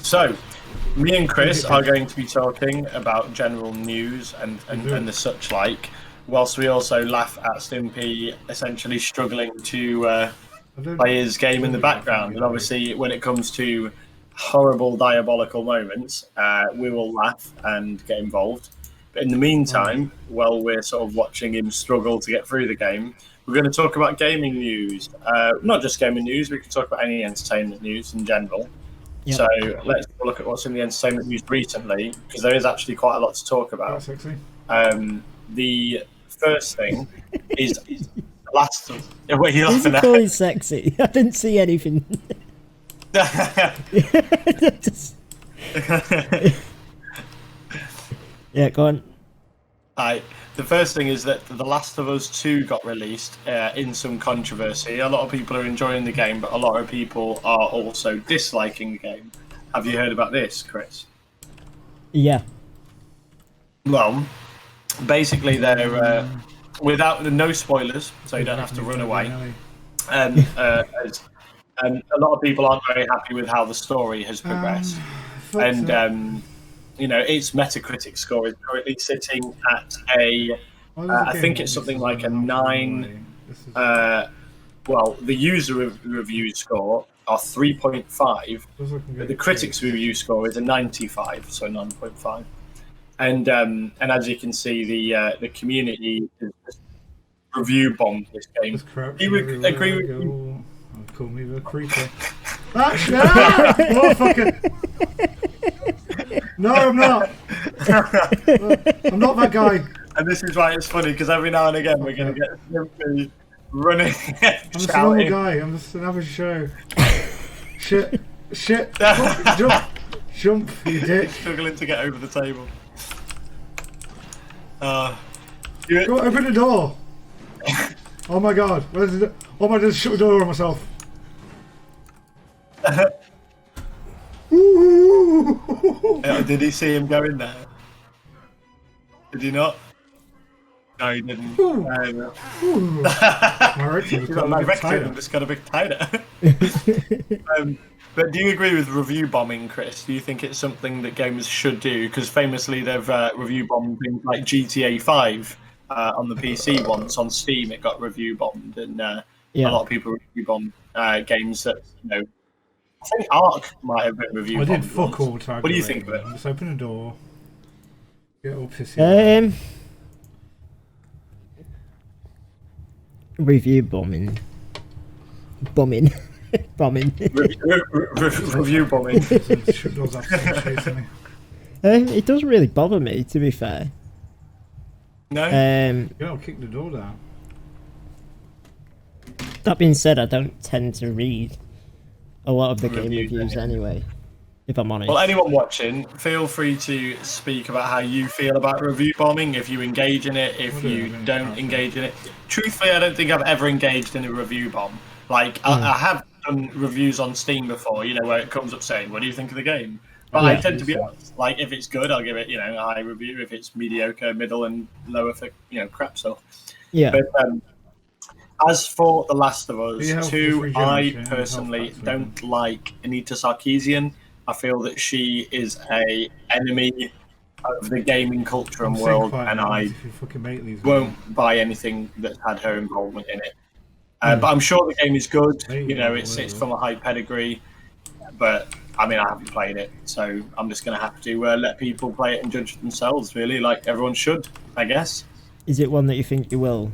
So, me and Chris are going to be talking about general news and the such like, whilst we also laugh at Stimpy essentially struggling to play his game in the background. And obviously, when it comes to horrible, diabolical moments, we will laugh and get involved. But in the meantime, while we're sort of watching him struggle to get through the game, we're going to talk about gaming news. Not just gaming news, we can talk about any entertainment news in general. Yep. So let's look at what's in the entertainment news recently, because there is actually quite a lot to talk about. The first thing is the last. What are you laughing at? It's sexy. I didn't see anything. Yeah, go on. The first thing is that The Last of Us 2 got released in some controversy. A lot of people are enjoying the game, but a lot of people are also disliking the game. Have you heard about this, Chris? Yeah. Well, basically they're without no spoilers, so you don't have to run away. A lot of people aren't very happy with how the story has progressed, and you know, its Metacritic score is currently sitting at I think it's something like a 9. Well, the user review score are 3.5, but the critics review score is a 95, so 9.5. And as you can see, the community has review bombed this game. Do you agree with you? Call me the creeper. Motherfucker! No, I'm not. I'm not that guy. And this is why it's funny, because every now and again we're going to get Stimpy running. I'm just a normal guy. I'm just an average show. Shit. Jump, you dick. Struggling to get over the table. Go open the door. Oh my god. Where's the door? Oh my god, just shut the door on myself. Did he see him go in there? Did he not? No, he didn't. My rectum just got a bit tighter. But do you agree with review bombing, Chris? Do you think it's something that gamers should do? Because famously they've review bombed things like GTA 5 on the PC once. On Steam it got review bombed, and a lot of people review bomb games that, you know, I think Ark might have been review bombed. I did fuck all time. What do you think of it? Just open the door. Get all pissy. Review bombing. Bombing. Review bombing. It doesn't really bother me, to be fair. No? I'll kick the door down. That being said, I don't tend to read a lot of the game reviews anyway, if I'm honest. Well, anyone watching, feel free to speak about how you feel about review bombing, if you engage in it, if you don't engage in it. Truthfully, I don't think I've ever engaged in a review bomb. Like, I have done reviews on Steam before, you know, where it comes up saying, what do you think of the game? But I tend to be honest. Like, if it's good, I'll give it, you know, a high review. If it's mediocre, middle, and lower for, you know, crap stuff. Yeah. But as for The Last of Us 2, I personally don't like Anita Sarkeesian. I feel that she is a enemy of the gaming culture and world, and I won't buy anything that's had her involvement in it. But I'm sure the game is good. You know, it's from a high pedigree, but I mean, I haven't played it, so I'm just going to have to let people play it and judge it themselves, really, like everyone should, I guess. Is it one that you think you will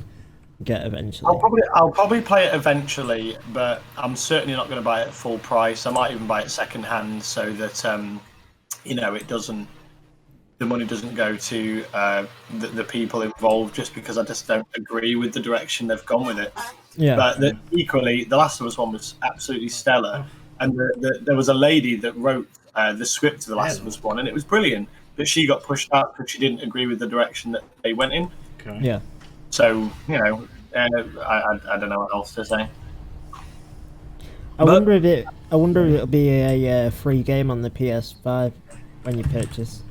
get eventually? I'll probably play it eventually, but I'm certainly not going to buy it at full price. I might even buy it second hand, so that you know, the money doesn't go to the people involved, just because I just don't agree with the direction they've gone with it. Yeah. But equally, The Last of Us one was absolutely stellar, and there was a lady that wrote the script to The Last of Us one, and it was brilliant. But she got pushed out because she didn't agree with the direction that they went in. Okay. Yeah. So, you know, I don't know what else to say. I wonder if it'll be a free game on the PS5 when you purchase.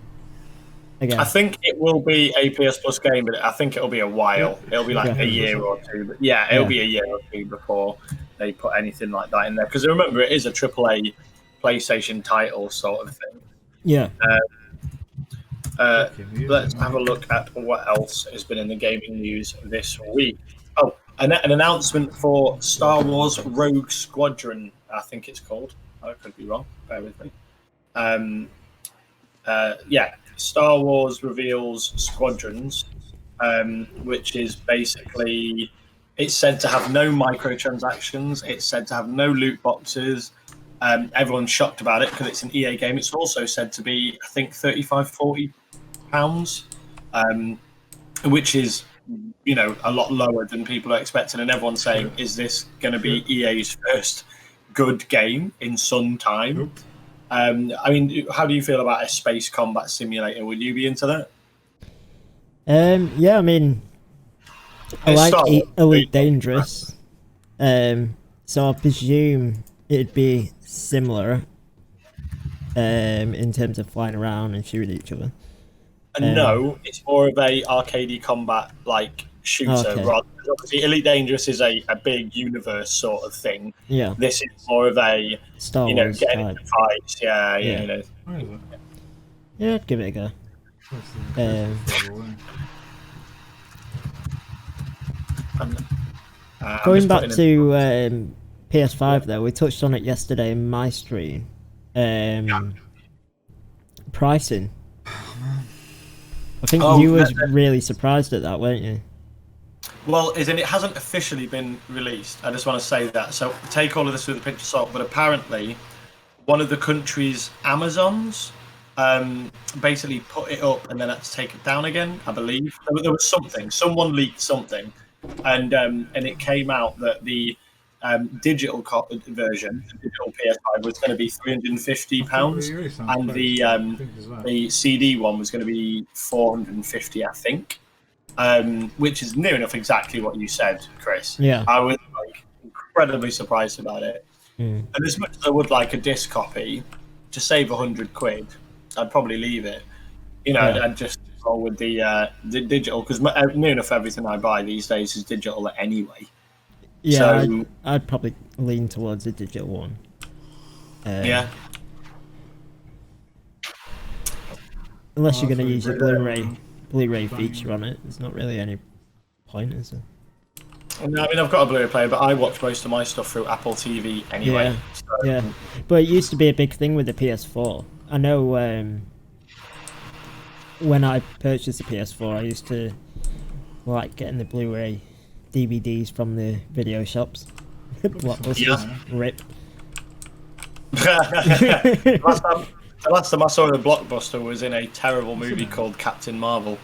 again. I think it will be a PS Plus game, but I think it'll be a while. It'll be like a year or two. But yeah, it'll be a year or two before they put anything like that in there. Because remember, it is a AAA PlayStation title sort of thing. Yeah. Let's have a look at what else has been in the gaming news this week. Oh, an announcement for Star Wars Rogue Squadron, I think it's called. I could be wrong. Bear with me. Star Wars reveals Squadrons, which is basically, it's said to have no microtransactions. It's said to have no loot boxes. Everyone's shocked about it because it's an EA game. It's also said to be, I think, £35-40, which is, a lot lower than people are expecting. And everyone's saying, is this going to be EA's first good game in some time? I mean, how do you feel about a space combat simulator? Would you be into that? Yeah, I mean, I like Elite Dangerous. So I presume it'd be similar in terms of flying around and shooting each other. No, it's more of a arcadey combat like shooter. Okay. Rather, obviously, Elite Dangerous is a big universe sort of thing. Yeah. This is more of a Star Wars getting into fights. Yeah. Yeah, I'd give it a go. Going back to PS5 though, we touched on it yesterday in my stream. Pricing. I think you was really surprised at that, weren't you? Well, it hasn't officially been released. I just want to say that. So take all of this with a pinch of salt. But apparently, one of the country's Amazons basically put it up and then had to take it down again, I believe. There was something. Someone leaked something. And it came out that the digital version, the digital PS5, was going to be £350, and the CD one was going to be £450, I think, which is near enough exactly what you said, Chris. Yeah, I was incredibly surprised about it. And as much as I would like a disc copy to save £100, I'd probably leave it. I'd just roll with the digital, because near enough everything I buy these days is digital anyway. Yeah, so, I'd probably lean towards the digital one. Yeah. Unless you're going to use your Blu-ray feature on it, there's not really any point, is there? No, I mean, I've got a Blu-ray player, but I watch most of my stuff through Apple TV anyway. Yeah, but it used to be a big thing with the PS4. I know when I purchased the PS4, I used to like getting the Blu-ray DVDs from the video shops. Blockbusters, rip. The last time I saw a Blockbuster was in a terrible movie called Captain Marvel.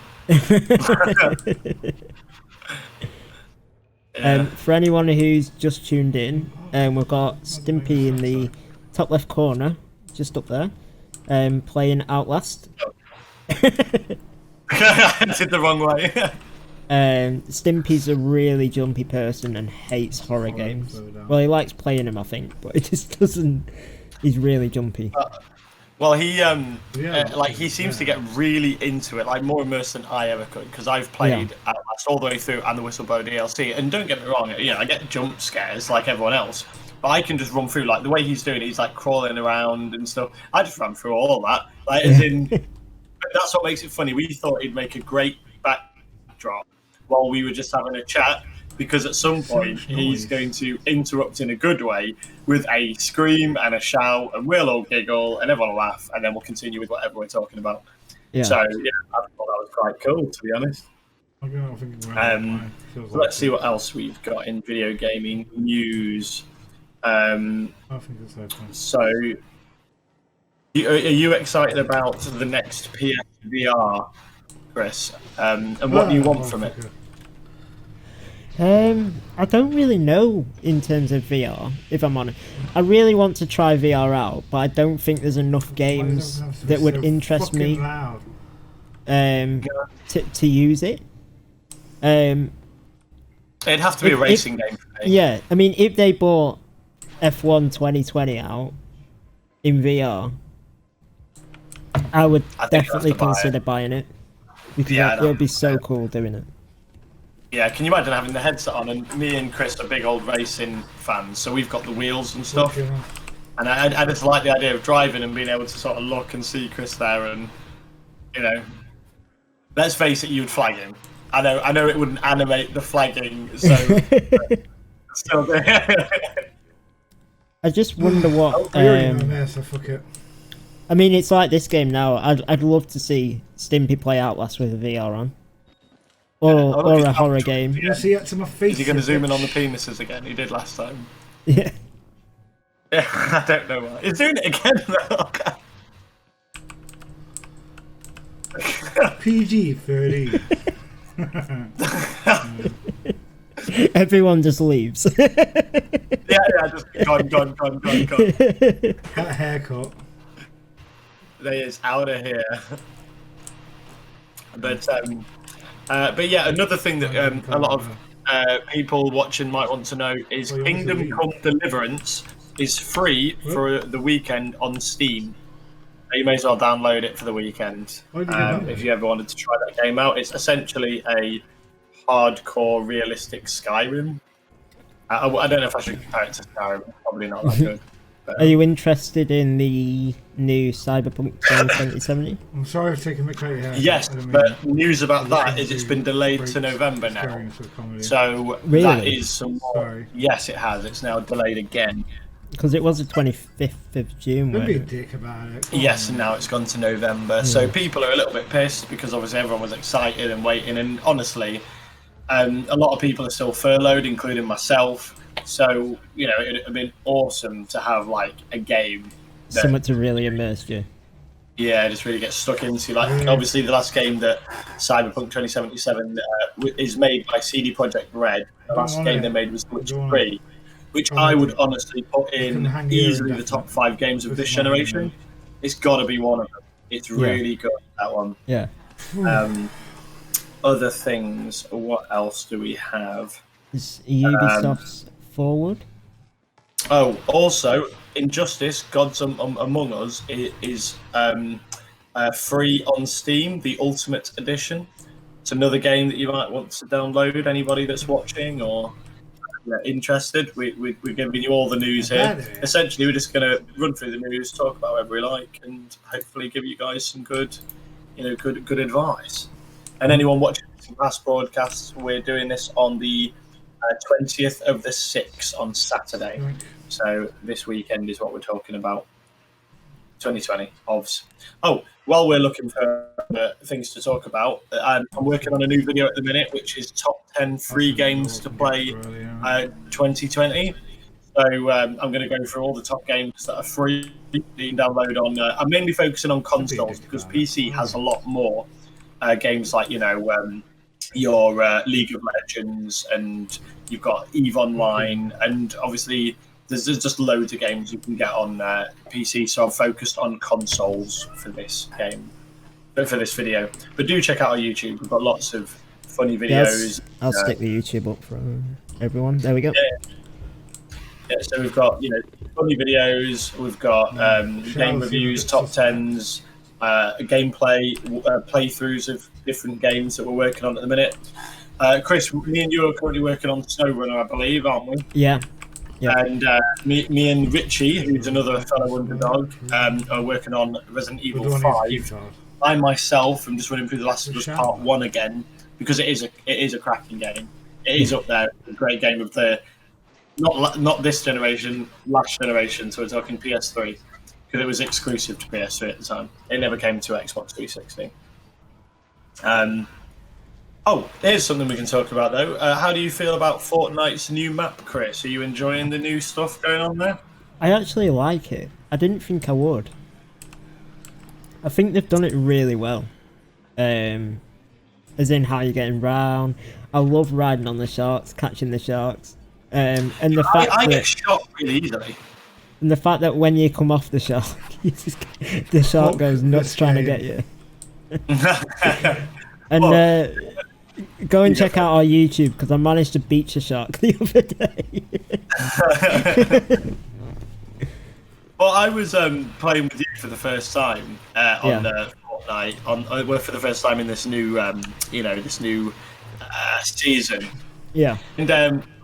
For anyone who's just tuned in, we've got Stimpy in the top left corner, just up there, playing Outlast. I did the wrong way. Stimpy's a really jumpy person and hates horror games. Well, he likes playing them, I think, but he just doesn't. He's really jumpy. Well, he he seems to get really into it, like more immersed than I ever could, because I've played Outlast all the way through and the Whistleblower DLC. And don't get me wrong, I get jump scares like everyone else, but I can just run through like the way he's doing it. He's like crawling around and stuff. I just ran through all that, like as in. That's what makes it funny. We thought he'd make a great backdrop while we were just having a chat, because at some point he's going to interrupt in a good way with a scream and a shout, and we'll all giggle and everyone will laugh, and then we'll continue with whatever we're talking about. Yeah. So yeah, I thought that was quite cool, to be honest. Let's see what else we've got in video gaming news. So, are you excited about the next PSVR, Chris? And what do you want from it? I don't really know in terms of VR, if I'm honest. I really want to try VR out, but I don't think there's enough games that would interest me to use it. It'd have to be a racing game for me. Yeah, I mean, if they bought F1 2020 out in VR, I would I think I'll have definitely to buy consider it. buying it. Because Yeah, I it know. would be so cool doing it. Yeah, can you imagine having the headset on? And me and Chris are big old racing fans, so we've got the wheels and stuff. Okay. And I just like the idea of driving and being able to sort of look and see Chris there, and you know, let's face it, you'd flag him. I know it wouldn't animate the flagging, so still. I just wonder what. You're already on there, so fuck it. I mean, it's like this game now. I'd love to see Stimpy play Outlast with a VR on, or a horror game. You see it to my face. Is he going to zoom in on the penises again? He did last time. Yeah. Yeah, I don't know why. He's doing it again though. PG-13. Everyone just leaves. Yeah, just gone. That haircut. They is out of here. But yeah, another thing that a lot of people watching might want to know is Kingdom Come Deliverance is free for the weekend on Steam. You may as well download it for the weekend if you ever wanted to try that game out. It's essentially a hardcore, realistic Skyrim. I don't know if I should compare it to Skyrim. Probably not that good. Are you interested in the new Cyberpunk 2077? I'm sorry for taking my credit here. Yes, but news about that is it's been delayed to November now. So Really? that is some more. Sorry. Yes, it has. It's now delayed again. Because it was the 25th of June. Don't be a wasn't it? dick about it. Yes, and now it's gone to November. So people are a little bit pissed because obviously everyone was excited and waiting. And honestly, a lot of people are still furloughed, including myself. So, you know, it would have been awesome to have like a game that, Something to really immerse you. yeah, just really get stuck into. Like, obviously, the last game that Cyberpunk 2077 is made by CD Projekt Red. The last game they made was The Witcher 3, which I would honestly put in easily the top 5 games of this generation. It's got to be one of them. It's really good, that one. Yeah. Other things, what else do we have? Is Ubisoft's Forward? Oh, also, Injustice: Gods Among Us is free on Steam, the Ultimate Edition. It's another game that you might want to download. Anybody that's watching or interested, we're giving you all the news here. Essentially, we're just going to run through the news, talk about whatever we like, and hopefully give you guys some good advice. And anyone watching past broadcasts, we're doing this on the 20th of the 6th on Saturday. So this weekend is what we're talking about. 2020, OVS. Oh, while we're looking for things to talk about, I'm working on a new video at the minute, which is top 10 free games to play 2020. So I'm going to go through all the top games that are free that you can download on. I'm mainly focusing on consoles because PC has a lot more games like, you know, your League of Legends, and you've got EVE Online, and obviously there's just loads of games you can get on PC. So I'm focused on consoles for this game, for this video. But do check out our YouTube. We've got lots of funny videos. I'll stick the YouTube up for everyone. There we go. Yeah, so we've got, you know, funny videos. We've got game reviews, top 10s. Gameplay, playthroughs of different games that we're working on at the minute. Chris, me and you are currently working on SnowRunner, I believe, aren't we? Yeah. And me and Richie, who's another fellow underdog, are working on Resident Evil 5. I myself am just running through The Last of Us Part 1 again, because it is a cracking game. It is up there, a great game of the not this generation, last generation. So we're talking PS3. Because it was exclusive to PS3 at the time. It never came to Xbox 360. Here's something we can talk about, though. How do you feel about Fortnite's new map, Chris? Are you enjoying the new stuff going on there? I actually like it. I didn't think I would. I think they've done it really well. As in how you're getting round. I love riding on the sharks, catching the sharks. And the fact I get shot really easily. And the fact that when you come off the shark, the shark goes nuts trying to get you. And go and check out our YouTube, because I managed to beach a shark the other day. Well, I was playing with you for the first time on Fortnite. Well, for the first time in this new, this new season. Yeah. And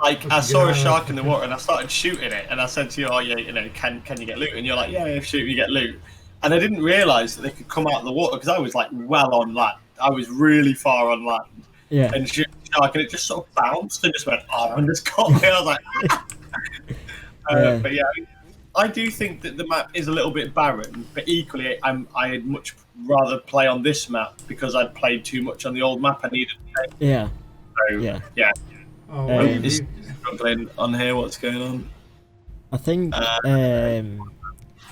I saw a shark in the water, and I started shooting it. And I said to you, "Oh, yeah, can you get loot?" And you're like, "Yeah, shoot, you get loot." And I didn't realise that they could come out of the water because I was like well on land. I was really far on land. Yeah. And shoot the shark, and it just sort of bounced and just went, "Oh," and just caught me. I was like, But yeah. I do think that the map is a little bit barren, but equally, I'd much rather play on this map because I'd played too much on the old map. I needed to play. Yeah. So, yeah. Oh, Is struggling on here. What's going on? I think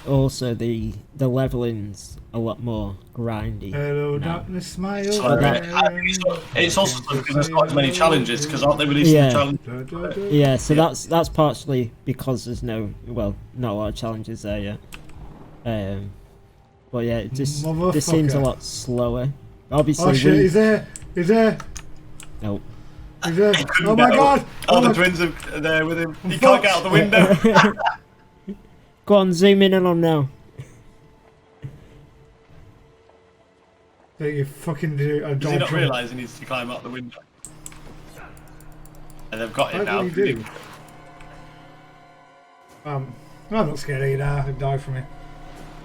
also the leveling's a lot more grindy. Hello, now. darkness, smile. It's also because there's not as many challenges because aren't they releasing the challenge? Yeah, so that's partially because there's not a lot of challenges there yet. But yeah, it just this seems a lot slower. Obviously, oh shit! He's there. Nope. He's there. Oh my god! Oh, the twins are there with him. He can't get out the window. Go on, zoom in on him now. You fucking do. Does he not realise he needs to climb out the window? And they've got him now. What do you do? I'm not scared of you now. He'll die from me.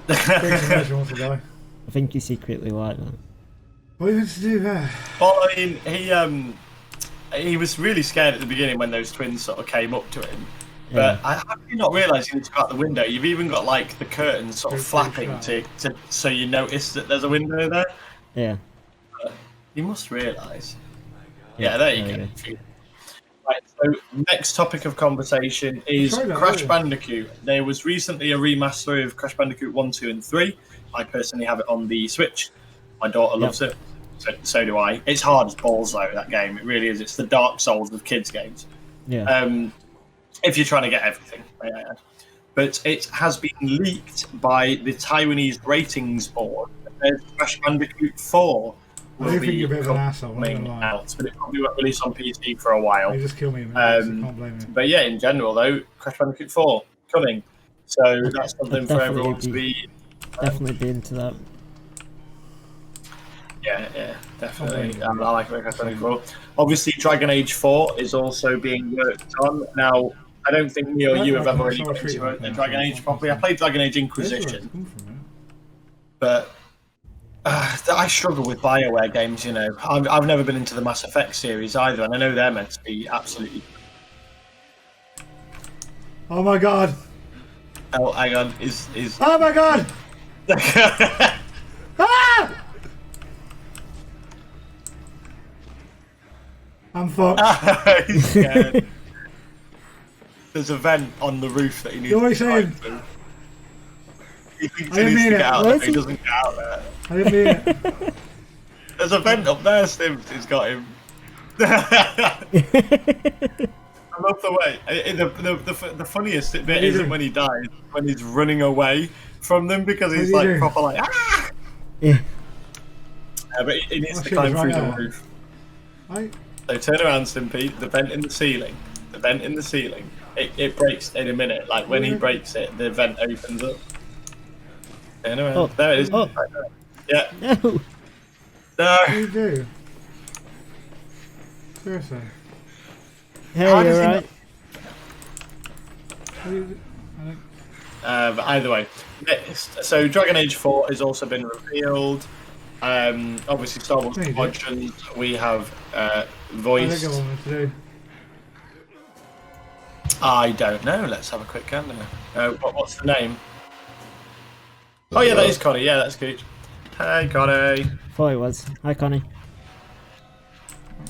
Wants to die. I think you secretly like that. What are you meant to do there? Well, I mean, he was really scared at the beginning when those twins sort of came up to him. But I did not realise you need to go out the window. You've even got like the curtains sort of flapping so you notice that there's a window there. Yeah. But you must realise. Yeah, there you go. Right, so next topic of conversation is Crash Bandicoot. There was recently a remaster of Crash Bandicoot 1, 2 and 3. I personally have it on the Switch. My daughter loves it. So do I. It's hard as balls though, that game. It really is. It's the Dark Souls of kids games. Yeah. If you're trying to get everything. But it has been leaked by the Taiwanese ratings board. There's Crash Bandicoot 4 I do think you're a bit of an asshole. Out, but it probably won't release on PC for a while. They just kill me. I can't blame you. But yeah, in general though, Crash Bandicoot 4 coming. So that's something for everyone to be... Definitely be into that. Yeah, definitely. I like Crash Bandicoot 4. Obviously, Dragon Age 4 is also being worked on. Now, I don't think me or you have ever really got into Dragon Age properly. I played Dragon Age Inquisition, but I struggle with BioWare games, you know. I've never been into the Mass Effect series either, and I know they're meant to be absolutely... Oh my god! Oh, hang on. Oh my god! Ah! I'm fucked. He's scared. There's a vent on the roof that he needs to climb through. He thinks he needs to get out there, he doesn't get out there. I didn't mean it. There's a vent up there, Stimpy. He's got him. I love the way. The funniest bit isn't when he dies, when he's running away from them because he's like proper like ah. Yeah. But he needs to climb through the roof. So turn around, Stimpy. The vent in the ceiling. The vent in the ceiling. It breaks in a minute. Like when he breaks it, the vent opens up. Turn around. Oh, there it is. Oh. Right there. Yeah. No. No. What do you do? Seriously. Hey, you're right. But either way, next, so Dragon Age 4 has also been revealed. Obviously, Star Wars Squadrons we have voiced. I don't know. Let's have a quick gander. What's the name? Oh yeah, that is Connie. Yeah, that's good. Hey, Connie. Thought it was. Hi, Connie.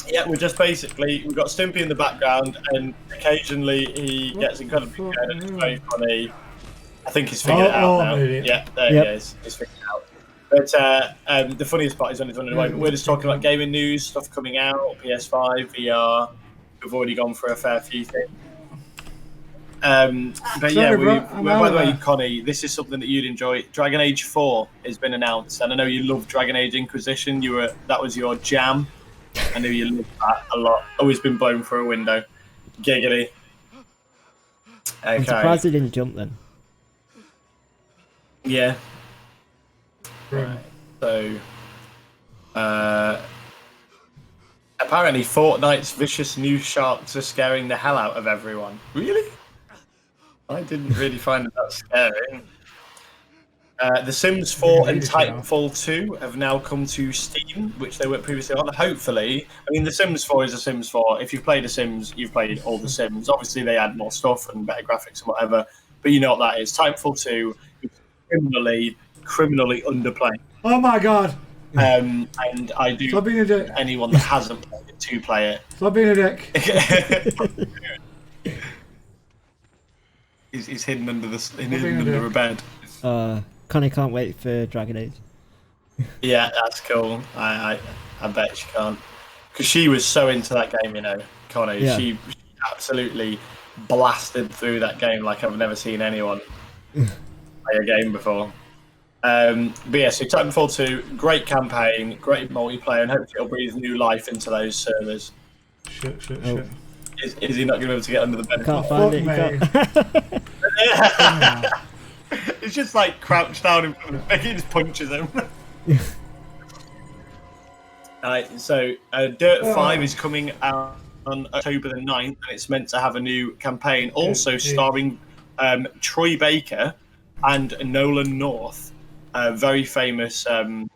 Yeah, we're just basically we've got Stimpy in the background, and occasionally he gets incredibly scared and it's very funny. I think he's figured it out now. Yeah, there he is. He's figured it out. But the funniest part is when he's running away. But we're just talking about gaming news, stuff coming out, PS5, VR. We've already gone for a fair few things. But yeah, by the way, Connie, this is something that you'd enjoy. Dragon Age 4 has been announced, and I know you love Dragon Age Inquisition. That was your jam. I knew you loved that a lot. Always been blown through a window. Giggity. Okay. I'm surprised he didn't jump then. Yeah. Right. So, apparently Fortnite's vicious new sharks are scaring the hell out of everyone. Really? I didn't really find it that scary. The Sims 4 and Titanfall 2 have now come to Steam, which they weren't previously on. Hopefully, I mean, The Sims 4 is a Sims 4. If you've played a Sims, you've played all the Sims. Obviously, they add more stuff and better graphics and whatever, but you know what that is. Titanfall 2 is criminally underplayed. Oh my god! And I do Stop being a dick. anyone that hasn't played it to play it. Stop being a dick. He's hidden under a bed. Connie can't wait for Dragon Age. Yeah, that's cool. I bet she can't, because she was so into that game, you know, Connie. Yeah. She absolutely blasted through that game like I've never seen anyone play a game before. But yeah, so Titanfall 2, great campaign, great multiplayer, and hopefully it'll breathe new life into those servers. Shit. Is he not going to be able to get under the bed? Can't find it. He's just like crouched down in front of him. He just punches him. So Dirt 5 is coming out on October the 9th, and it's meant to have a new campaign, also starring Troy Baker and Nolan North, very famous actors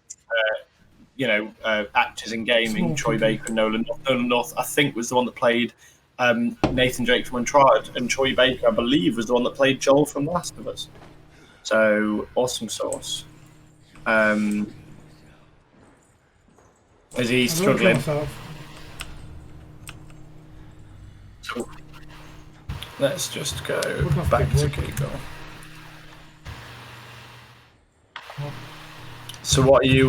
in gaming. Troy Baker and Nolan North, I think, was the one that played Nathan Drake from Uncharted, and Troy Baker, I believe, was the one that played Joel from The Last of Us. So, awesome sauce. Is he struggling? So, let's just go back to Google. So what are you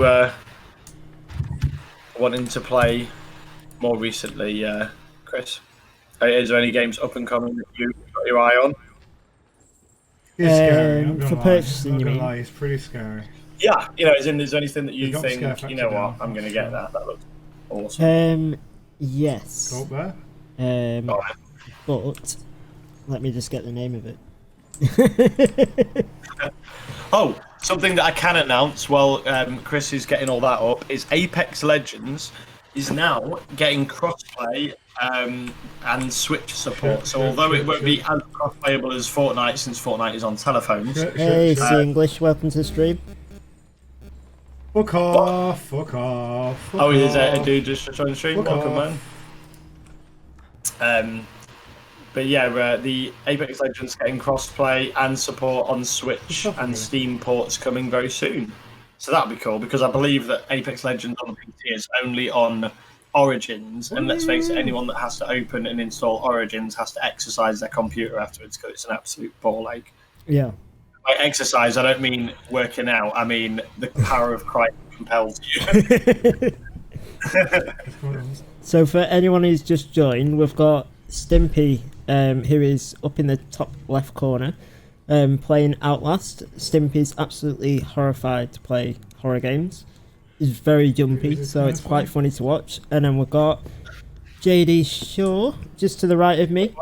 wanting to play more recently, Chris? Is there any games up and coming that you've got your eye on? It's scary. For purchasing, you mean? It's pretty scary. Yeah, you know, is there anything that you think, you know what, I'm going to get that. That looks awesome. Yes. Go up there. But let me just get the name of it. Oh, something that I can announce while Chris is getting all that up is Apex Legends is now getting crossplay and Switch support. So although it won't be as cross-playable as Fortnite, since Fortnite is on telephones. Hey, C English, welcome to the stream. Fuck off. Oh, is that a dude just trying to stream? Welcome, man. But yeah, the Apex Legends getting crossplay and support on Switch and Steam ports coming very soon. So that'll be cool, because I believe that Apex Legends on the PC is only on Origins, and let's face it, anyone that has to open and install Origins has to exercise their computer afterwards, because it's an absolute ball ache. Yeah. By exercise, I don't mean working out. I mean the power of Christ compels you. So for anyone who's just joined, we've got Stimpy, who is up in the top left corner, playing Outlast. Stimpy's absolutely horrified to play horror games. He's very jumpy, so it's quite funny to watch. And then we've got JDShore just to the right of me.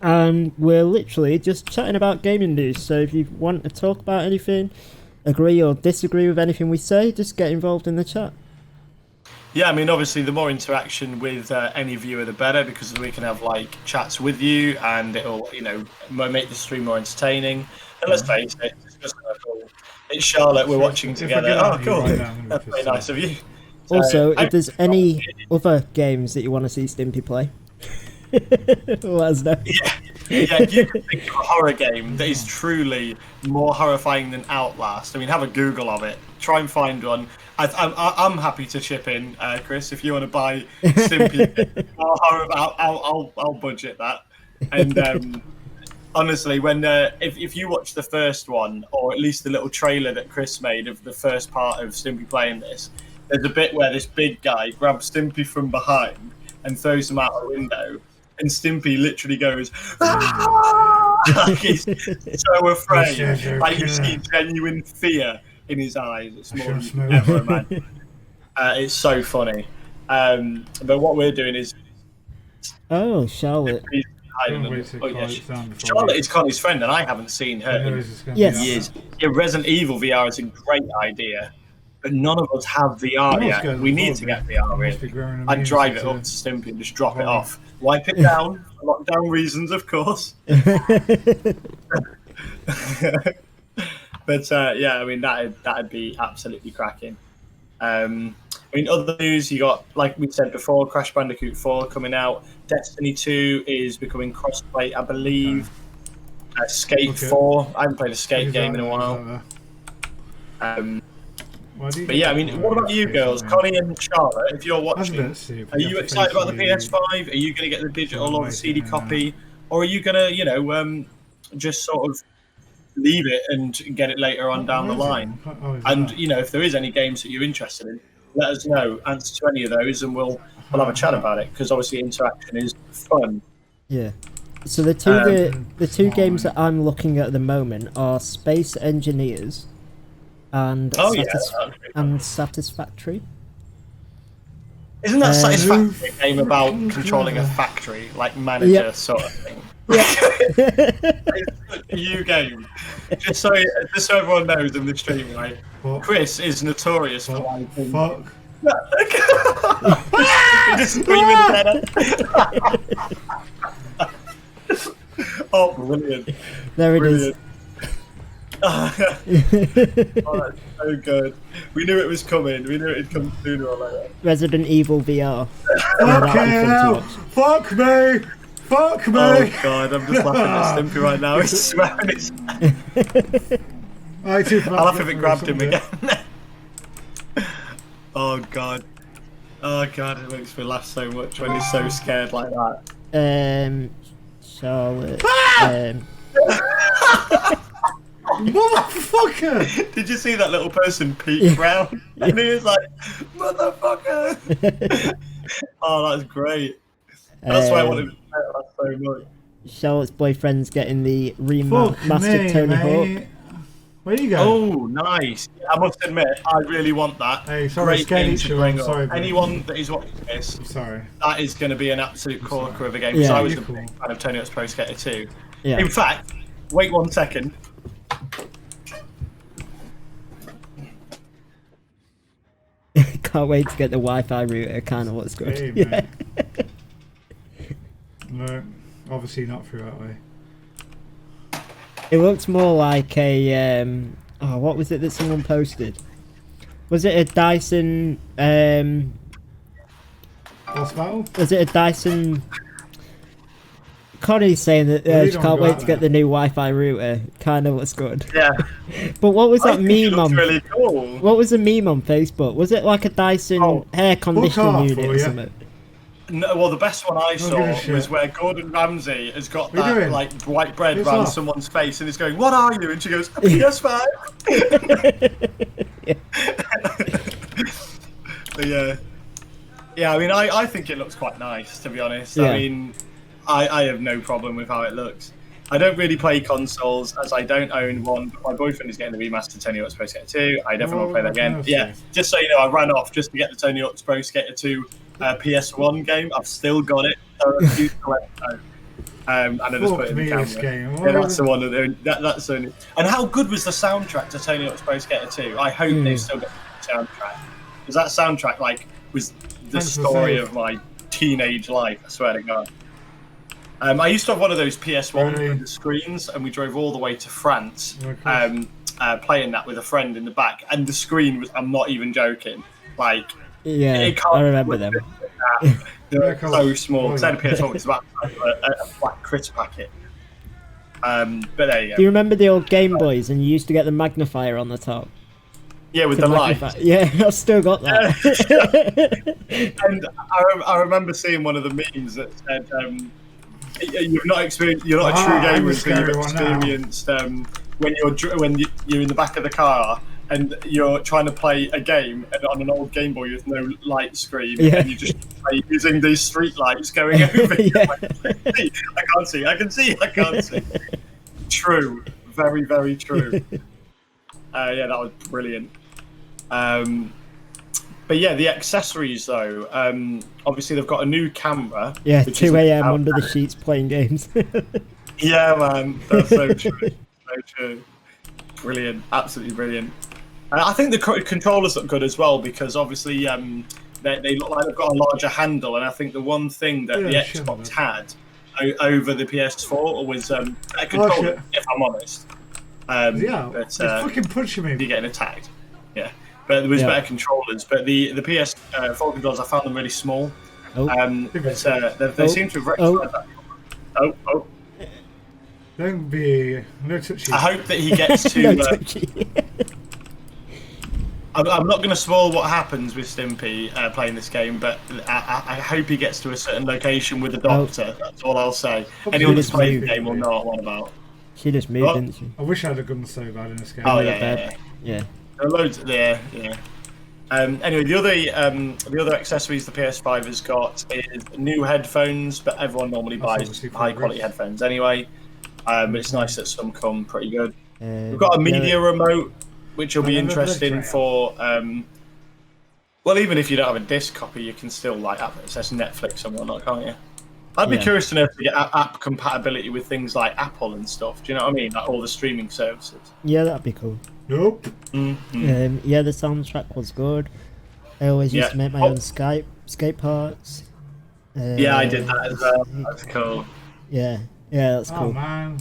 And we're literally just chatting about gaming news. So if you want to talk about anything, agree or disagree with anything we say, just get involved in the chat. Yeah, I mean, obviously, the more interaction with any viewer, the better, because we can have like chats with you, and it'll, you know, make the stream more entertaining. And let's face it, it's just kind of cool. It's Charlotte we're watching together. Oh, cool! That's very nice of you. Also, if there's any other games that you want to see Stimpy play, let us know. Yeah, you can think of a horror game that is truly more horrifying than Outlast. I mean, have a Google of it. Try and find one. I'm happy to chip in, Chris. If you want to buy Stimpy, I'll budget that. And honestly, when if you watch the first one, or at least the little trailer that Chris made of the first part of Stimpy playing this, there's a bit where this big guy grabs Stimpy from behind and throws him out a window, and Stimpy literally goes, "Ah!" Like he's so afraid. Like you see genuine fear in his eyes. It's more than you can ever imagine. It's so funny. But what we're doing is, oh, Charlotte. higher Don't than wait till oh, yeah, Connie's down before Charlotte we- is Connie's friend, and I haven't seen her I know in this is gonna Yes. be years. Yeah, Resident Evil VR is a great idea, but none of us have VR I'm not yet. scared We of need the to thought, get mate. VR, I must be really. growing I'd drive it immunity up to Stimpy and just drop it volume. off. Wipe it down, for lockdown reasons, of course. But yeah, I mean that'd be absolutely cracking. I mean, other news, you got, like we said before, Crash Bandicoot 4 coming out. Destiny 2 is becoming crossplay, I believe. Skate Okay. 4. I haven't played a skate Who's game that in a there? while. Who's that But there? yeah, I mean, what about you girls? Connie and Charlotte, if you're That's a watching, bit stupid. are you have to excited about the face PS5? Are you going to get the digital or the CD copy? Or are you going to, just sort of leave it and get it later on down the line? And, if there is any games that you're interested in, let us know. Answer to any of those, and we'll have a chat about it, because obviously interaction is fun. Yeah. So the two games that I'm looking at the moment are Space Engineers and Satisfactory. Isn't that Satisfactory a game about controlling a factory, like manager sort of thing? Yeah. It's a new game. Just so everyone knows in the stream, right? Chris is notorious for liking. Fuck. Just screaming better. Oh, brilliant! There it Brilliant. Oh, that's so good. We knew it was coming. We knew it'd come sooner or later. Resident Evil VR. Fuck me! Fuck me! Oh god, I'm just laughing at Stimpy right now. He's swearing his... I'll laugh if it grabbed him again. Oh god. Oh god, it makes me laugh so much when he's so scared like that. Charlotte. Motherfucker! Did you see that little person peek round? And he was like, motherfucker! Oh, that's great. That's why I wanted to say that so much. Charlotte's boyfriend's getting the remastered Tony Hawk. Where you go? Oh, nice. I must admit, I really want that. Hey, sorry, great game to bring up. sorry, anyone that is watching this, I'm sorry. That is going to be an absolute corker of a game. Because I was a big fan of Tony Hawk's Pro Skater 2. Yeah. In fact, wait 1 second. Can't wait to get the Wi-Fi router. Kind of looks good. Hey, yeah. No, obviously not through that way. It looks more like a what was it that someone posted? Was it a Dyson? Boss battle? Was it a Dyson? Connie's saying that she can't wait to get the new Wi-Fi router. Kind of looks good. Yeah. But what was that meme on? Really cool. What was the meme on Facebook? Was it like a Dyson air conditioning unit or something? No, well, the best one I saw was where Gordon Ramsay has got that like white bread around someone's face and he's going, "What are you?" And she goes, "A PS5." So, yeah. I mean, I think it looks quite nice, to be honest. Yeah. I mean, I have no problem with how it looks. I don't really play consoles as I don't own one, but my boyfriend is getting the remastered Tony Hawk's Pro Skater 2. I definitely want to play that again. Yeah, just so you know, I ran off just to get the Tony Hawk's Pro Skater 2 PS1 game. I've still got it. So I refuse to let it go. And I just put it in the camera. Yeah, that's the one. That's the only. And how good was the soundtrack to Tony Hawk's Pro Skater 2? I hope they've still got the soundtrack. Because that soundtrack was the story of my teenage life, I swear to God. I used to have one of those PS1 with the screens, and we drove all the way to France, playing that with a friend in the back. And the screen was, I'm not even joking, like, I remember them. They're so small. Because I had a PS1, which was about a flat critter packet. But there you go. Do you remember the old Game Boys, and you used to get the magnifier on the top? Yeah, with the light. Yeah, I've still got that. And I remember seeing one of the memes that said, you're not a true gamer until you've experienced when you're in the back of the car and you're trying to play a game and on an old Game Boy with no light screen and you just play using these street lights going over. I can't see. True, very, very true. Yeah, that was brilliant. But yeah, the accessories though. Obviously they've got a new camera. Yeah, which 2 is a.m. under the sheets playing games. Yeah, man, that's so true. So true. Brilliant, absolutely brilliant. I think the controllers look good as well because obviously they look like they've got a larger handle, and I think the one thing that the Xbox had over the PS4 was better controller, if I'm honest. But, it's fucking punching me. You're getting attacked. Yeah, but there was better controllers. But the PS4 controllers, I found them really small. They seem to have rectified that. Oh. Don't be no touchy. I hope that he gets to. No touchy. I'm not going to spoil what happens with Stimpy playing this game, but I hope he gets to a certain location with a doctor. That's all I'll say. Anyone that's playing the game will know what I'm on about. She just moved, didn't she? I wish I had a gun so bad in this game. Oh yeah. Yeah. There are loads there. Yeah. Anyway, the other accessories the PS5 has got is new headphones, but everyone normally buys high quality headphones anyway. But it's nice that some come pretty good. We've got a media remote, which will be interesting for. Well, even if you don't have a disc copy, you can still like access Netflix and whatnot, can't you? I'd be curious to know if we get app compatibility with things like Apple and stuff. Do you know what I mean? Like all the streaming services. Yeah, that'd be cool. Nope. Yeah, the soundtrack was good. I always used to make my own skate parts. Yeah, I did that as well. That's cool. Yeah, that's cool. Oh man.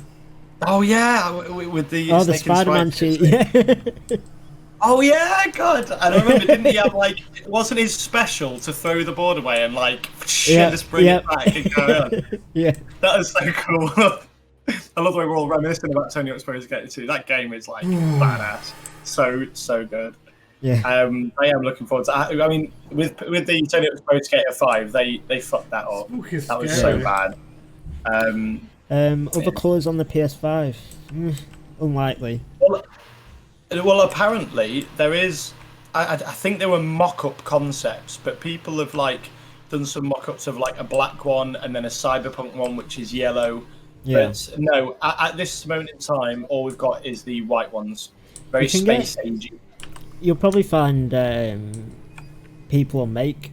Oh yeah, with the the Spider-Man cheat. Yeah. Oh yeah, God! And I remember, didn't he have like? Wasn't his special to throw the board away and like just bring it back and go on? Yeah. That was so cool. I love the way we're all reminiscing about Tony Hawk's Pro Skater 2. That game is like badass. So good. Yeah. I am looking forward to. I mean, with the Tony Hawk's Pro Skater 5, they fucked that up. That was so bad. Other colours on the PS5. Unlikely. Well, apparently there is. I think there were mock-up concepts, but people have like done some mock-ups of like a black one and then a cyberpunk one, which is yellow. Yeah. But no, at this moment in time, all we've got is the white ones. Very space-agey. You'll probably find people will make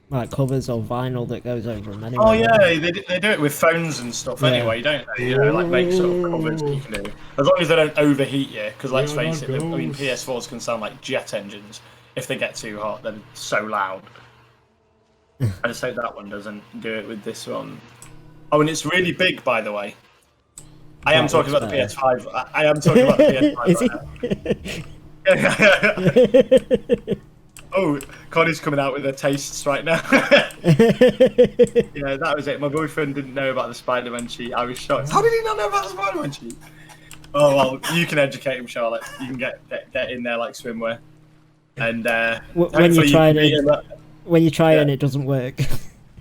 like covers or vinyl that goes over them anyway. Oh yeah, they do it with phones and stuff anyway, don't they? You know, like make sort of covers that you can do. As long as they don't overheat you, because let's face it, I mean PS4s can sound like jet engines if they get too hot. They're so loud. I just hope that one doesn't do it with this one. Oh, and it's really big, by the way. I am talking about the PS5. I am talking about the PS5. Is he? Oh, Connie's coming out with her tastes right now. Yeah, that was it. My boyfriend didn't know about the Spider-Man cheat. I was shocked. How did he not know about the Spider-Man cheat? Oh, well, you can educate him, Charlotte. You can get in there like swimwear. And when you try and it doesn't work.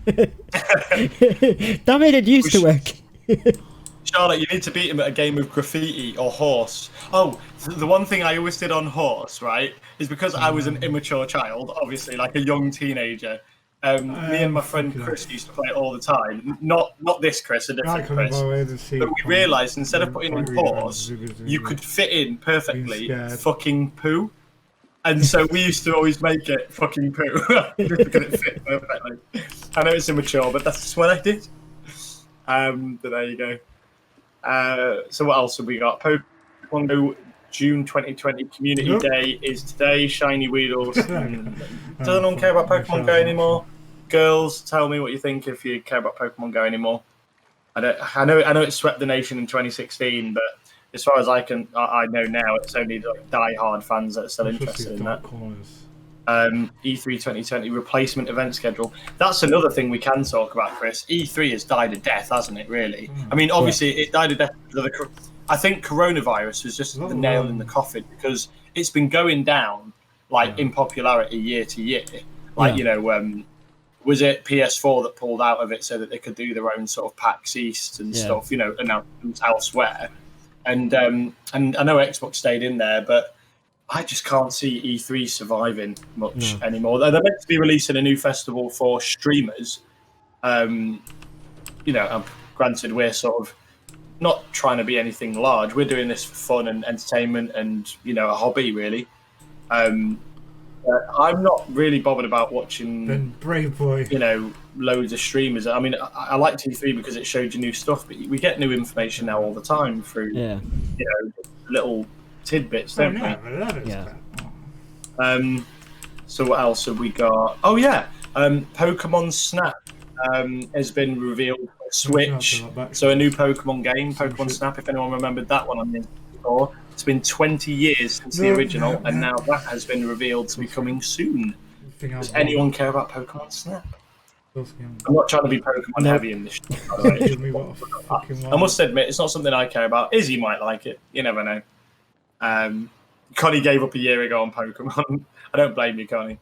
Damn it used to work. Charlotte, you need to beat him at a game of graffiti or horse. Oh, the one thing I always did on horse, right, is because I was an immature child, obviously, like a young teenager. Me and my friend Chris used to play it all the time. Not this Chris, a different Chris. But we realised instead of putting in horse, you could fit in perfectly fucking poo. And so we used to always make it fucking poo. Just because it fit perfectly. I know it's immature, but that's what I did. But there you go. So what else have we got? Pokemon Go June 2020 Community Day is today. Shiny Weedles. Does anyone care about Pokemon Go anymore? Girls, tell me what you think if you care about Pokemon Go anymore. I know it swept the nation in 2016, but as far as I know now, it's only like die-hard fans that are still interested in that. E3 2020 replacement event schedule. That's another thing we can talk about, Chris. E3 has died a death, hasn't it, really? I mean, obviously, it died a death because of I think coronavirus was just the nail in the coffin because it's been going down, like, in popularity year to year. Like, you know, was it PS4 that pulled out of it so that they could do their own sort of PAX East and stuff, you know, announcements elsewhere? And I know Xbox stayed in there, but I just can't see E3 surviving much anymore. They're meant to be releasing a new festival for streamers. You know, granted, we're sort of not trying to be anything large. We're doing this for fun and entertainment and, you know, a hobby, really. I'm not really bothered about watching. Then brave boy. You know, loads of streamers. I mean, I like T3 because it showed you new stuff, but we get new information now all the time through, you know, little tidbits, don't we? Yeah. So what else have we got? Oh yeah, Pokemon Snap has been revealed for Switch. So a new Pokemon game, Pokemon Snap. If anyone remembered that one on the before, it's been 20 years since the original, and now that has been revealed to be coming soon. Does anyone care about Pokemon Snap? I'm not trying to be Pokemon heavy in this shit, by the way. I must admit, it's not something I care about. Izzy might like it. You never know. Connie gave up a year ago on Pokemon. I don't blame you, Connie.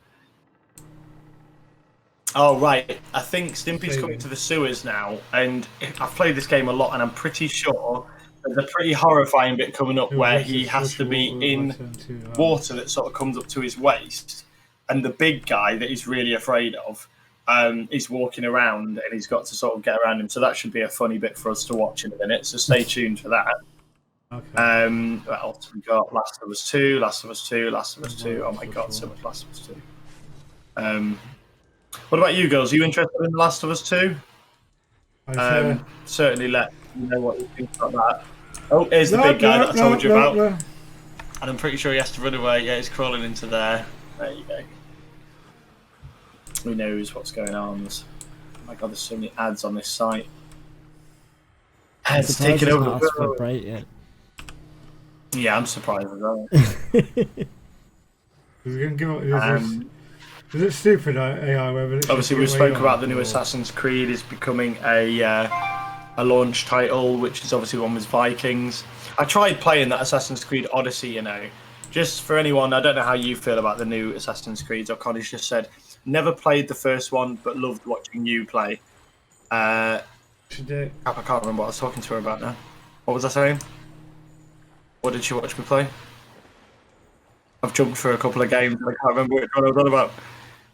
Oh, right. I think Stimpy's coming to the sewers now, and I've played this game a lot, and I'm pretty sure there's a pretty horrifying bit coming up where he has to be in water that sort of comes up to his waist, and the big guy that he's really afraid of is walking around, and he's got to sort of get around him. So that should be a funny bit for us to watch in a minute, so stay tuned for that. Okay. What else we got? Last of Us 2, Last of Us 2, Last of Us 2. Oh my god, so much Last of Us 2. What about you girls? Are you interested in Last of Us 2? Certainly let me know what you think about that. Oh, here's the big guy that I told you about. And I'm pretty sure he has to run away. Yeah, he's crawling into there. There you go. Who knows what's going on? Oh my god, there's so many ads on this site. Ads taking over the world. Right, yeah. Yeah, I'm surprised as well. Is it stupid AI? Obviously, we spoke about the new Assassin's Creed is becoming a launch title, which is obviously one with Vikings. I tried playing that Assassin's Creed Odyssey, you know. Just for anyone, I don't know how you feel about the new Assassin's Creed, or Connie's just said, never played the first one, but loved watching you play. I can't remember what I was talking to her about now. What was I saying? What did she watch me play? I've jumped for a couple of games and I can't remember which one I was on about.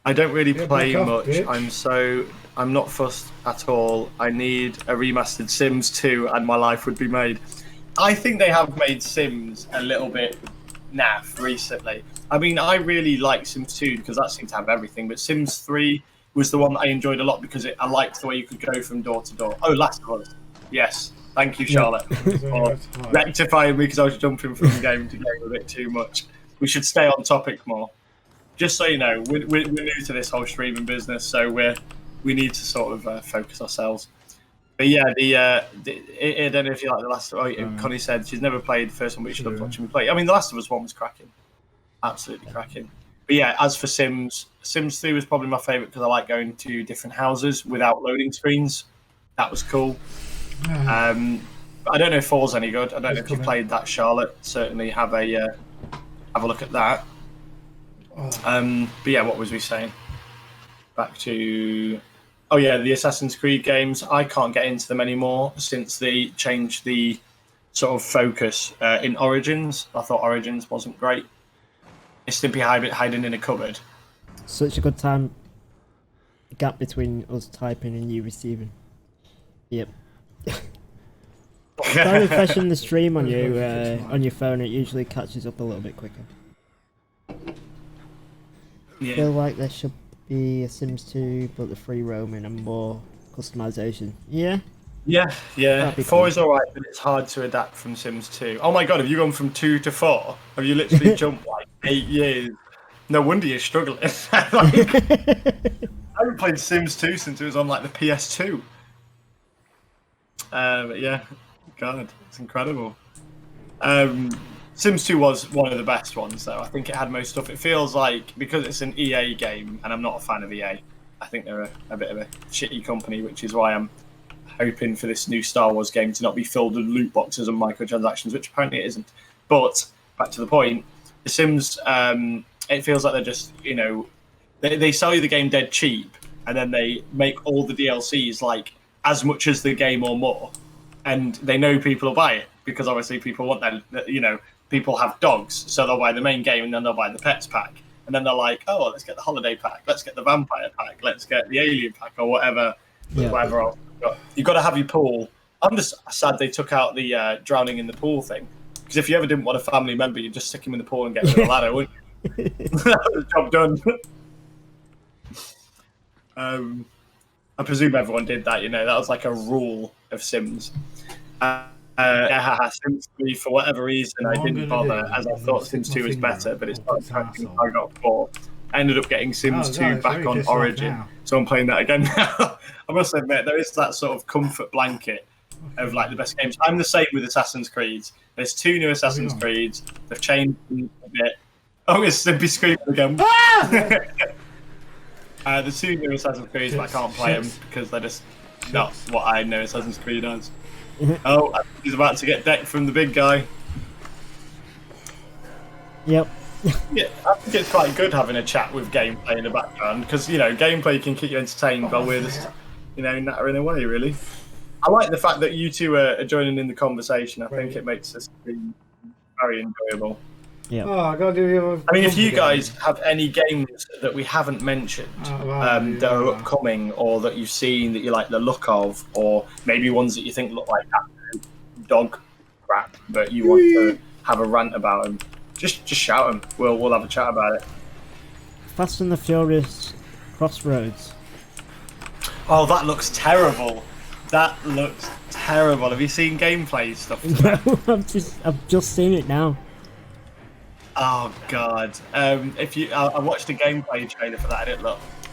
I don't really play much. I'm not fussed at all. I need a remastered Sims 2 and my life would be made. I think they have made Sims a little bit naff recently. I mean, I really like Sims 2 because that seemed to have everything, but Sims 3 was the one that I enjoyed a lot because I liked the way you could go from door to door. Oh, Last of Us. Yes. Thank you, Charlotte, for rectifying me because I was jumping from game to game a bit too much. We should stay on topic more. Just so you know, we're new to this whole streaming business, so we need to sort of focus ourselves. But yeah, I don't know if you like the last. Connie said she's never played the first one, but she loved watching me play. I mean, the Last of Us one was cracking, absolutely cracking. But yeah, as for Sims 3 was probably my favourite because I like going to different houses without loading screens. That was cool. I don't know if 4's any good. I don't know if you played that, Charlotte. Certainly have a look at that. But yeah, what was we saying? Back to the Assassin's Creed games. I can't get into them anymore since they changed the sort of focus in Origins. I thought Origins wasn't great. Is Stimpy hiding in a cupboard? Such a good time gap between us typing and you receiving. Yep. Try refreshing the stream on your phone. It usually catches up a little bit quicker. Yeah. I feel like there should be a Sims 2, but the free roaming and more customization. Yeah. Yeah. 4 cool. is alright, but it's hard to adapt from Sims 2. Oh my god, have you gone from 2 to 4? Have you literally jumped like 8 years? No wonder you're struggling. I haven't played Sims 2 since it was on like the PS2. But yeah, God, it's incredible. Sims 2 was one of the best ones, though. I think it had most stuff. It feels like, because it's an EA game, and I'm not a fan of EA, I think they're a bit of a shitty company, which is why I'm hoping for this new Star Wars game to not be filled with loot boxes and microtransactions, which apparently it isn't. But, back to the point, The Sims, it feels like they're just, you know, they sell you the game dead cheap, and then they make all the DLCs, like, as much as the game or more. And they know people will buy it, because obviously people want that, you know, people have dogs, so they'll buy the main game and then they'll buy the pets pack. And then they're like, oh, let's get the holiday pack, let's get the vampire pack, let's get the alien pack, or whatever else. You've got to have your pool. I'm just sad they took out the drowning in the pool thing. Because if you ever didn't want a family member, you'd just stick him in the pool and get rid of the ladder, wouldn't you? Job done. I presume everyone did that. That was like a rule of Sims. Sims 3, for whatever reason, I didn't bother, as I thought Sims 2 was better, but it's not tracking. I got 4. I ended up getting Sims 2 back on Origin, so I'm playing that again now. I must admit, there is that sort of comfort blanket of like the best games. I'm the same with Assassin's Creed. There's 2 new Assassin's Creeds. They've changed a bit. Oh, it's Stimpy screaming again. The 2 new Assassin's Creed, but I can't play them because they're just not what I know Assassin's Creed as. Oh, he's about to get decked from the big guy. Yep. Yeah, I think it's quite good having a chat with gameplay in the background because, gameplay can keep you entertained while we're just, nattering away, really. I like the fact that you two are joining in the conversation. I think it makes this very enjoyable. Yeah. Oh, I gotta do. I mean, if you guys have any games that we haven't mentioned that are upcoming or that you've seen that you like the look of, or maybe ones that you think look like dog crap, but you want to have a rant about them, just shout them. We'll have a chat about it. Fast and the Furious Crossroads. Oh, that looks terrible. That looks terrible. Have you seen gameplay stuff? No, I've just seen it now. Oh God! I watched a gameplay trailer for that, and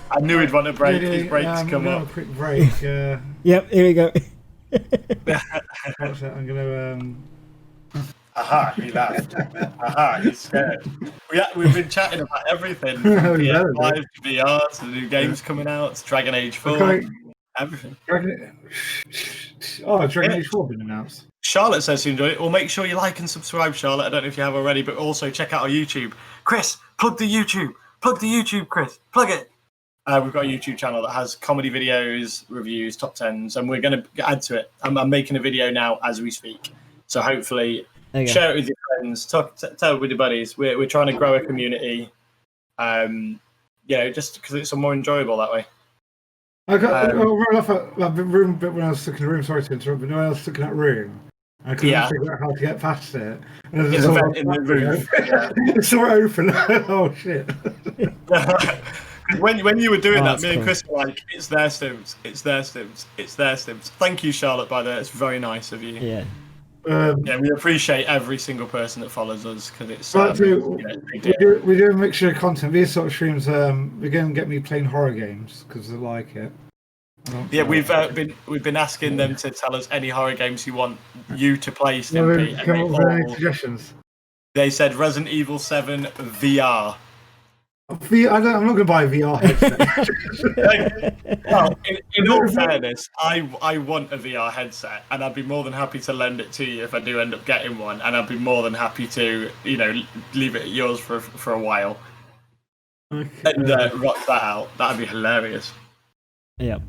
I knew he'd want a break. His breaks come up. A quick break. Yep, here we go. I'm gonna. Aha! He laughed. Aha! He's scared. We've been chatting about everything. PS5 to VR to the new games coming out. It's Dragon Age 4. Everything. Dragon Age 4 been announced. Charlotte says she enjoyed it. Well, make sure you like and subscribe, Charlotte. I don't know if you have already, but also check out our YouTube. Chris, plug the YouTube. Plug the YouTube, Chris. Plug it. We've got a YouTube channel that has comedy videos, reviews, top 10s, and we're going to add to it. I'm making a video now as we speak. So hopefully share it with your friends. Tell it with your buddies. We're trying to grow a community. Just because it's more enjoyable that way. I got right off that room bit when I was stuck in the room. Sorry to interrupt, but when I was stuck in that room, I couldn't figure out how to get past it. And there's a vent in the roof. It's sort of open. Oh shit! when you were doing that, me and Chris were like, "It's their Stims. It's their Stims. It's their Stims." Thank you, Charlotte. By the way, it's very nice of you. Yeah. We appreciate every single person that follows us because it's. We do a mixture of content. These sort of streams, we're going to get me playing horror games because I like it. Yeah, we've been asking them to tell us any horror games you want you to play, Stimpy. Come up with any suggestions. They said Resident Evil 7 VR. I'm not going to buy a VR headset. Well, in all fairness, I want a VR headset, and I'd be more than happy to lend it to you if I do end up getting one, and I'd be more than happy to, leave it at yours for a while and rock that out. That'd be hilarious. Yeah.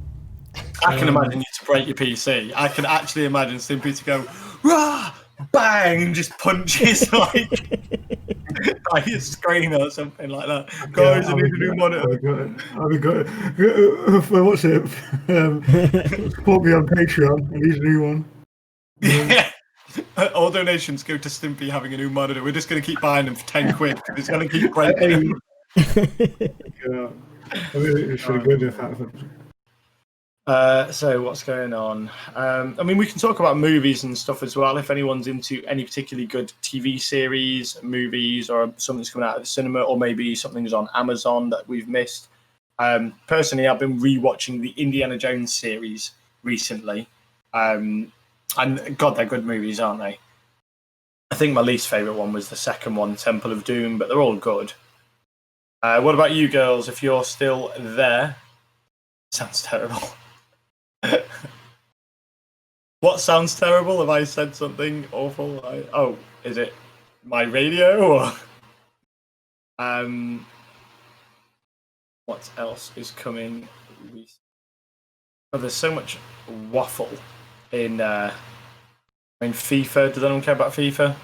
I can imagine you to break your PC. I can actually imagine Stimpy to go, rah, bang, and just punches like a screen or something like that. Guys, I need a new monitor. I'll be good. What's it? Support me on Patreon. I need a new one. Yeah. All donations go to Stimpy having a new monitor. We're just going to keep buying them for 10 quid because it's going to keep breaking. I mean, it's really good if that happens. So what's going on? I mean, we can talk about movies and stuff as well. If anyone's into any particularly good TV series, movies, or something's coming out of the cinema, or maybe something's on Amazon that we've missed. Personally, I've been rewatching the Indiana Jones series recently, and God, they're good movies, aren't they? I think my least favorite one was the second one, Temple of Doom, but they're all good. What about you girls? If you're still there, sounds terrible. What sounds terrible? Have I said something awful? Is it my radio or what else is coming? There's so much waffle in FIFA. Does anyone care about FIFA?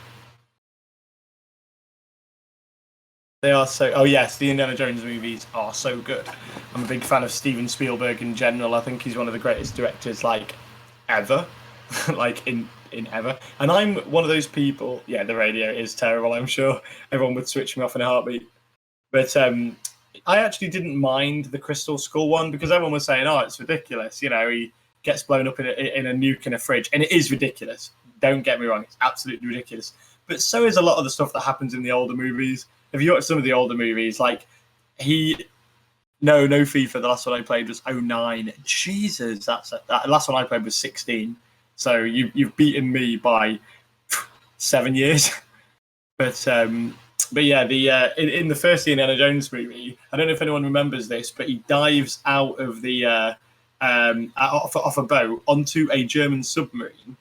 They are so. Oh yes, the Indiana Jones movies are so good. I'm a big fan of Steven Spielberg in general. I think he's one of the greatest directors ever, in ever. And I'm one of those people. Yeah, the radio is terrible. I'm sure everyone would switch me off in a heartbeat. But I actually didn't mind the Crystal Skull one because everyone was saying, "Oh, it's ridiculous." You know, he gets blown up in a nuke in a fridge, and it is ridiculous. Don't get me wrong; it's absolutely ridiculous. But so is a lot of the stuff that happens in the older movies. If you watch some of the older movies, like no FIFA. The last one I played was 09. Jesus, that last one I played was 16. So you've beaten me by 7 years. But yeah, in the first Indiana Jones movie, I don't know if anyone remembers this, but he dives out of the off a boat onto a German submarine,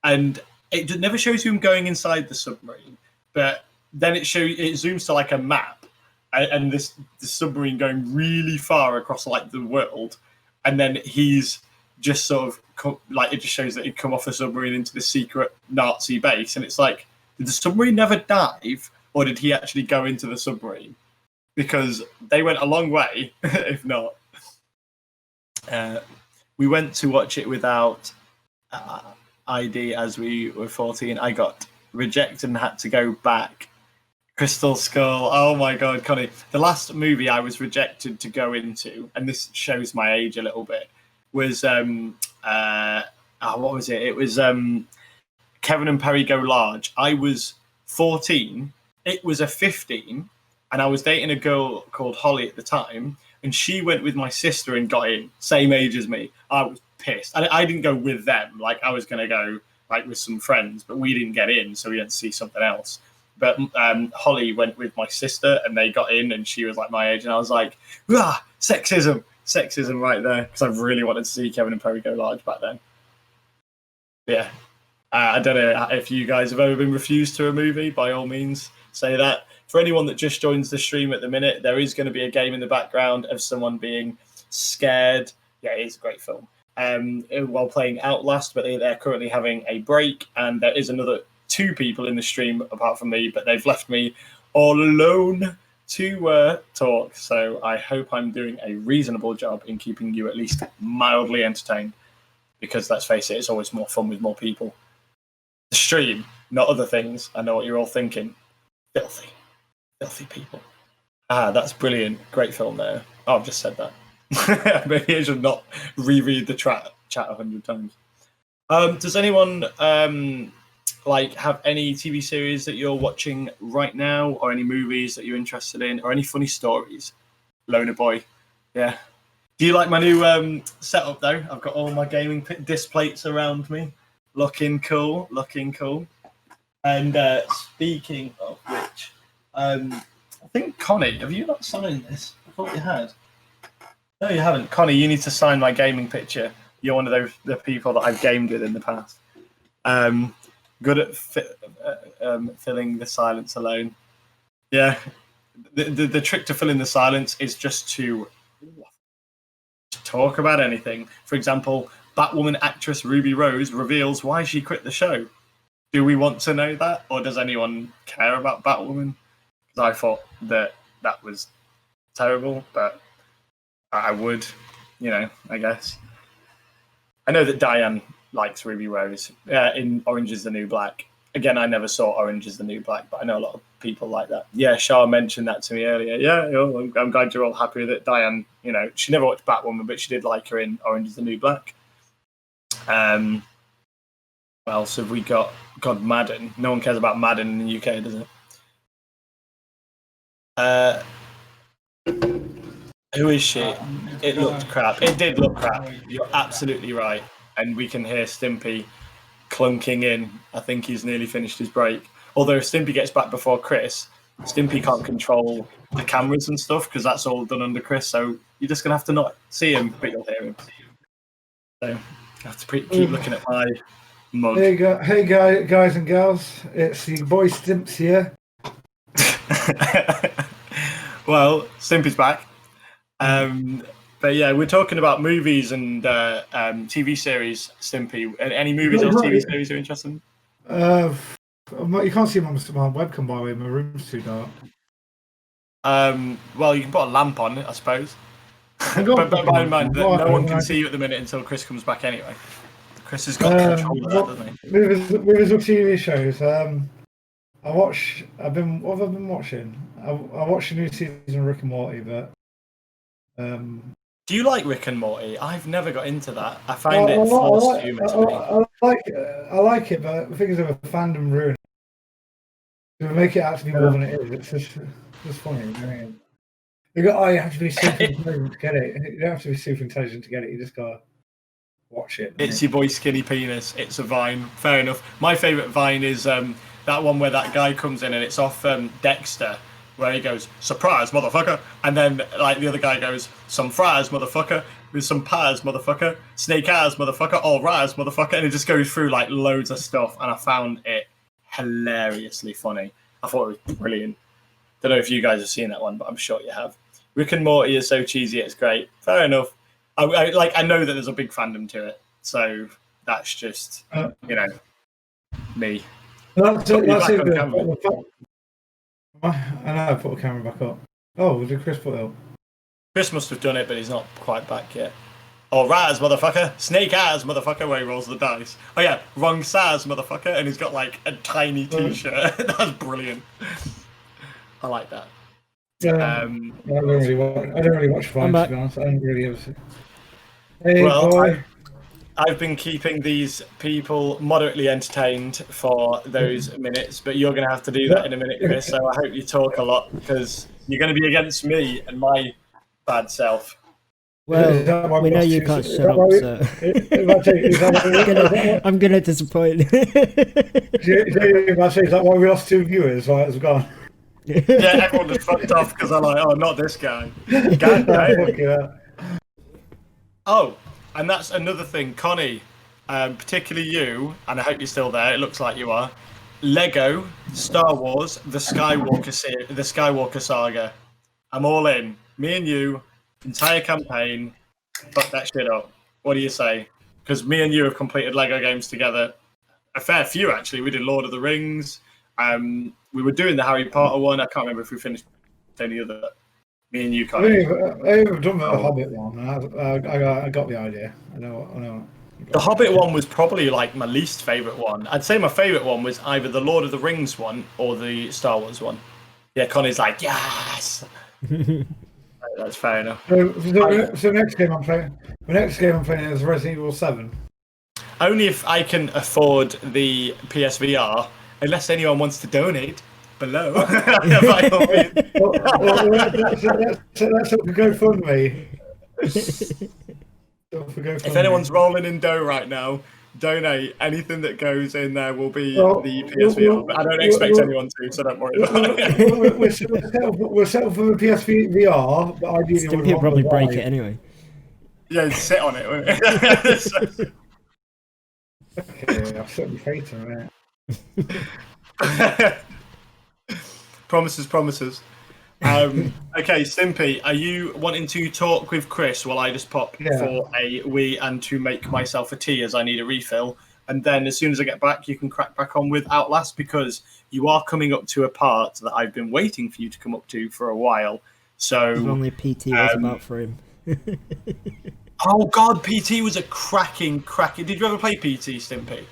and it never shows you him going inside the submarine, but then it zooms to like a map, and the submarine going really far across like the world, and then he's just sort of like, it just shows that he'd come off a submarine into the secret Nazi base, and it's like, did the submarine never dive, or did he actually go into the submarine? Because they went a long way, if not. We went to watch it without ID as we were 14. I got rejected and had to go back. Crystal Skull. Oh my God, Connie. The last movie I was rejected to go into, and this shows my age a little bit, was what was it? It was Kevin and Perry Go Large. I was 14. It was a 15, and I was dating a girl called Holly at the time, and she went with my sister and got in, same age as me. I was pissed. I didn't go with them. Like, I was going to go like with some friends, but we didn't get in, so we had to see something else. But Holly went with my sister, and they got in, and she was like my age, and I was like, sexism right there, because I really wanted to see Kevin and Perry Go Large back then. Yeah. I don't know if you guys have ever been refused to a movie. By all means, say that. For anyone that just joins the stream at the minute, there is going to be a game in the background of someone being scared. Yeah, it is a great film. While playing Outlast, but they're currently having a break, and there is another 2 people in the stream apart from me, but they've left me all alone to talk. So I hope I'm doing a reasonable job in keeping you at least mildly entertained, because let's face it, it's always more fun with more people. The stream, not other things. I know what you're all thinking. Filthy people. That's brilliant. Great film there. Oh, I've just said that. Maybe I should not reread the chat 100 times. Does anyone have any TV series that you're watching right now, or any movies that you're interested in, or any funny stories? Loner boy. Yeah. Do you like my new setup though? I've got all my gaming disc plates around me. Looking cool. And speaking of which, I think, Connie, have you not signed this? I thought you had. No, you haven't. Connie, you need to sign my gaming picture. You're one of the people that I've gamed with in the past. Good at filling the silence alone. Yeah. The trick to fill in the silence is just to talk about anything. For example, Batwoman actress Ruby Rose reveals why she quit the show. Do we want to know that, or does anyone care about Batwoman? Because I thought that was terrible, but I would, I guess. I know that Diane likes Ruby Rose in Orange is the New Black. Again, I never saw Orange is the New Black, but I know a lot of people like that. Yeah, Shah mentioned that to me earlier. Yeah, I'm glad you're all happy with it. Diane, she never watched Batwoman, but she did like her in Orange is the New Black. What else have we got? God, Madden. No one cares about Madden in the UK, does it? Who is she? It looked crap. It did look crap. You're absolutely right. And we can hear Stimpy clunking in. I think he's nearly finished his break. Although if Stimpy gets back before Chris, Stimpy can't control the cameras and stuff because that's all done under Chris. So you're just going to have to not see him, but you'll hear him. So I have to keep looking at my mug. There you go. Hey, guys and girls. It's your boy Stimps here. Well, Stimpy's back. But yeah, we're talking about movies and TV series, Stimpy. Any movies or TV series you're interested in? You can't see my webcam, by the way. My room's too dark. Well, you can put a lamp on it, I suppose. But bear in mind that no one can see you at the minute until Chris comes back anyway. Chris has got control of that, doesn't he? Movies or TV shows. What have I been watching? I watched a new season of Rick and Morty, but do you like Rick and Morty? I've never got into that. I find it forced humor to me. I like it, but the thing is, if a fandom ruin it, to make it out to be more than it is, it's just funny. You know what I mean? You have to be super intelligent to get it. You don't have to be super intelligent to get it. You just gotta watch it. It's your boy Skinny Penis. It's a Vine. Fair enough. My favourite Vine is that one where that guy comes in and it's off Dexter, where he goes, "Surprise, motherfucker!" And then like the other guy goes, "Some fries, motherfucker, with some pies, motherfucker, snake eyes, motherfucker, all rise, motherfucker," and it just goes through like loads of stuff, and I found it hilariously funny. I thought it was brilliant. Don't know if you guys have seen that one, but I'm sure you have. Rick and Morty is so cheesy, it's great. Fair enough. I know that there's a big fandom to it, so that's just me. That's it. I know I put the camera back up. Oh, did Chris put it up? Chris must have done it, but he's not quite back yet. Oh, rise, motherfucker. Snake eyes, motherfucker, where he rolls the dice. Oh, yeah, wrong size, motherfucker, and he's got, like, a tiny T-shirt. That's brilliant. I like that. Yeah, I don't really watch Vine, to be honest. I don't really ever see. Hey, boy. I've been keeping these people moderately entertained for those minutes, but you're going to have to do that in a minute, Chris, so I hope you talk a lot, because you're going to be against me and my bad self. Well, we know you can't shut up, so I'm going to disappoint. Is that why we lost 2 viewers while it was gone? Yeah, everyone just fucked off because I'm like, oh, not this guy. God damn. Oh, and that's another thing, Connie, particularly you, and I hope you're still there, it looks like you are. Lego, Star Wars, the Skywalker saga. I'm all in. Me and you, entire campaign, fuck that shit up. What do you say? Because me and you have completed Lego games together. A fair few, actually. We did Lord of the Rings. We were doing the Harry Potter one. I can't remember if we finished any other. Me and you, Connie. I've done the Hobbit one. I got the idea. I know. The Hobbit one was probably like my least favourite one. I'd say my favourite one was either the Lord of the Rings one or the Star Wars one. Yeah, Connie's like, yes! That's fair enough. So the next game I'm playing is Resident Evil 7. Only if I can afford the PSVR, unless anyone wants to donate below. Let's go fund me. If anyone's rolling in dough right now, donate. Anything that goes in there will be the PSVR. But I don't expect anyone to, so don't worry about it. We're set up for the PSVR, but ideally Stimpy will probably break it anyway. Yeah, sit on it, won't it? Okay, I've set my face on it. Promises. Okay, Stimpy, are you wanting to talk with Chris while I just pop for a wee and to make myself a tea as I need a refill? And then as soon as I get back, you can crack back on with Outlast, because you are coming up to a part that I've been waiting for you to come up to for a while. So if only PT was about for him. Oh God, PT was a cracking. Did you ever play PT, Stimpy?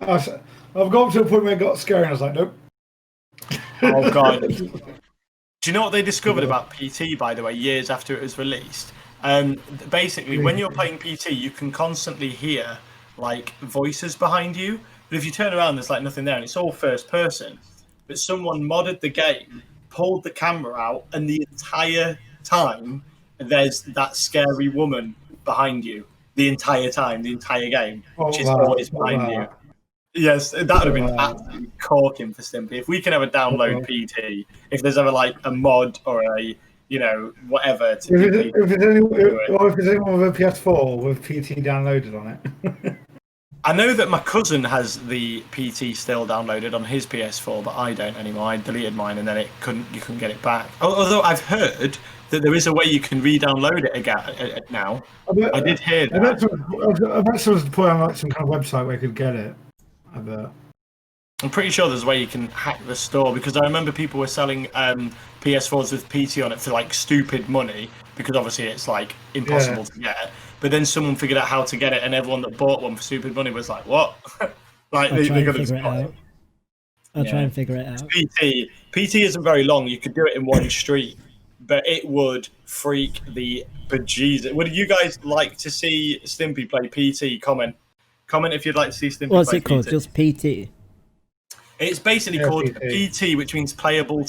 I've got to a point where I got scared and I was like, nope. Oh God. Do you know what they discovered about PT, by the way, years after it was released? Basically, when you're playing PT, you can constantly hear like voices behind you, but if you turn around, there's like nothing there, and it's all first person. But someone modded the game, pulled the camera out, and the entire time there's that scary woman behind you. The entire time, the entire game, which is always behind you. Yes, that would have been absolutely corking for Stimpy. If we can ever download PT, if there's ever like a mod or a whatever. If there's anyone with a PS4 with PT downloaded on it. I know that my cousin has the PT still downloaded on his PS4, but I don't anymore. I deleted mine, and then you couldn't get it back. Although I've heard that there is a way you can re-download it again now. I did hear that. I bet someone's put on like some kind of website where you could get it. I bet. I'm pretty sure there's a way you can hack the store, because I remember people were selling PS4s with PT on it for like stupid money, because obviously it's like impossible to get. But then someone figured out how to get it, and everyone that bought one for stupid money was like, "What?" Like they got it. I'll try and figure it out. PT isn't very long. You could do it in one stream, but it would freak the bejesus. Would you guys like to see Stimpy play PT? Comment if you'd like to see Stimpy What's play it called? PT. Just PT? It's basically called PT, which means playable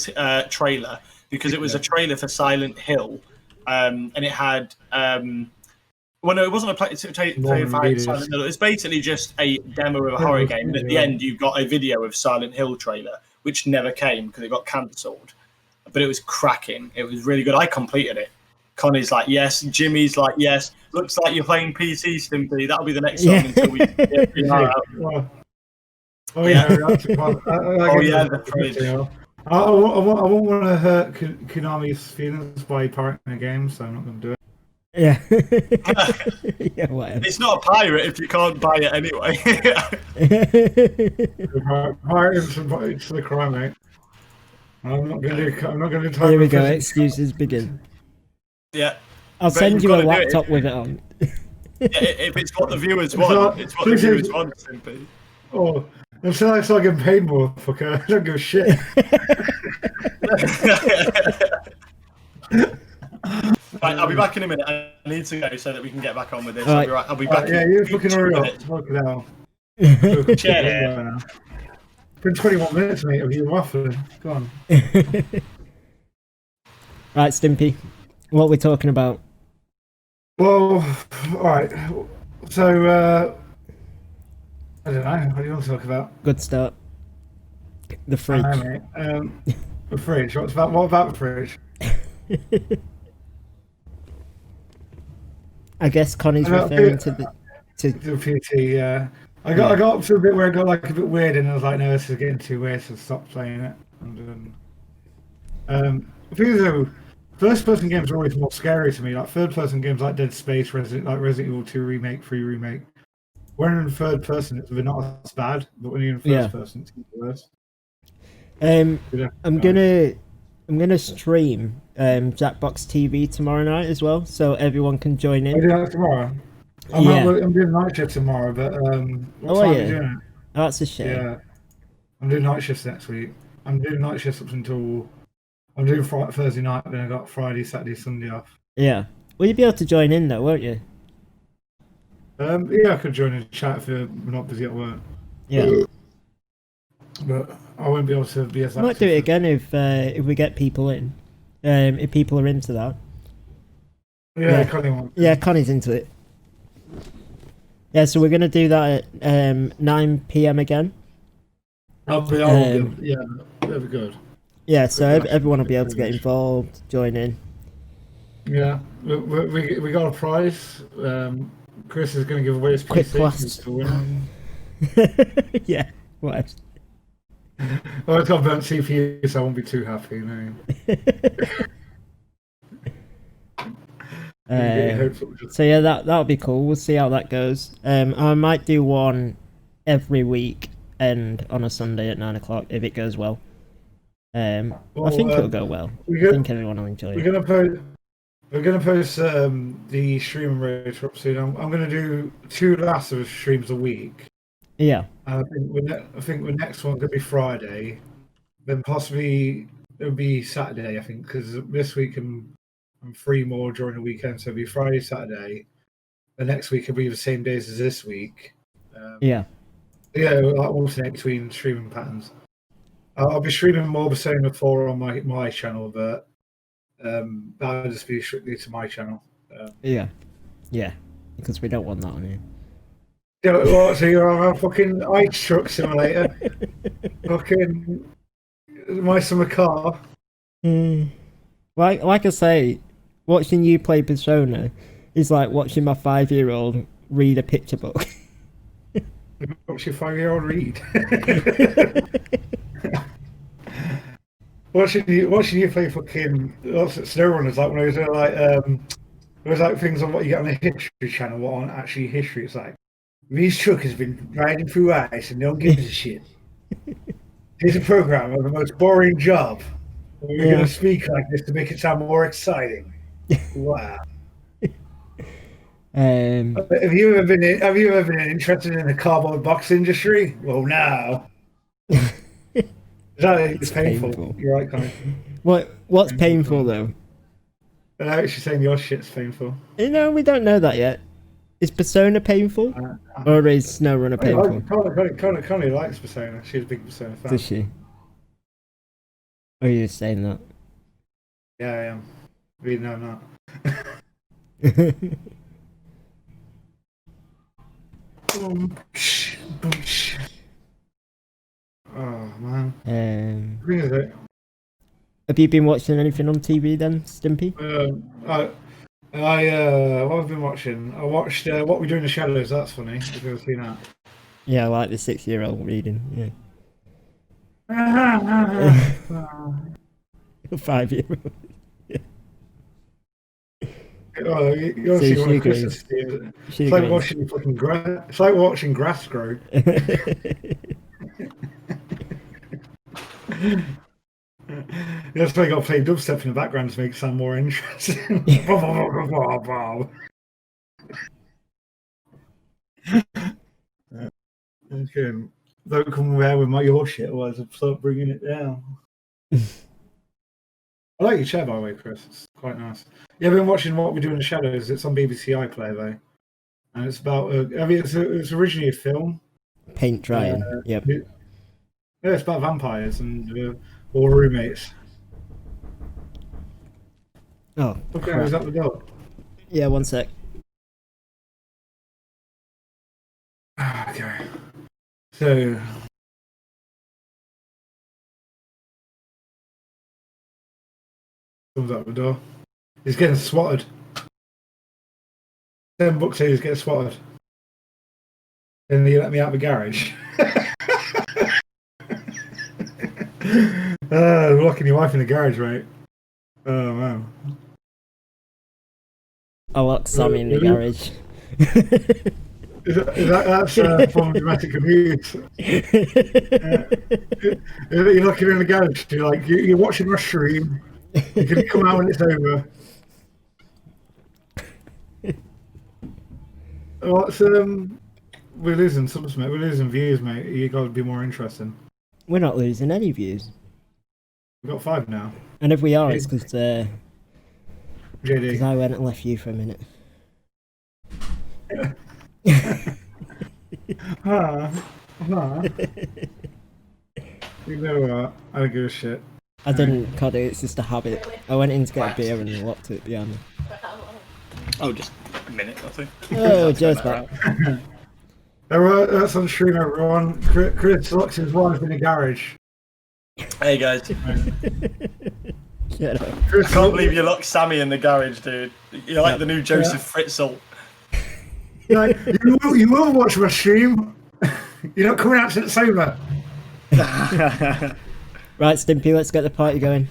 trailer, because it was a trailer for Silent Hill, and it had... well, no, it wasn't a play for Silent Hill. It's basically just a demo of a horror game, and at the end you got a video of Silent Hill trailer, which never came because it got cancelled. But it was cracking. It was really good. I completed it. Connie's like, yes. Jimmy's like, yes. Looks like you're playing PC, Stimpy. That'll be the next song until we get out. Oh yeah, the fridge. I won't want to hurt Konami's feelings by pirating the game, so I'm not going to do it. Yeah. Yeah, whatever. It's not a pirate if you can't buy it anyway. It's the crime, mate. I'm not going to do. Here we go. Excuses begin. Yeah. I'll send you a laptop with it on. If it's what the viewers want, it's what the viewers want, Stimpy. Oh, until I start getting paid more, fucker. I don't give a shit. Right, I'll be back in a minute. I need to go so that we can get back on with this. Right. I'll be back. Yeah, you fucking hurry up. Fuck it out. Cheers. Been 21 minutes, mate, of you waffling. Go on. Right, Stimpy. What are we talking about? Well, alright. So, I don't know. What do you want to talk about? Good start. The fridge. The fridge. What about the fridge? I guess Connie's referring to the PT. Yeah, I got up to a bit where it got like a bit weird, and I was like, no, this is getting too weird, so stop playing it. And I think though, first-person games are always more scary to me. Like third-person games like Dead Space, Resident Evil 2 remake, 3 remake. When in third person, it's not as bad, but when you're in first person, it's worse. I'm gonna stream Jackbox TV tomorrow night as well, so everyone can join in. Are you doing that tomorrow? I'm doing night shift tomorrow, but what time are you doing it? Oh, that's a shame. Yeah, I'm doing night shifts next week. I'm doing night shifts up until I'm doing Thursday night, then I got Friday, Saturday, Sunday off. Yeah, will you be able to join in though, won't you? Yeah, I could join in chat if we're not busy at work. Yeah. But I won't be able to be as active. Might do it again if we get people in. If people are into that. Yeah, Connie wants. Yeah, Connie's into it. Yeah, so we're gonna do that at 9 PM again. Yeah, that'll be good. Yeah, so everyone will be able to get involved, join in. Yeah, we got a prize. Chris is going to give away his Quick PC blast. to win. Yeah, what? Well, it's got burnt CPU, so I won't be too happy. No. So yeah, that'll be cool. We'll see how that goes. I might do one every week and on a Sunday at 9 o'clock if it goes well. I think it'll go well. I think everyone will enjoy it. We're gonna post the stream rate up soon. I'm gonna do 2 last of streams a week. Yeah. I think the next one could be Friday, then possibly it'll be Saturday. I think because this week I'm free more during the weekend, so it'll be Friday, Saturday. The next week will be the same days as this week. Yeah. Yeah, like alternate between streaming patterns. I'll be streaming more Persona 4 on my channel, but that'll just be strictly to my channel. Yeah, because we don't want that on here. Yeah, what? So you're on a fucking ice truck simulator? Fucking my summer car. Like I say, watching you play Persona is like watching my 5-year-old read a picture book. What's your 5-year-old read? Watching you play fucking SnowRunners, like when it was like it was like things on what you get on the History Channel, what aren't actually history. It's like this truck has been riding through ice and no one gives a shit. Here's a program of the most boring job. We're going to speak like this to make it sound more exciting. Wow. Have you ever been interested in the cardboard box industry? Well, now. It's painful. You're right, Connor. What's painful though? She's saying your shit's painful. We don't know that yet. Is Persona painful? Or is SnowRunner painful? Connie likes Persona. She's a big Persona fan. Does she? Or are you just saying that? Yeah, I am. We know not. Oh man. Have you been watching anything on TV then, Stimpy? What have I been watching? I watched What We Do in the Shadows. That's funny. Have you ever seen that? Yeah, I like the 6-year-old reading. Yeah. 5-year-old. Oh, you see what Christmas is. It's like watching fucking grass. It's like watching grass grow. That's why I got to play dubstep in the background to make it sound more interesting. Okay. Don't come there with your shit, otherwise I'll start bringing it down. I like your chair, by the way, Chris. It's quite nice. You ever been watching What We Do in the Shadows? It's on BBC iPlayer, though. And it's about... it's originally a film. Paint drying, yep. Yeah, it's about vampires and all roommates. Oh, okay, is that the door? Yeah, one sec. Okay. So... comes out the door. He's getting swatted. 10 bucks here, he's getting swatted. Then he let me out of the garage. Locking your wife in the garage, right? Oh man. I locked Sammy in the garage. That's a form of dramatic abuse. You're looking in the garage. You're like you're watching my stream. You can come out when it's over. What's we're losing subs, mate. We're losing views, mate. You got to be more interesting. We're not losing any views. We've got 5 now. And if we are, it's because JD. I went and left you for a minute. You know what? I don't give a shit. I didn't cut it, it's just a habit. I went in to get a beer and locked it behind me. Oh, just a minute, I think. Oh, Joe's back. That's on stream, everyone. Chris locks his wife in the garage. Hey, guys. Shut up. I can't believe you locked Sammy in the garage, dude. You're like the new Joseph Fritzl. Like, you will watch my stream. You're not coming out to the sober. Right, Stimpy, let's get the party going.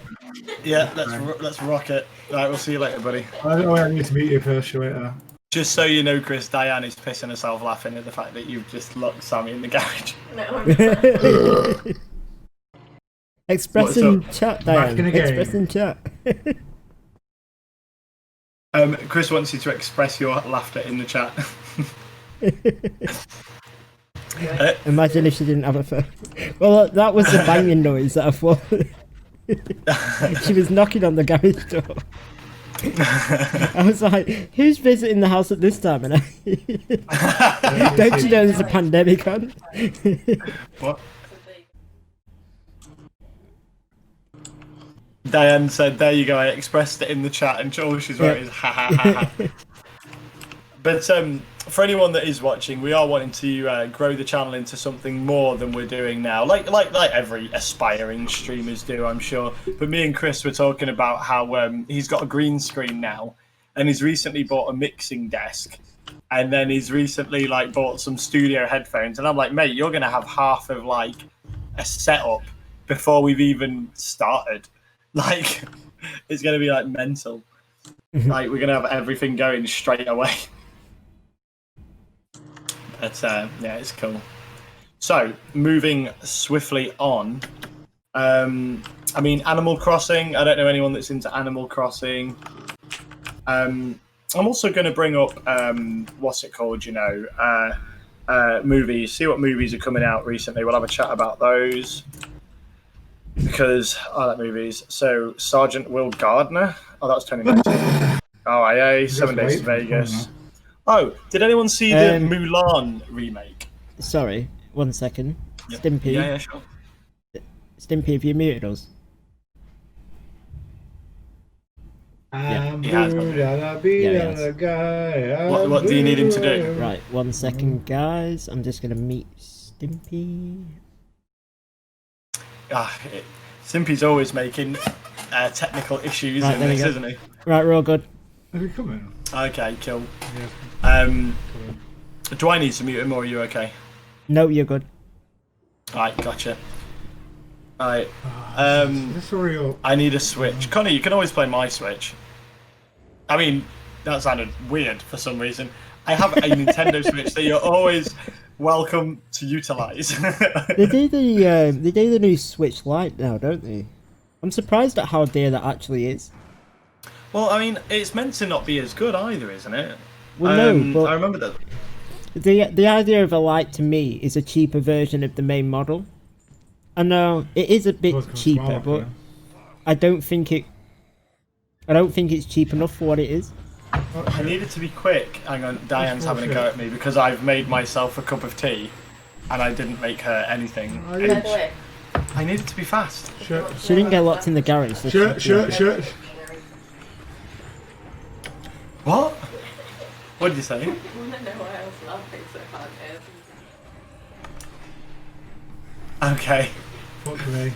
Yeah, let's rock it. Right, we'll see you later, buddy. I need to meet you first later. Just so you know, Chris, Diane is pissing herself laughing at the fact that you've just locked Sammy in the garage. No. Express in chat, Diane. Express in chat. Chris wants you to express your laughter in the chat. Imagine if she didn't have a phone. Well, that was the banging noise that I thought. She was knocking on the garage door. I was like, who's visiting the house at this time? And don't you know there's a pandemic on? What? Diane said, there you go, I expressed it in the chat, and all she's writing is ha ha ha ha. But for anyone that is watching, we are wanting to grow the channel into something more than we're doing now, like every aspiring streamers do, I'm sure. But me and Chris were talking about how he's got a green screen now, and he's recently bought a mixing desk, and then he's recently bought some studio headphones, and I'm like, mate, you're gonna have half of a setup before we've even started. It's gonna be mental. We're gonna have everything going straight away. But yeah, it's cool. So moving swiftly on. I mean, Animal Crossing. I don't know anyone that's into Animal Crossing. I'm also going to bring up what's it called? Movies. See what movies are coming out recently. We'll have a chat about those. because I like movies. So Sergeant Will Gardner. Oh, that was 2019. RIA, 7 Days to Vegas. Oh, did anyone see the Mulan remake? Sorry, 1 second. Yep. Stimpy. Yeah, sure. Stimpy, have you muted us? I'm he has, blue, da, be Yeah, the guy. What do you need him to do? Right, 1 second, guys. I'm just gonna meet Stimpy. Stimpy's always making technical issues in this, isn't he? Right, we're all good. Are you coming? Okay, cool. Yeah. Do I need to mute him or are you okay? No, you're good. Alright, gotcha. Alright. That's real. I need a Switch. Connor, you can always play my Switch. I mean, that sounded weird for some reason. I have a Nintendo Switch that you're always welcome to utilize. They do the new Switch Lite now, don't they? I'm surprised at how dear that actually is. Well, I mean, it's meant to not be as good either, isn't it? Well, no, but I remember that. the idea of a Lite to me is a cheaper version of the main model. I know it is a bit cheaper, but I don't think it's cheap enough for what it is. I need it to be quick. Hang on, Diane's having a go at me because I've made myself a cup of tea and I didn't make her anything. I need it to be fast. She didn't get locked in the garage. Shut. What? What did you say? I want to know why I was laughing so hard. Okay. Fuck me.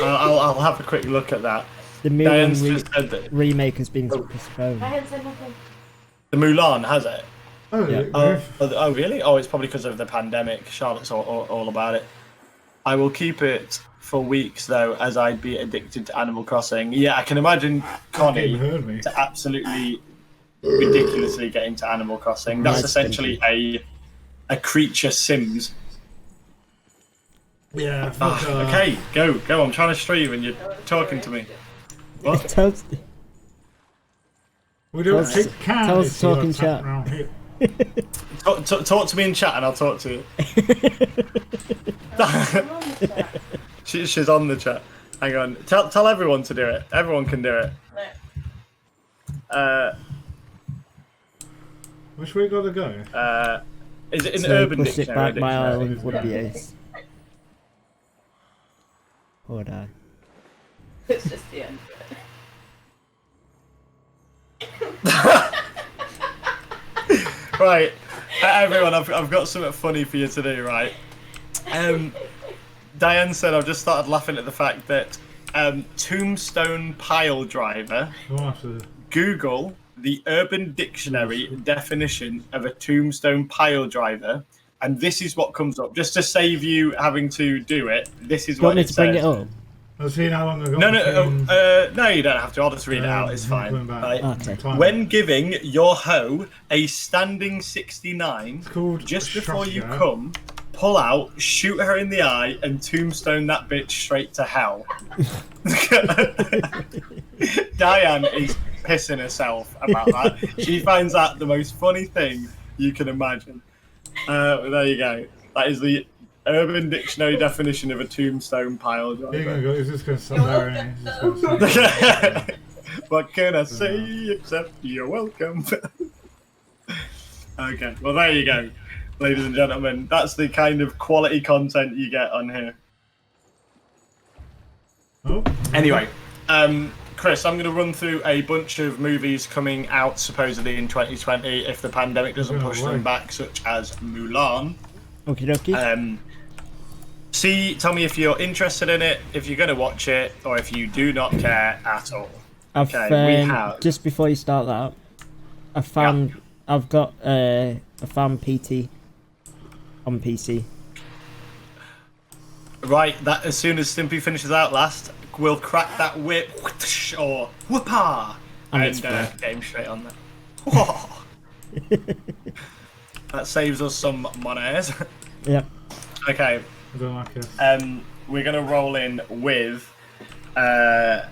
I'll have a quick look at that. The Diane's Mulan just said that remake has been postponed. I hadn't said nothing. the Mulan has it. Oh, Yeah. yeah. Oh, really? Oh, it's probably because of the pandemic. Charlotte's all about it. I will keep it for weeks, though, as I'd be addicted to Animal Crossing. Yeah, I can imagine Connie heard me. to absolutely ridiculously get into Animal Crossing. That's Nice, essentially a creature Sims. Yeah. Fuck Okay, go. I'm trying to stream and you're talking to me. What? We don't take tell us to talk in chat. around here. Talk to me in chat and I'll talk to you. She's on the chat. Hang on. Tell everyone to do it. Everyone can do it. Which way gotta go? Is it an So urban push it dictionary? back, my island would be ace. Or die. It's just the end of it. Right, everyone, I've got something funny for you to do, right? Diane said I've just started laughing at the fact that Tombstone Pile Driver, Google the Urban Dictionary definition of a tombstone pile driver, and this is what comes up. Just to save you having to do it, this is what it says. Do you want me to bring it up? I've seen how long ago. No, you don't have to. I'll just read it out. It's fine. Right. Okay. When giving your hoe a standing 69, just before you come, pull out, shoot her in the eye, and tombstone that bitch straight to hell. Diane is pissing herself about that. She finds that the most funny thing you can imagine. There you go. That is the Urban Dictionary definition of a tombstone pile driver. Is this going to stop there? What can I say except you're welcome? Okay, well there you go, ladies and gentlemen. That's the kind of quality content you get on here. Anyway, Chris, I'm going to run through a bunch of movies coming out supposedly in 2020 if the pandemic doesn't push them back, such as Mulan. Okie dokie. Tell me if you're interested in it, if you're going to watch it, or if you do not care at all. We have just before you start that, I've got a fan PT on PC. Right, that as soon as Stimpy finishes Outlast, we'll crack that whip or whoopah and get him straight on there. That saves us some monies. Yep. Okay. I don't like it. We're gonna roll in with I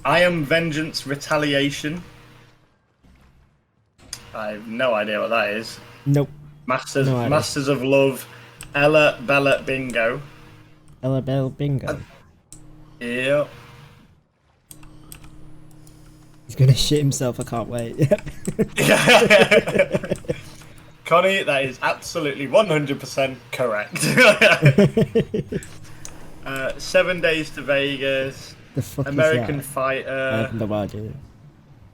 Am Vengeance Retaliation. I have no idea what that is. Nope. Masters of Love, Ella Bella Bingo. Ella Bella Bingo. Yep. He's gonna shit himself. I can't wait. Connie, that is absolutely 100% correct. 7 Days to Vegas, The fuck American is that? I Fighter, have no idea.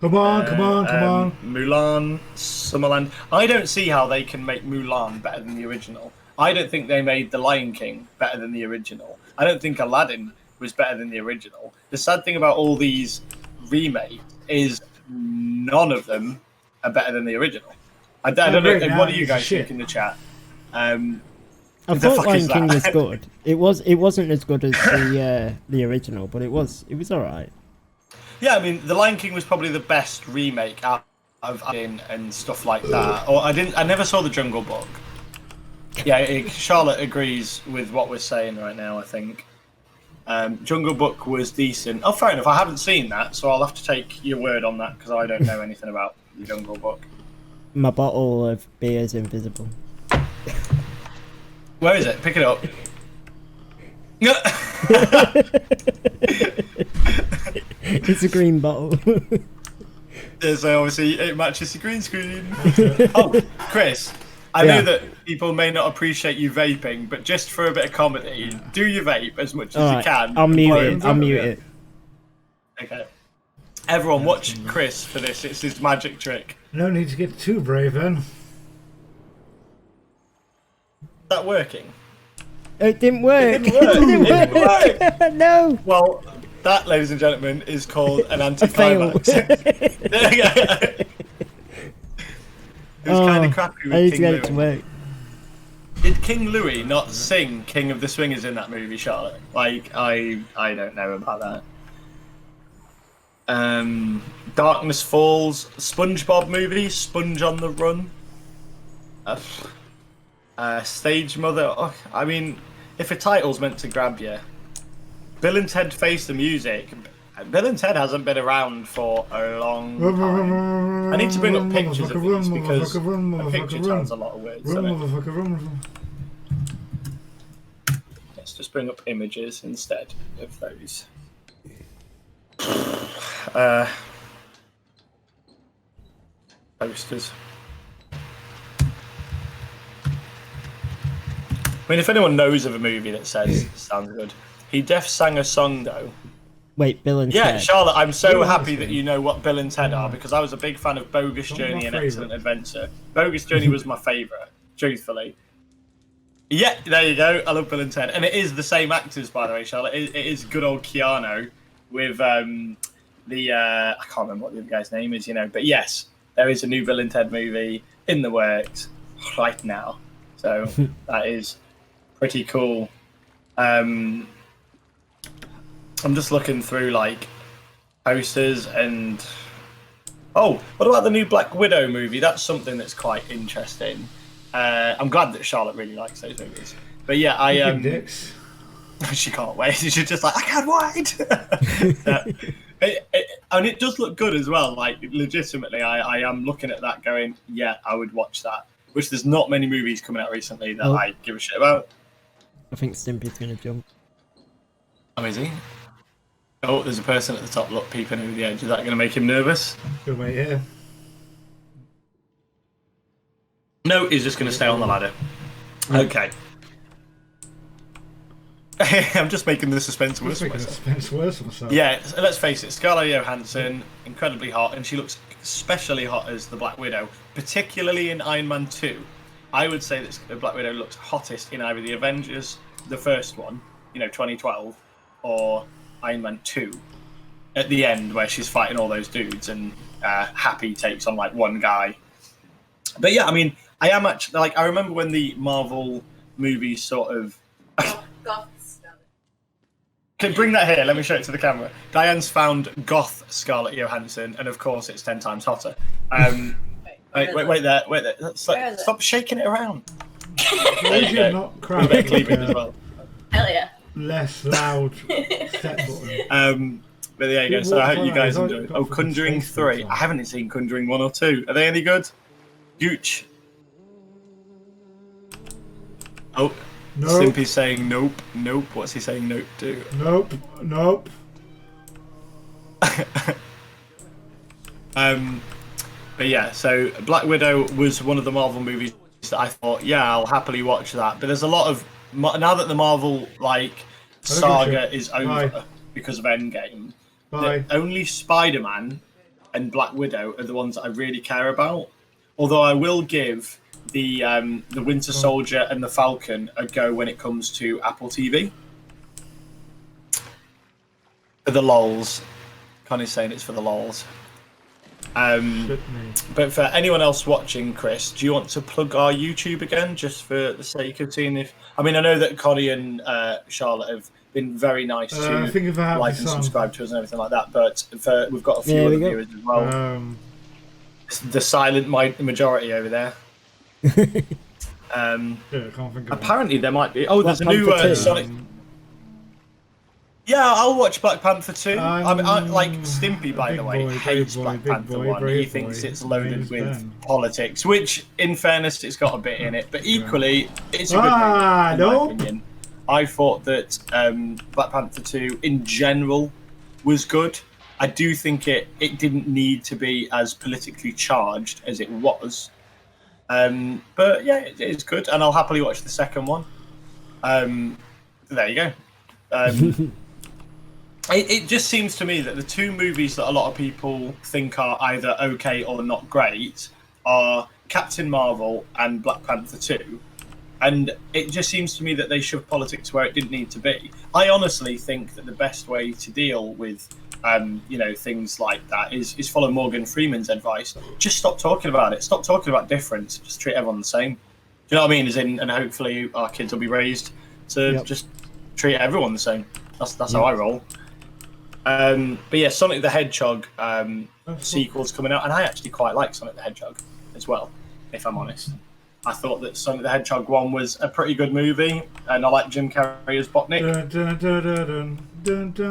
Come on, come on. Mulan, Summerland. I don't see how they can make Mulan better than the original. I don't think they made The Lion King better than the original. I don't think Aladdin was better than the original. The sad thing about all these remakes is none of them are better than the original. I don't know. What do you guys think in the chat? I thought Lion King was good. It wasn't as good as the original, but it was alright. Yeah, I mean, The Lion King was probably the best remake out of Aladdin and stuff like that. Or I never saw The Jungle Book. Yeah, Charlotte agrees with what we're saying right now, I think. Jungle Book was decent. Oh, fair enough. I haven't seen that, so I'll have to take your word on that because I don't know anything about The Jungle Book. My bottle of beer is invisible. Where is it? Pick it up. It's a green bottle. So obviously it matches the green screen. Oh, Chris, I know that people may not appreciate you vaping, but just for a bit of comedy, do your vape as much as you can. I'll mute it. Okay. Everyone, watch Chris for this. It's his magic trick. No need to get too brave, then. Is that working? It didn't work. It didn't work. No. Well, that, ladies and gentlemen, is called an anticlimax. It was kind of crappy with King Louis. Did King Louis not sing King of the Swingers in that movie, Charlotte? Like, I don't know about that. Darkness Falls, SpongeBob movie, Sponge on the Run. Stage Mother. Oh, I mean, if a title's meant to grab you, Bill and Ted Face the Music. Bill and Ted hasn't been around for a long time. I need to bring up pictures of these because a picture tells a lot of words. Let's just bring up images instead of those. Posters. I mean, if anyone knows of a movie that says sounds good, he def sang a song though. Wait, Bill and Ted. Yeah, Charlotte, I'm so happy that you know what Bill and Ted are because I was a big fan of Bogus Journey and Excellent Adventure. Bogus Journey was my favourite, truthfully. Yeah, there you go. I love Bill and Ted, and it is the same actors, by the way, Charlotte. It is good old Keanu with I can't remember what the other guy's name is, but yes, there is a new Bill and Ted movie in the works right now, so that is pretty cool. I'm just looking through like posters and what about the new Black Widow movie? That's something that's quite interesting. I'm glad that Charlotte really likes those movies, but yeah, she can't wait. She's just like, I can't wait. And it does look good as well. Like, legitimately, I am looking at that going, yeah, I would watch that. Which there's not many movies coming out recently that I give a shit about. I think Stimpy's going to jump. Oh, is he? Oh, there's a person at the top, look, peeping over the edge. Is that going to make him nervous? Good wait here. No, he's just going to stay on the ladder. Okay. I'm just making the suspense worse for myself. Yeah, let's face it, Scarlett Johansson, incredibly hot, and she looks especially hot as the Black Widow, particularly in Iron Man 2. I would say that the Black Widow looks hottest in either the Avengers, the first one, 2012, or Iron Man 2, at the end where she's fighting all those dudes and Happy takes on like one guy. But yeah, I mean, I am actually, like, I remember when the Marvel movies sort of... Okay, bring that here. Let me show it to the camera. Diane's found goth Scarlett Johansson, and of course, it's 10 times hotter. Wait there. Stop shaking it around. There you go. Not a bit of cleavage as well. Hell yeah. Less loud set button. But there you go. So I hope you guys enjoy it. Oh, Conjuring 3. I haven't seen Conjuring 1 or 2. Are they any good? Gooch. Oh, Nope. Stimpy's saying nope, nope. What's he saying nope to? Nope. Nope. But yeah, so Black Widow was one of the Marvel movies that I thought, yeah, I'll happily watch that. But there's a lot of now that the Marvel saga is over because of Endgame. Only Spider-Man and Black Widow are the ones that I really care about. Although I will give the Winter Soldier and the Falcon a go when it comes to Apple TV. For the lols. Connie's saying it's for the lols. But for anyone else watching, Chris, do you want to plug our YouTube again, just for the sake of seeing if... I mean, I know that Connie and Charlotte have been very nice to like and subscribe to us and everything like that, but we've got a few other viewers as well. The silent majority over there. Apparently there might be... Oh, there's a new Sonic... Yeah, I'll watch Black Panther 2. I like Stimpy, by the way, hates Black Panther 1. He thinks it's loaded with politics, which, in fairness, it's got a bit in it. But equally, it's a good movie, in my opinion. I thought that Black Panther 2, in general, was good. I do think it didn't need to be as politically charged as it was. But, yeah, it is good, and I'll happily watch the second one. There you go. It just seems to me that the two movies that a lot of people think are either okay or not great are Captain Marvel and Black Panther 2. And it just seems to me that they shoved politics where it didn't need to be. I honestly think that the best way to deal with things like that is follow Morgan Freeman's advice. Just stop talking about it. Stop talking about difference. Just treat everyone the same. Do you know what I mean? And hopefully our kids will be raised to just treat everyone the same. That's how I roll. But yeah, Sonic the Hedgehog sequel's coming out, and I actually quite like Sonic the Hedgehog as well, if I'm honest. I thought that Sonic the Hedgehog 1 was a pretty good movie, and I like Jim Carrey as Robotnik.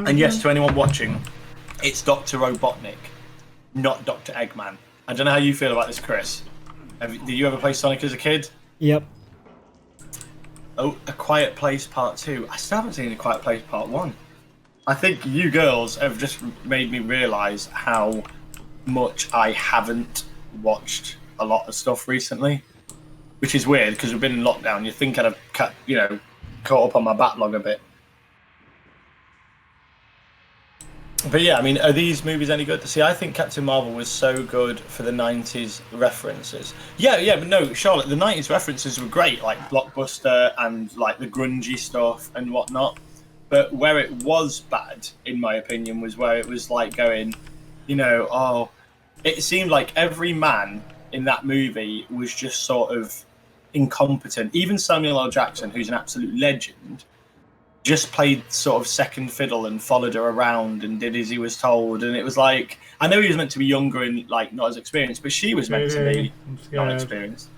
And yes, to anyone watching, it's Dr. Robotnik, not Dr. Eggman. I don't know how you feel about this, Chris. Did you ever play Sonic as a kid? Yep. Oh, A Quiet Place Part 2. I still haven't seen A Quiet Place Part 1. I think you girls have just made me realise how much I haven't watched a lot of stuff recently, which is weird because we've been in lockdown. You think I'd have caught up on my backlog a bit. But yeah, I mean, are these movies any good? See, I think Captain Marvel was so good for the 90s references. Yeah, but no, Charlotte, the 90s references were great, like Blockbuster and like the grungy stuff and whatnot. But where it was bad, in my opinion, was where it was like going, it seemed like every man in that movie was just sort of incompetent. Even Samuel L. Jackson, who's an absolute legend, just played sort of second fiddle and followed her around and did as he was told. And it was like, I know he was meant to be younger and like not as experienced, but she was meant to be not experienced.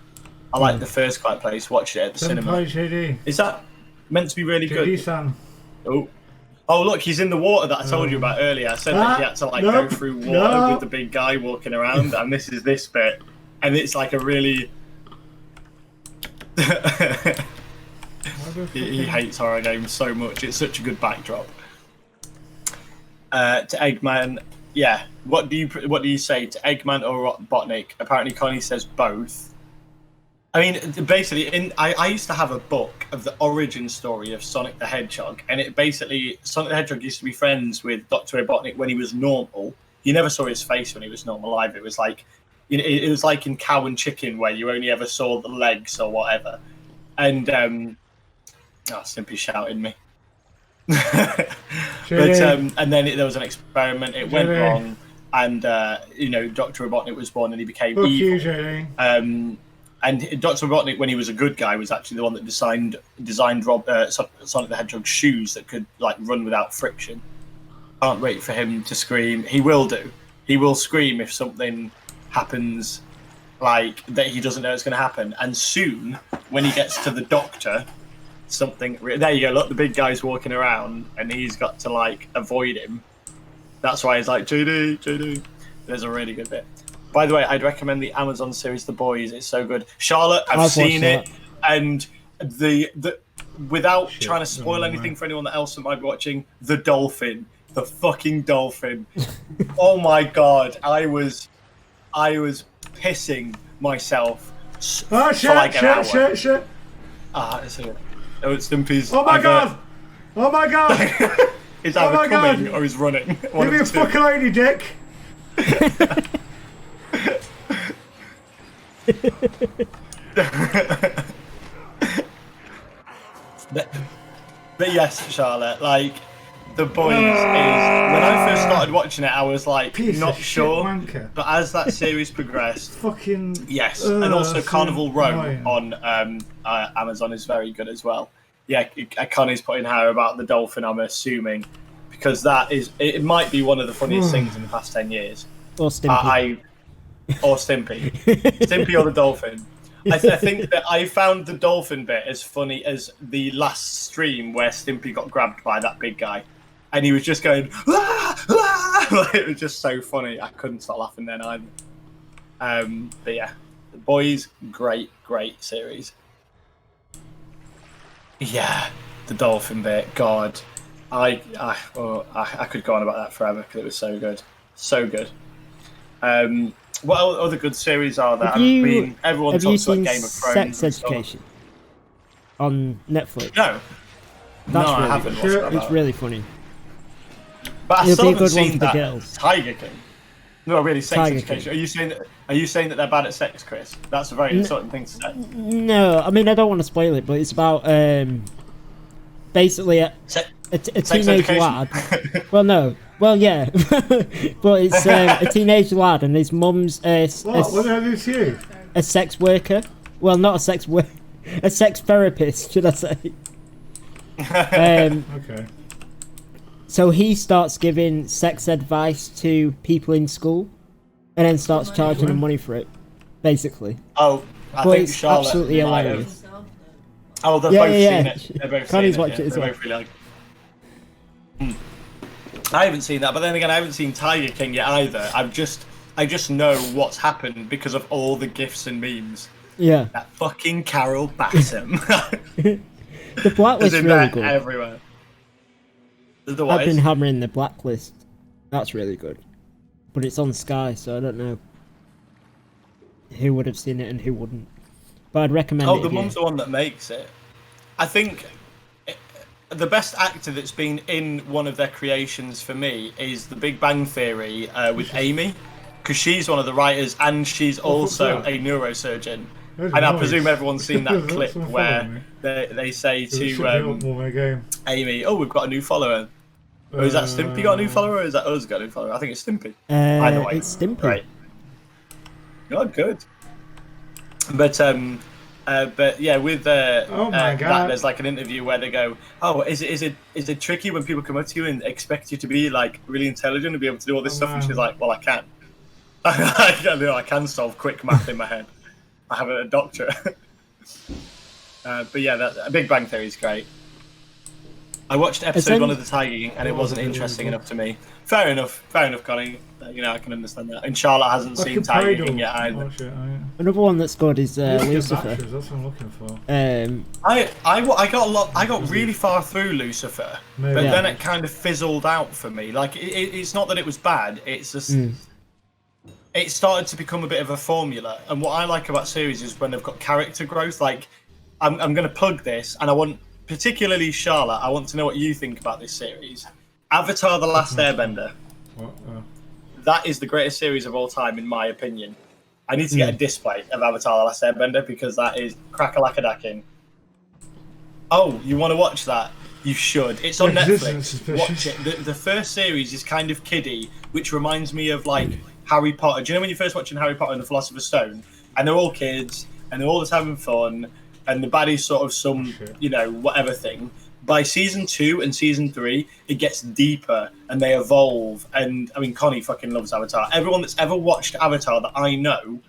I like the first Quiet Place, watched it at the cinema. Is that meant to be really good? Oh, look, he's in the water that I told you about earlier. I said that he had to go through water with the big guy walking around, and this is this bit. And it's like a really... he hates horror games so much. It's such a good backdrop. To Eggman, yeah. What do you say to Eggman or Robotnik? Apparently Connie says both. I mean, basically, I used to have a book of the origin story of Sonic the Hedgehog, and Sonic the Hedgehog used to be friends with Dr. Robotnik when he was normal. You never saw his face when he was normal either. It was like, it was like in Cow and Chicken where you only ever saw the legs or whatever. And Stimpy shouting me. But and then there was an experiment. It went wrong, and Dr. Robotnik was born, and he became evil. And Dr. Robotnik, when he was a good guy, was actually the one that designed Sonic the Hedgehog's shoes that could run without friction. Can't wait for him to scream. He will do. He will scream if something happens that he doesn't know it's going to happen. And soon, when he gets to the doctor, there you go. Look, the big guy's walking around, and he's got to avoid him. That's why he's like, JD. There's a really good bit. By the way, I'd recommend the Amazon series The Boys. It's so good. Charlotte, I've seen it, and without Shit, trying to spoil don't anything mind. for anyone else that might be watching, the dolphin, the fucking dolphin. Oh my god, I was pissing myself Oh for shit! like an hour. Shit! It's Stimpy's. Oh my god! Oh my god! He's Oh either my coming God. or he's running. Give me a fucking lady, Dick. But yes, Charlotte, like the boys is when I first started watching it, I was like Piece not of shit sure. wanker. But as that series progressed, Fucking. yes, and also so Carnival Row annoying. on Amazon is very good as well. Yeah, Connie's putting her about the dolphin, I'm assuming, because that is it might be one of the funniest things in the past 10 years. Or Stimpy. Or Stimpy. Stimpy or the dolphin. I think that I found the dolphin bit as funny as the last stream where Stimpy got grabbed by that big guy. And he was just going, "Ah, ah!" Like, it was just so funny. I couldn't stop laughing then either. But yeah, the boys, great series. Yeah, the dolphin bit, God. I could go on about that forever because it was so good. So good. What other good series are there? Everyone have you talks about seen Game of Thrones. Sex and stuff. Education on Netflix? No. That's I really haven't. good. What's that It's about? really funny. But I It'll still be a haven't good one seen for the that girls. Tiger King. No, really, Sex Tiger Education. King. Are you saying that they're bad at sex, Chris? That's a very insulting thing to say. No, I mean I don't want to spoil it, but it's about basically a Sex teenage education. lad. Well, no. Well, yeah, but it's a teenage lad, and his mum's What did I do to you? a sex worker. Well, not a a sex therapist, should I say? Okay. So he starts giving sex advice to people in school, and then starts charging them money for it, basically. Oh, I But think it's Charlotte absolutely might hilarious. have. Oh, they've Yeah, both yeah, seen it. They've both Connie's seen it. watched it as They're well. both really like. I haven't seen that, but then again, I haven't seen Tiger King yet either. I just know what's happened because of all the gifs and memes. Yeah, That fucking Carol Bassham. the blacklist Is in really there good. everywhere. The I've what been is? hammering the blacklist. That's really good, but it's on Sky, so I don't know who would have seen it and who wouldn't. But I'd recommend Oh, it. the if you- mum's the one that makes it. I think the best actor that's been in one of their creations for me is The Big Bang Theory with Amy, because she's one of the writers and she's also that? a neurosurgeon. There's And I noise. presume everyone's seen that There's clip someone where following me. they say Does it shut me up to more than a game? Amy, "Oh, we've got a new follower." Or is that Stimpy got a new follower, or is that us got a new follower? I think it's Stimpy. Either way, It's Stimpy. Right. God, good. But yeah, with Oh my that, God. there's like an interview where they go, "Oh, is it tricky when people come up to you and expect you to be like really intelligent and be able to do all this stuff?" And she's like, "Well, I can. I can solve quick math in my head. I have a doctorate." But yeah, that Big Bang Theory is great. I watched episode 1 of the Tiger King and it wasn't interesting enough to me. Fair enough, Connie. I can understand that. And Charlotte hasn't seen Fucking Tiger Paddle. King yet either. Oh shit, oh, yeah. Another one that's good is Let's get Lucifer. batteries, that's what I'm looking for. I got really far through Lucifer, Maybe. but Yeah. then it kind of fizzled out for me. Like it's not that it was bad. It's just it started to become a bit of a formula. And what I like about series is when they've got character growth. Like I'm going to plug this, and I want particularly Charlotte. I want to know what you think about this series. Avatar: The Last Airbender. What? That is the greatest series of all time, in my opinion. I need to get a display of Avatar: The Last Airbender because that is crack-a-lack-a-dacking. Oh, you want to watch that? You should. It's on Yeah, 'cause it's Netflix. suspicious. Watch it. The first series is kind of kiddie, which reminds me of like Harry Potter. Do you know when you're first watching Harry Potter and the Philosopher's Stone? And they're all kids, and they're all just having fun, and the baddie's sort of some, whatever thing. By season 2 and season 3, it gets deeper and they evolve. And I mean, Connie fucking loves Avatar. Everyone that's ever watched Avatar that I know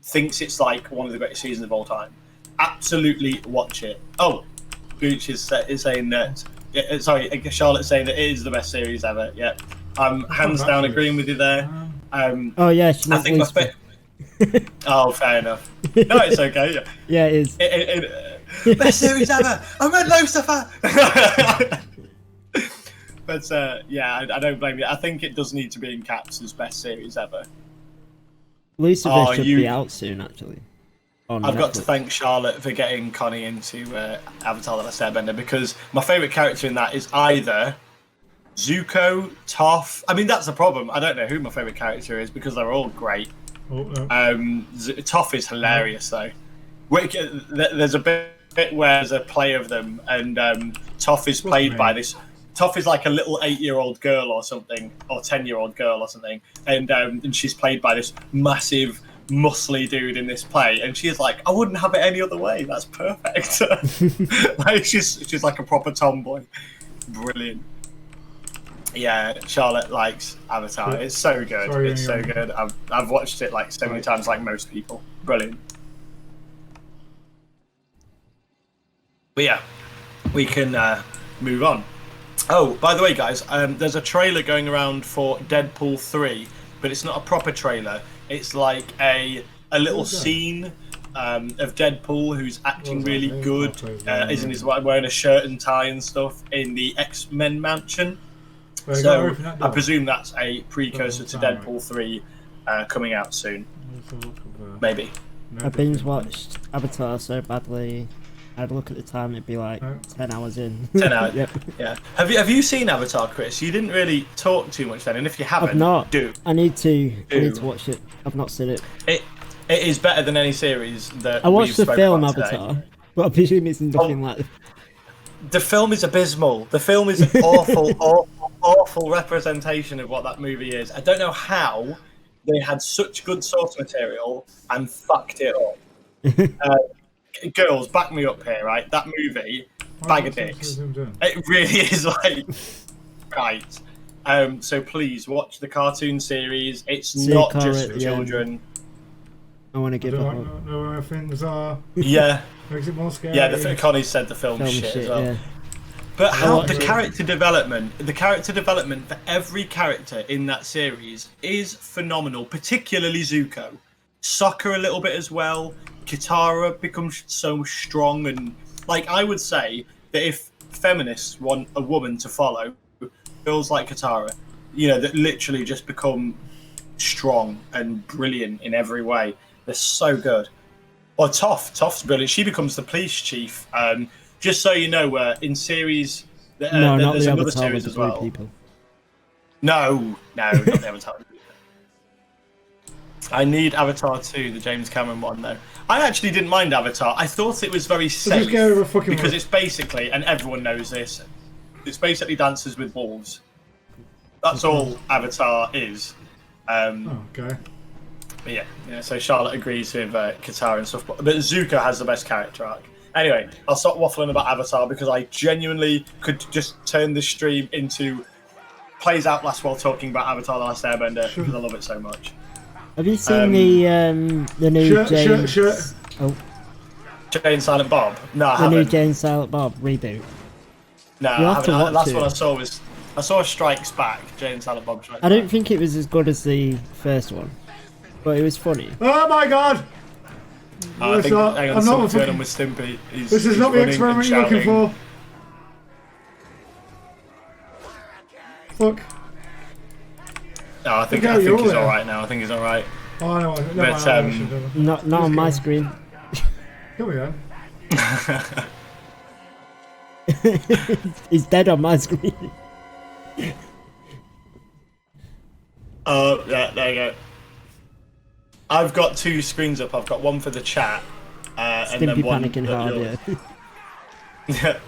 thinks it's like one of the greatest seasons of all time. Absolutely watch it. Oh, Gooch is saying that. Sorry, Charlotte's saying that it is the best series ever. Yeah, I'm hands down agreeing with you there. Oh yeah, she I loves think my Lucifer. Oh, fair enough. No, it's okay. Yeah, it is. Best series ever. I read Lucifer. But yeah, I don't blame you. I think it does need to be in caps as best series ever. Lucifer should be out soon, actually. I've got to thank Charlotte for getting Connie into Avatar: The Last Airbender, because my favourite character in that is either Zuko, Toph. I mean, that's the problem. I don't know who my favourite character is because they're all great. Toph is hilarious though. There's a bit where there's a play of them, and Toph is played by this. Toph is like a little 8-year-old girl or something, or 10-year-old girl or something, and she's played by this massive, muscly dude in this play, and she's like, I wouldn't have it any other way. That's perfect. Like she's like a proper tomboy. Brilliant. Yeah, Charlotte likes Avatar. It's so good. It's so good. I've watched it like so many times, like most people. Brilliant. But yeah, we can move on. Oh, by the way, guys, there's a trailer going around for Deadpool 3, but it's not a proper trailer. It's like a little scene of Deadpool who's acting really good, isn't he wearing a shirt and tie and stuff in the X-Men mansion. So I presume that's a precursor to Deadpool 3 coming out soon. Maybe. I binge watched Avatar so badly. I'd look at the time, it'd be like 10 hours in. 10 hours. Yep. Yeah. Have you seen Avatar, Chris? You didn't really talk too much then, and if you haven't, I've not. do. I need to watch it. I've not seen it. It is better than any series that I watched the film Avatar, today. But I presume it's nothing like. The film is abysmal. The film is an awful, awful representation of what that movie is. I don't know how they had such good source material and fucked it up. Girls, back me up here, right? That movie, bag of dicks. It really is like, right. So please watch the cartoon series. It's not just for children. I want to give up. Know where things are. Yeah. Makes it more scary. Yeah, Connie said the film shit as well. Yeah. But how the character development for every character in that series is phenomenal, particularly Zuko. Sokka a little bit as well. Katara becomes so strong, and like I would say that if feminists want a woman to follow, girls like Katara, that literally just become strong and brilliant in every way. They're so good. Or Toph's brilliant. She becomes the police chief. Just so you know, in series, there's another series as well. People. No, not the Avatar. I need Avatar 2, the James Cameron one, though. I actually didn't mind Avatar. I thought it was very safe because it's basically, and everyone knows this, it's basically Dances with Wolves. That's all Avatar is. Okay. Yeah. So Charlotte agrees with Katara and stuff, but Zuko has the best character arc. Anyway, I'll stop waffling about Avatar because I genuinely could just turn this stream into plays Outlast while talking about Avatar: The Last Airbender because I love it so much. Have you seen the new Jane? Oh, Jay and Silent Bob? No, I haven't. The new Jay and Silent Bob reboot. No, I haven't. Last one I saw was Strikes Back. Jay and Silent Bob Strikes Back. I don't think it was as good as the first one, but it was funny. Oh my god! I think I'm not fucking with Stimpy. This is not the experiment you're looking for. Fuck. No, I think he's alright now. I think he's alright. Oh no, but not on my screen. Here we go. He's dead on my screen. Oh, yeah, there you go. I've got two screens up. I've got one for the chat, and then one. Panicking hard, yeah.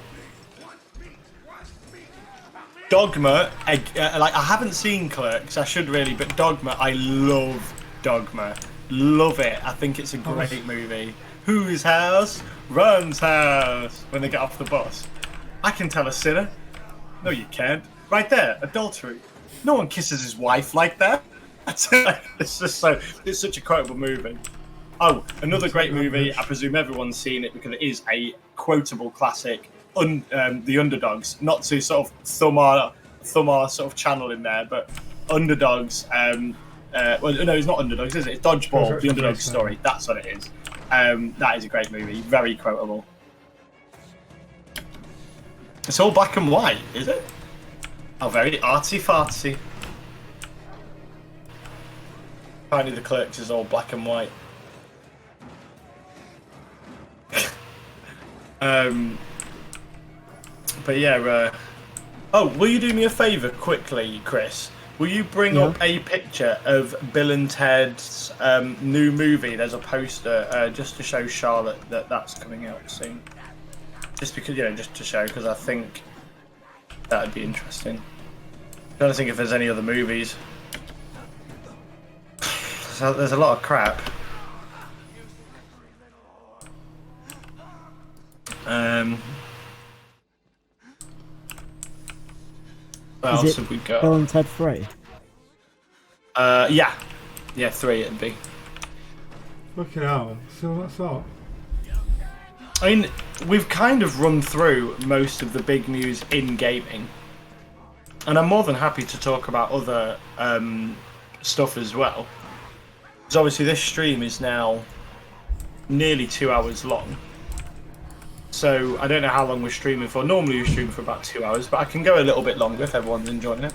Dogma, I haven't seen Clerks, I should really, but Dogma, I love Dogma. Love it. I think it's a great movie. Whose house runs house when they get off the bus? I can tell a sinner. No, you can't. Right there, adultery. No one kisses his wife like that. It's such a quotable movie. Oh, another great movie. I presume everyone's seen it because it is a quotable classic. The Underdogs, not to sort of thumb our sort of channel in there, but Underdogs. Well, no, it's not Underdogs, is it? It's Dodgeball, the Underdog story. That's what it is. That is a great movie, very quotable. It's all black and white, is it? Oh, very artsy-fartsy. Apparently the Clerks is all black and white. But yeah, oh, will you do me a favour quickly, Chris? Will you bring up a picture of Bill and Ted's new movie? There's a poster just to show Charlotte that that's coming out soon. Just because, just to show, because I think that would be interesting. I'm trying to think if there's any other movies. So there's a lot of crap. What else have we got? Bill and Ted 3? Yeah, 3 it'd be. Fucking hell. So what's up? I mean, we've kind of run through most of the big news in gaming. And I'm more than happy to talk about other stuff as well. Because obviously this stream is now nearly 2 hours long. So I don't know how long we're streaming for. Normally we stream for about 2 hours, but I can go a little bit longer if everyone's enjoying it.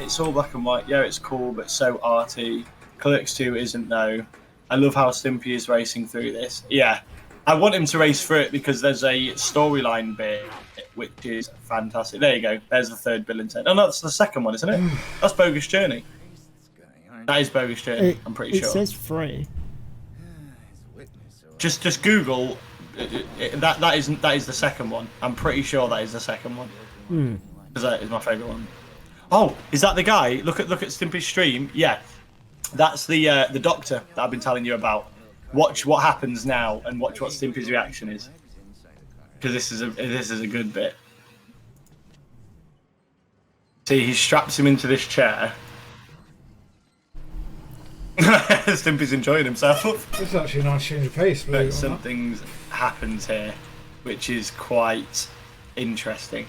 It's all black and white. Yeah, it's cool, but so arty. Clerks 2 isn't though. I love how Stimpy is racing through this. Yeah, I want him to race through it because there's a storyline bit which is fantastic. There you go. There's the third Bill and Ted. Oh no, that's the second one, isn't it? That's Bogus Journey. That is Bogus Journey. I'm pretty sure. It says 3. Just Google. That is the second one. I'm pretty sure that is the second one. Because that is my favourite one. Oh, is that the guy? Look at Stimpy's stream. Yeah, that's the doctor that I've been telling you about. Watch what happens now and watch what Stimpy's reaction is. Because this is a good bit. See, he straps him into this chair. Stimpy's enjoying himself. It's actually a nice change of pace. But something happens here, which is quite interesting.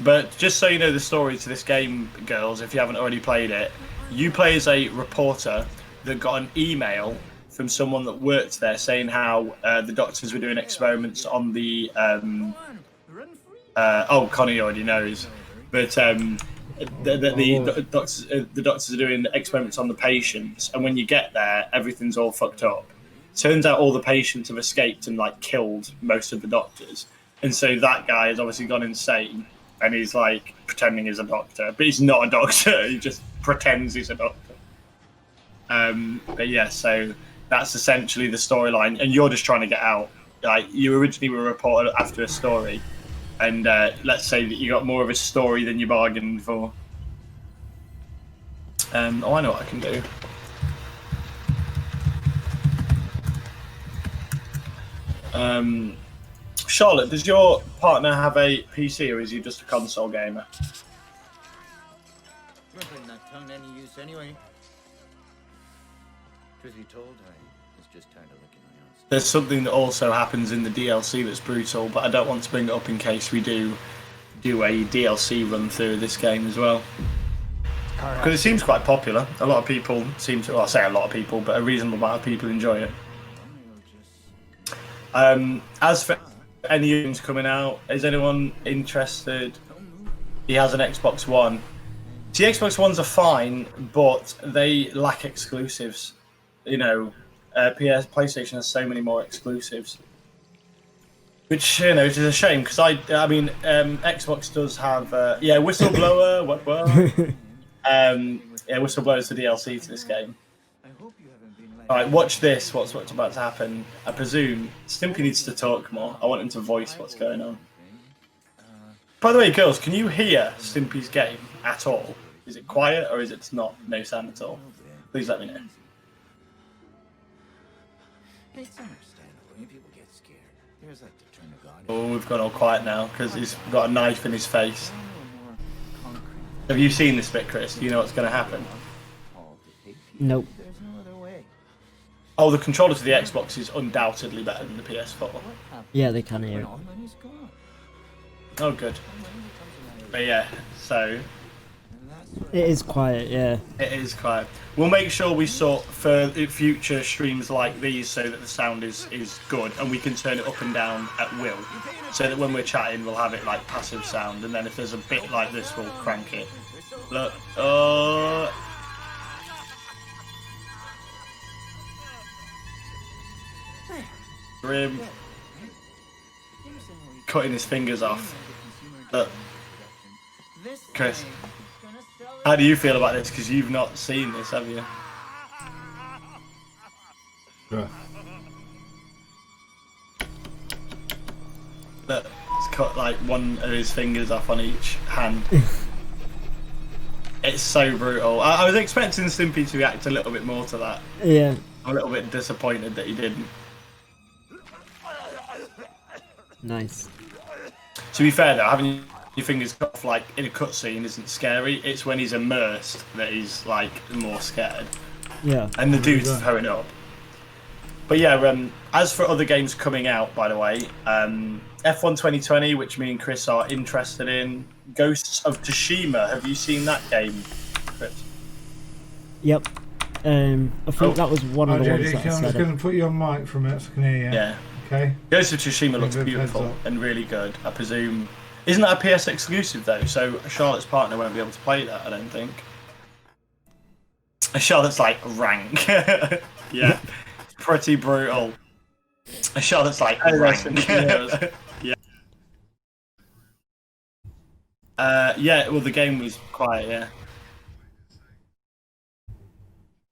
But just so you know the story to this game, girls, if you haven't already played it, you play as a reporter that got an email from someone that worked there saying how the doctors were doing experiments on the... oh, Connie already knows. But the doctors are doing experiments on the patients, and when you get there, everything's all fucked up. Turns out all the patients have escaped and like killed most of the doctors. And so that guy has obviously gone insane. And he's like pretending he's a doctor, but he's not a doctor. He just pretends he's a doctor. But yeah, so that's essentially the storyline, and you're just trying to get out. Like you originally were a reporter after a story, and let's say that you got more of a story than you bargained for. Oh, I know what I can do. Charlotte, does your partner have a PC or is he just a console gamer? Not tongue any use anyway. Truth be told, I was just tired of looking around. There's something that also happens in the DLC that's brutal, but I don't want to bring it up in case we do a DLC run through this game as well. Because it seems quite popular. A lot of people seem to, well, I say a lot of people, but a reasonable amount of people enjoy it. As for any games coming out, is anyone interested? He has an Xbox One. See, Xbox Ones are fine, but they lack exclusives. You know, PlayStation has so many more exclusives, which which is a shame because I mean, Xbox does have Whistleblower. What? Whistleblower is the DLC to this game. Alright, watch this, what's about to happen. I presume Stimpy needs to talk more. I want him to voice what's going on. By the way, girls, can you hear Stimpy's game at all? Is it quiet or is it not no sound at all? Please let me know. It's understandable when people get scared. There's like to turn the god. Oh, we've gone all quiet now because he's got a knife in his face. Have you seen this bit, Chris? Do you know what's going to happen? Nope. There's no other way. Oh, the controller to the Xbox is undoubtedly better than the PS4. Yeah, they can hear it. All the money's gone. Oh, good. But yeah, so... And that's It is quiet, yeah. It is quiet. We'll make sure we sort for future streams like these so that the sound is good and we can turn it up and down at will. So that when we're chatting, we'll have it like passive sound, and then if there's a bit like this, we'll crank it. Look, Grim cutting his fingers off. Look, Chris, how do you feel about this? Because you've not seen this, have you? Yeah. Look, he's cut like one of his fingers off on each hand. It's so brutal. I was expecting Stimpy to react a little bit more to that. Yeah. I'm a little bit disappointed that he didn't. Nice. To be fair though, having your fingers cut off like in a cutscene isn't scary. It's when he's immersed that he's like more scared. Yeah. And the dude's throwing up. But yeah, as for other games coming out, by the way, F1 2020, which me and Chris are interested in. Ghosts of Tsushima. Have you seen that game, Chris? Yep. I think that was one of the ones that I I'm said. just going to put you on mic for a minute so I can hear you. Yeah. Okay. Ghosts of Tsushima looks beautiful and really good, I presume. Isn't that a PS exclusive though? So Charlotte's partner won't be able to play that, I don't think. Charlotte's like rank. Yeah. Pretty brutal. Charlotte's like rank. Yeah. Yeah, well the game was quiet, yeah.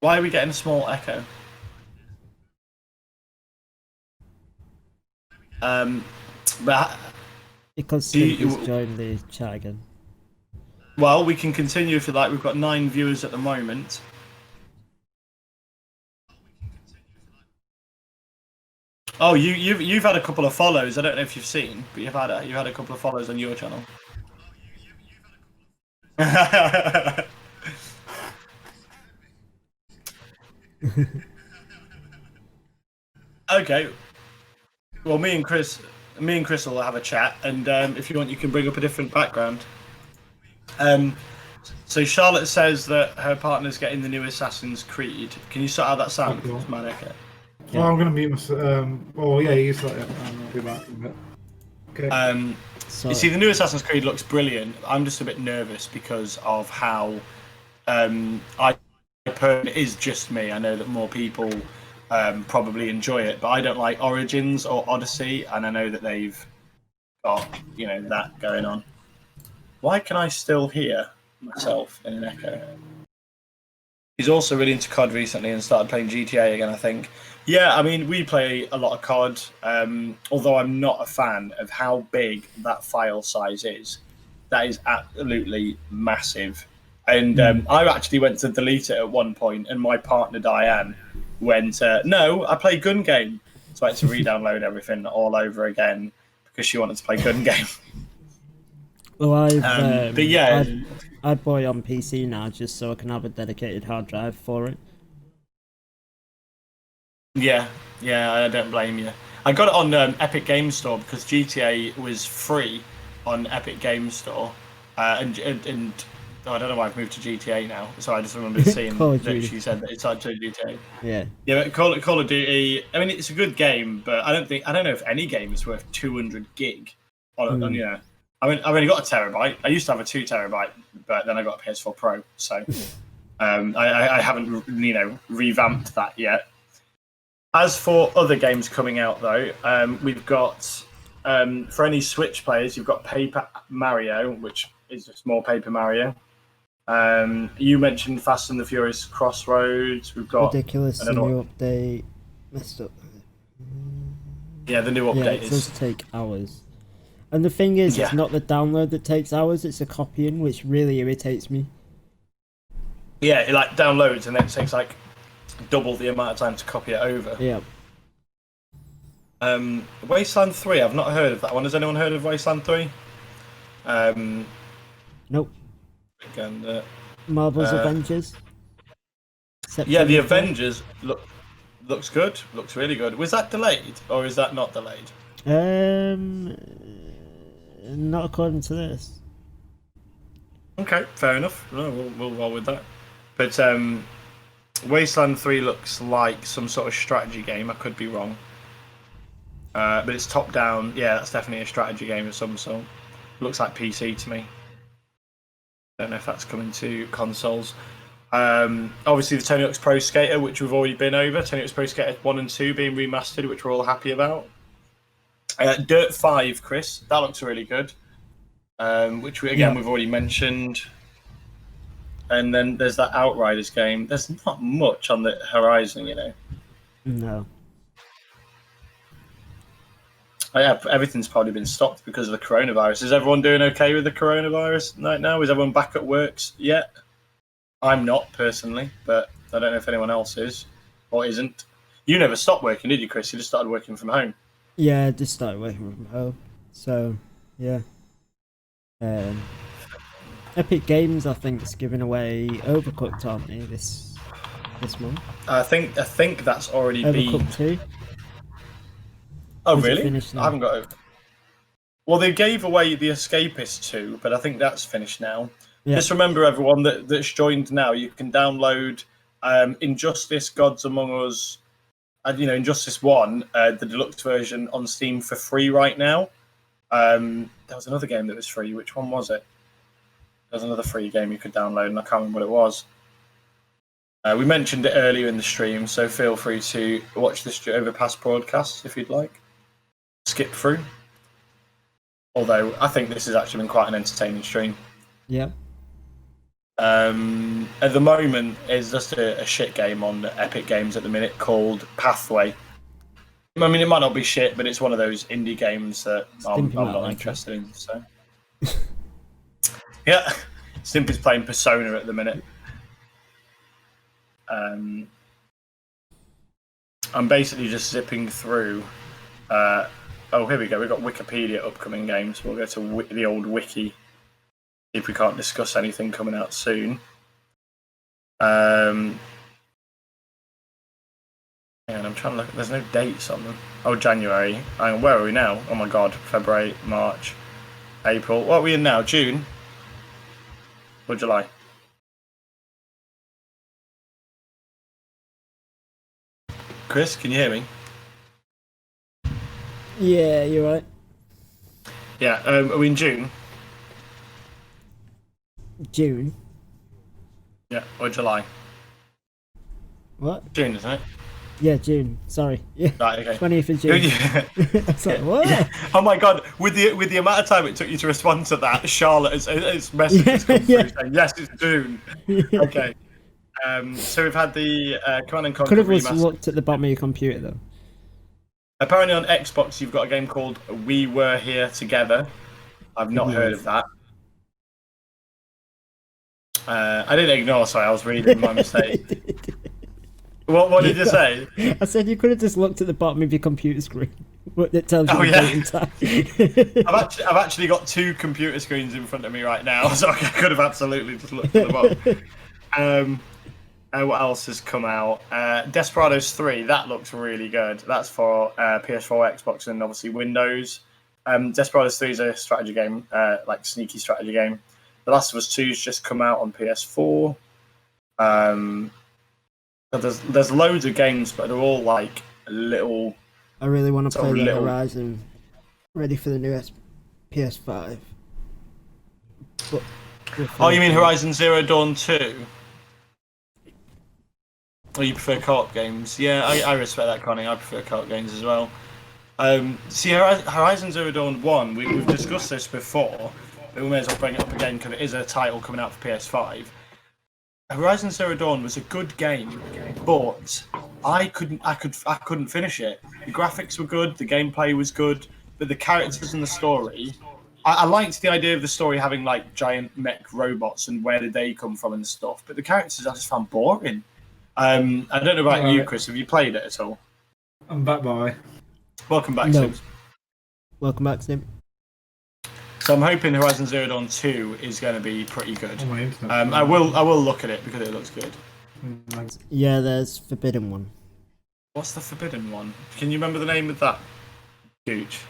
Why are we getting a small echo? But Because Stimpy's joined the chat again. well, we can continue if you like. We've got 9 viewers at the moment. Oh, you've had a couple of follows. I don't know if you've seen, but you've had a couple of follows on your channel. Okay. Well, me and Chris will have a chat, and if you want, you can bring up a different background. So Charlotte says that her partner's getting the new Assassin's Creed. Can you sort out that sound? Okay. It's mad echo. Well, I'm going to mute myself. Well, yeah, you sort it. I'll be back in a bit. Okay. You see, the new Assassin's Creed looks brilliant. I'm just a bit nervous because of how it is just me. I know that more people probably enjoy it, but I don't like Origins or Odyssey, and I know that they've got that going on. Why can I still hear myself in an echo? He's also really into COD recently and started playing GTA again, I think. Yeah, I mean, we play a lot of COD, although I'm not a fan of how big that file size is. That is absolutely massive. And I actually went to delete it at one point, and my partner, Diane, went, no, I play gun game. So I had to re-download everything all over again because she wanted to play gun game. Well, but yeah... I'd buy it on PC now just so I can have a dedicated hard drive for it. Yeah, I don't blame you. I got it on Epic Games Store because GTA was free on Epic Games Store, and I don't know why I've moved to GTA now. So I just remember seeing that she said that it's actually GTA. Yeah. Yeah, but Call of Duty. I mean, it's a good game, but I don't know if any game is worth 200 gig on I mean, I've only got a terabyte. I used to have a 2 terabyte, but then I got a PS4 Pro, so I haven't revamped that yet. As for other games coming out, though, we've got for any Switch players, you've got Paper Mario, which is just more Paper Mario. You mentioned Fast and the Furious Crossroads. We've got ridiculous. The new update messed up. Yeah, the new update it does take hours. And the thing is, it's not the download that takes hours; it's the copying, which really irritates me. Yeah, it like downloads and then it takes like double the amount of time to copy it over. Yeah. Wasteland 3, I've not heard of that one. Has anyone heard of Wasteland 3? Nope. And, Marvel's Avengers. Yeah, the Avengers looks good. Looks really good. Was that delayed or is that not delayed? Not according to this. Okay, fair enough. No, we'll roll with that. But Wasteland 3 looks like some sort of strategy game. I could be wrong. But it's top down. Yeah, that's definitely a strategy game of some sort. Looks like PC to me. Don't know if that's coming to consoles. Obviously, the Tony Hawk's Pro Skater, which we've already been over. Tony Hawk's Pro Skater 1 and 2 being remastered, which we're all happy about. Dirt 5, Chris. That looks really good. Which, we've already mentioned. And then there's that Outriders game. There's not much on the horizon, you know. No. Yeah, everything's probably been stopped because of the coronavirus. Is everyone doing okay with the coronavirus right now? Is everyone back at works yet? I'm not, personally, but I don't know if anyone else is or isn't. You never stopped working, did you, Chris? You just started working from home. Yeah, I just started working from home. So, yeah. Epic Games, I think, is giving away Overcooked, aren't they, this month? I think that's already Overcooked been... 2. Oh, Is it really? finished now? I haven't got it. Well, they gave away The Escapist 2, but I think that's finished now. Yeah. Just remember, everyone that's joined now, you can download Injustice, Gods Among Us, and Injustice 1, the deluxe version on Steam for free right now. There was another game that was free. Which one was it? There was another free game you could download, and I can't remember what it was. We mentioned it earlier in the stream, so feel free to watch this over past broadcasts if you'd like. Skip through. Although, I think this has actually been quite an entertaining stream. Yeah. At the moment, it's just a shit game on Epic Games at the minute called Pathway. I mean, it might not be shit, but it's one of those indie games that I'm not interested in. So, yeah, Stimpy's playing Persona at the minute. I'm basically just zipping through. Oh, here we go. We've got Wikipedia upcoming games. We'll go to the old wiki. If we can't discuss anything coming out soon. And I'm trying to look. There's no dates on them. Oh, January. Where are we now? Oh my God. February, March, April. What are we in now? June? Or July? Chris, can you hear me? Yeah, you're right. Yeah. Are we in June? June. Yeah, or July. What? June, isn't it? Yeah, June. Sorry. Yeah. Right, okay. 20th of June. Yeah. It's like, what? Yeah. Oh my God! With the amount of time it took you to respond to that, Charlotte has messages come through saying yes, it's June. Okay. So we've had the Command and Conquer Could have remaster. looked at the bottom of your computer though. Apparently on Xbox you've got a game called We Were Here Together. I've not heard of that. I didn't ignore. Sorry, I was reading my mistake. What did you say? I said you could have just looked at the bottom of your computer screen. It tells you the date and time. I've actually got two computer screens in front of me right now, so I could have absolutely just looked at the bottom. What else has come out? Desperados 3, that looks really good. That's for PS4, Xbox, and obviously Windows. Desperados 3 is a strategy game, like sneaky strategy game. The Last of Us 2's just come out on PS4. There's loads of games, but they're all like little. I really want to play the Horizon. Ready for the new PS5. But oh, you mean Horizon Zero Dawn 2? Or you prefer co-op games? Yeah, I respect that, Connie. I prefer co-op games as well. See, Horizon Zero Dawn 1, we've discussed this before, but we may as well bring it up again because it is a title coming out for PS5. Horizon Zero Dawn was a good game, but I couldn't finish it. The graphics were good, the gameplay was good, but the characters and the story. I liked the idea of the story having like giant mech robots and where did they come from and stuff, but the characters I just found boring. I don't know about you, Chris. Have you played it at all? I'm back, boy. Welcome back, Sims. Welcome back, Sim. So I'm hoping Horizon Zero Dawn 2 is going to be pretty good. On my internet. I will look at it because it looks good. Yeah, there's Forbidden one. What's the Forbidden one? Can you remember the name of that? Huge.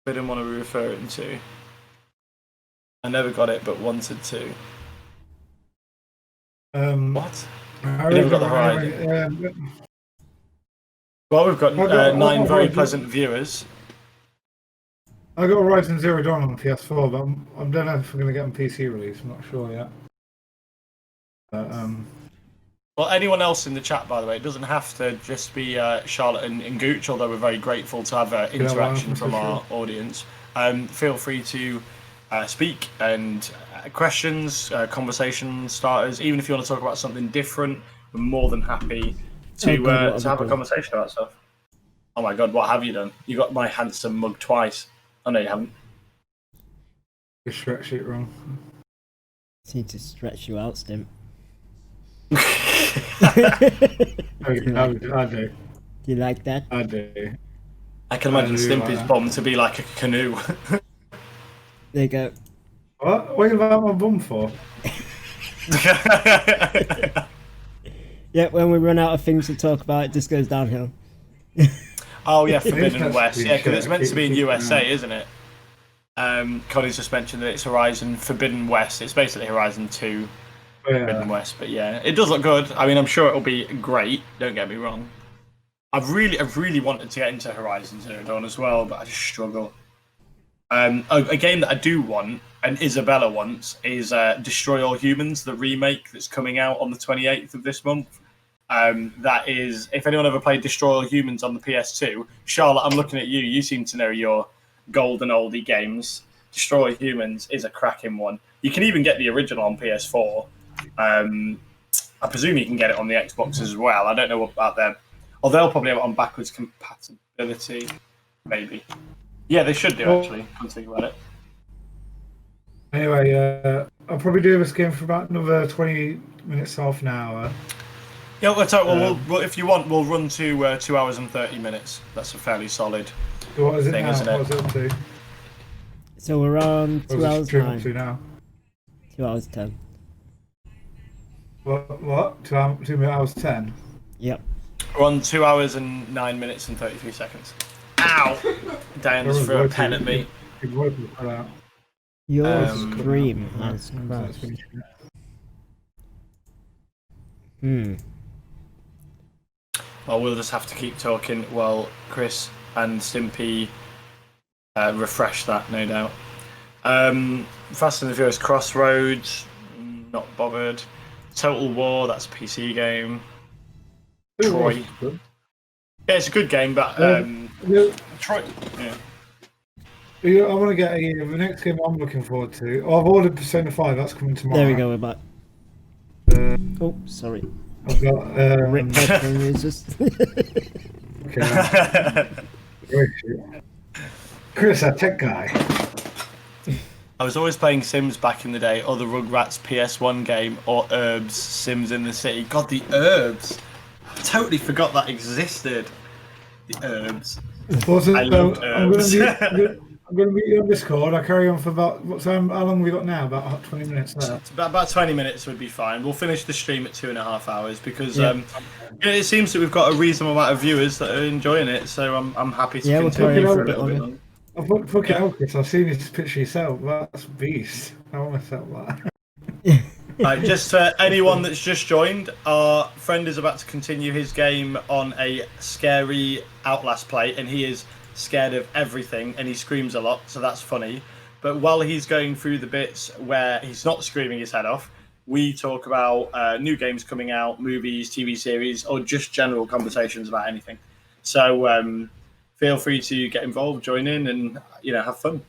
Forbidden one are we referring to? I never got it, but wanted to. What? I You never got the Horizon. Well, we've got 9 very pleasant viewers. I got Horizon Zero Dawn on the PS4, but I don't know if we're going to get on PC release. I'm not sure yet. Well, anyone else in the chat, by the way, it doesn't have to just be Charlotte and Gooch, although we're very grateful to have interaction from our audience. Feel free to speak and questions, conversation starters. Even if you want to talk about something different, we're more than happy to have a conversation about stuff. Oh my god, what have you done? You got my handsome mug twice. Oh no, you haven't. You stretched it wrong. Need to stretch you out, Stimp. I do. Do you like that? I do. I can imagine Stimpy's bum to be like a canoe. There you go. What? What are you about my bum for? Yeah, when we run out of things to talk about, it just goes downhill. Oh yeah, Forbidden West. Yeah, because it's meant to be in USA, isn't it? Connie's just mentioned that it's Horizon Forbidden West. It's basically Horizon 2 Forbidden West, but yeah, it does look good. I mean, I'm sure it'll be great. Don't get me wrong. I've really wanted to get into Horizon Zero Dawn as well, but I just struggle. A game that I do want, and Isabella wants, is Destroy All Humans, the remake that's coming out on the 28th of this month. That is, if anyone ever played Destroy All Humans on the PS2, Charlotte, I'm looking at you. You seem to know your golden oldie games. Destroy All Humans is a cracking one. You can even get the original on PS4. I presume you can get it on the Xbox as well. I don't know about them. Or they'll probably have it on backwards compatibility, maybe. Yeah, they should do, actually. Come think about it. Anyway, I'll probably do this game for about another 20 minutes, half an hour. Yeah, well, if you want, we'll run to 2 hours and 30 minutes. That's a fairly solid What is it thing, now? isn't it? What is it up to? So we're on 2 hours 9. 2 now? 2 hours 10. What? 2 hours 10? Yep. We're on 2 hours and 9 minutes and 33 seconds. Ow! Diane's threw a pen at me. Your stream has crashed. Well, we'll just have to keep talking while Chris and Stimpy refresh that, no doubt. Fast and the Furious Crossroads, not bothered. Total War, that's a PC game. Troy. Yeah, it's a good game, but Troy. Yeah. I want to get the next game I'm looking forward to. Oh, I've ordered Persona 5. That's coming tomorrow. There we go. We're back. Oh, sorry. I've got Rip headphone users. Okay. Chris, that tech guy. I was always playing Sims back in the day, or the Rugrats PS1 game, or Herbs Sims in the City. God, the Herbs! I totally forgot that existed. The Herbs. I loved Herbs. I'm going to meet you on Discord. I carry on for about what time? How long have we got now? About 20 minutes left. About 20 minutes would be fine. We'll finish the stream at 2.5 hours because it seems that we've got a reasonable amount of viewers that are enjoying it. So I'm happy to continue for a little bit longer. Fuck it out, Chris. I've seen this picture yourself. That's beast. I want to sell that. Right, just for anyone that's just joined, our friend is about to continue his game on a scary Outlast play, and he is scared of everything, and he screams a lot, so that's funny. But while he's going through the bits where he's not screaming his head off, we talk about new games coming out, movies, TV series, or just general conversations about anything. So feel free to get involved, join in, and have fun.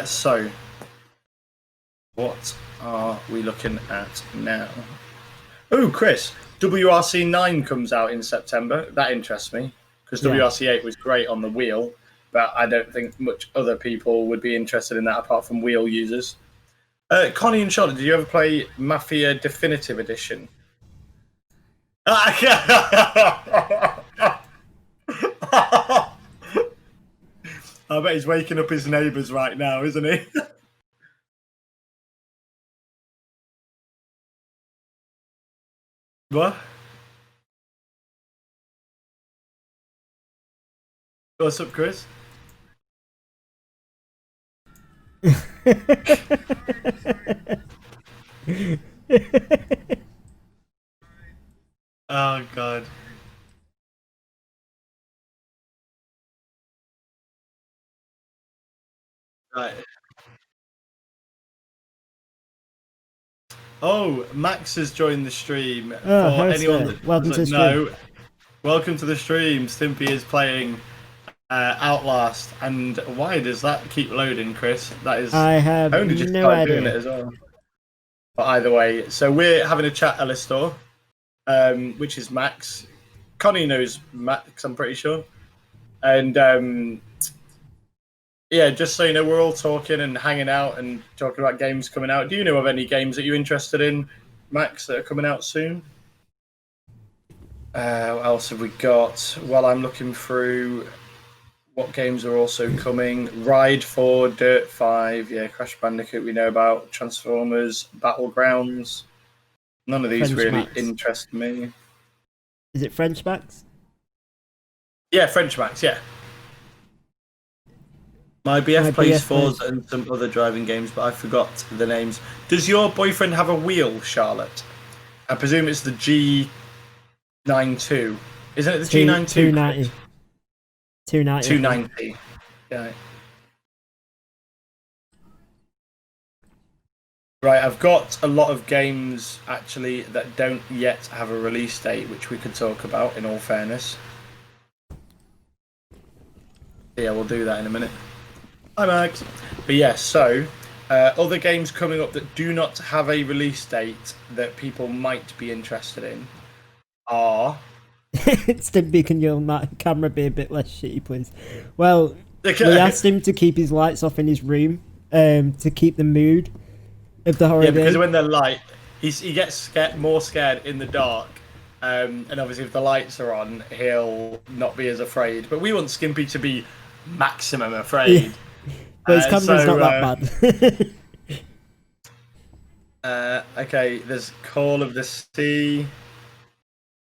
So what are we looking at now? Oh, Chris, WRC 9 comes out in September. That interests me because WRC 8 was great on the wheel, but I don't think much other people would be interested in that apart from wheel users. Connie and Charlotte, did you ever play Mafia Definitive Edition? I bet he's waking up his neighbours right now, isn't he? What? What's up, Chris? Oh god. Right. Oh, Max has joined the stream. Oh, For how's anyone that? that Welcome to the no, welcome to the stream. Stimpy is playing Outlast, and why does that keep loading, Chris? That is I have only just no started idea. doing it as well. But either way, so we're having a chat at Alistor, which is Max. Connie knows Max, I'm pretty sure, and yeah, just so you know, we're all talking and hanging out and talking about games coming out. Do you know of any games that you're interested in, Max, that are coming out soon? What else have we got? Well, I'm looking through what games are also coming. Ride 4, Dirt 5, yeah, Crash Bandicoot we know about, Transformers, Battlegrounds. None of these French really Max. interest me. Is it French Max? Yeah, French Max, yeah. My BF plays BF Forza and some other driving games, but I forgot the names. Does your boyfriend have a wheel, Charlotte? I presume it's the G92. Isn't it the G92? 290. 290. 290. Yeah. Right, I've got a lot of games actually that don't yet have a release date, which we could talk about in all fairness. Yeah, we'll do that in a minute. Hi, Max. But yeah, so other games coming up that do not have a release date that people might be interested in are... Stimpy, can your camera be a bit less shitty, please? Well, we asked him to keep his lights off in his room to keep the mood of the horror game. Yeah, because when they're light, he gets more scared in the dark. And obviously if the lights are on, he'll not be as afraid. But we want Skimpy to be maximum afraid. Yeah. But his camera's not that bad. Okay, there's Call of the Sea,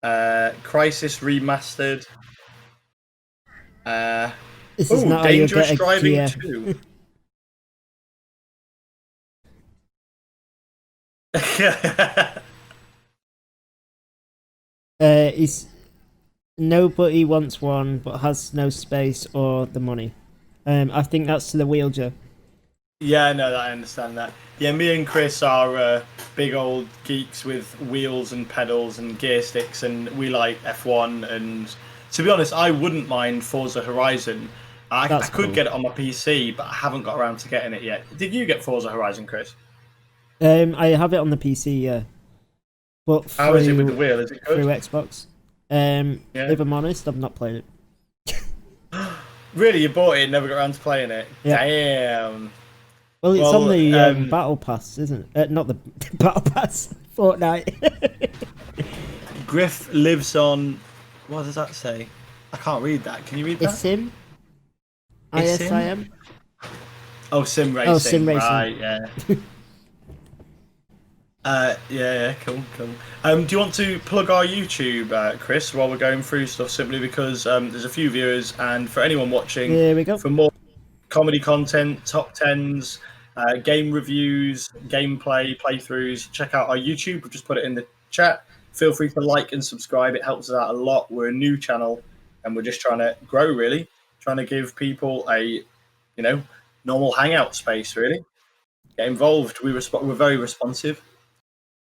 Crisis Remastered, this is not Dangerous Driving 2. He's nobody wants one, but has no space or the money. I think that's to the wheelchair. Yeah, no, I understand that. Yeah, me and Chris are big old geeks with wheels and pedals and gear sticks, and we like F1. And to be honest, I wouldn't mind Forza Horizon. I could get it on my PC, but I haven't got around to getting it yet. Did you get Forza Horizon, Chris? I have it on the PC, yeah. But how is it with the wheel? Is it good? Through Xbox. If I'm honest, I've not played it. Really, you bought it and never got around to playing it? Yeah. Damn. Well, it's on the Battle Pass, isn't it? Not the Battle Pass. Fortnite. Griff lives on... What does that say? I can't read that. Can you read that? ISIM. ISIM. Oh, Sim Racing. Oh, Sim Racing. Right, yeah. Yeah, cool. Do you want to plug our YouTube, Chris, while we're going through stuff, simply because there's a few viewers, and for anyone watching, here we go. For more comedy content, top 10s, game reviews, gameplay, playthroughs, check out our YouTube. We've just put it in the chat. Feel free to like and subscribe. It helps us out a lot. We're a new channel, and we're just trying to grow, really. Trying to give people a, normal hangout space, really. Get involved. We're very responsive.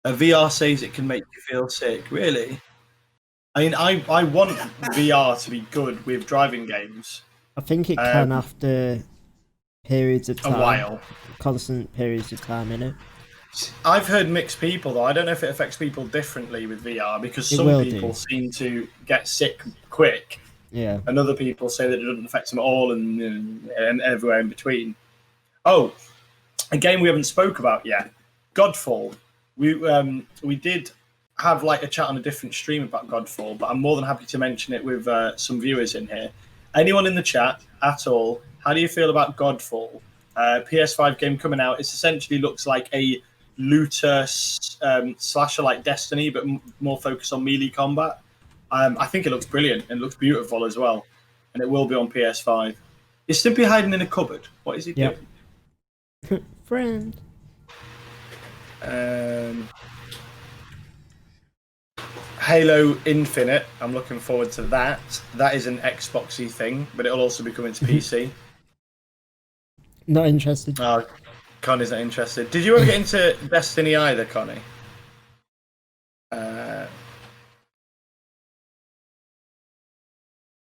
VR says it can make you feel sick. Really? I mean, I want VR to be good with driving games. I think it can after periods of time. A while. Constant periods of time, innit? I've heard mixed people, though. I don't know if it affects people differently with VR, because some people seem to get sick quick. Yeah. And other people say that it doesn't affect them at all, and everywhere in between. Oh, a game we haven't spoke about yet. Godfall. We did have like a chat on a different stream about Godfall, but I'm more than happy to mention it with some viewers in here. Anyone in the chat at all, how do you feel about Godfall? PS5 game coming out. It essentially looks like a looter slasher like Destiny, but more focused on melee combat. I think it looks brilliant and it looks beautiful as well. And it will be on PS5. Is Stimpy hiding in a cupboard? What is he doing? friend. Halo Infinite. I'm looking forward to that. That is an Xboxy thing, but it'll also be coming to PC. Not interested. Oh, Connie's not interested. Did you ever get into Destiny either, Connie?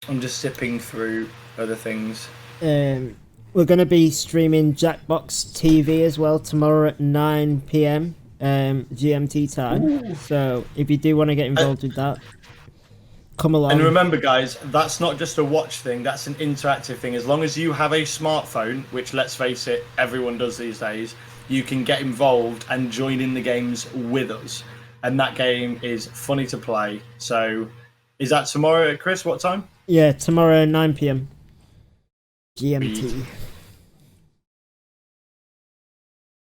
I'm just zipping through other things. We're going to be streaming Jackbox TV as well tomorrow at 9 p.m. GMT time. Ooh. So if you do want to get involved with that, come along. And remember, guys, that's not just a watch thing. That's an interactive thing. As long as you have a smartphone, which, let's face it, everyone does these days, you can get involved and join in the games with us. And that game is funny to play. So is that tomorrow, Chris? What time? Yeah, tomorrow 9 p.m. GMT.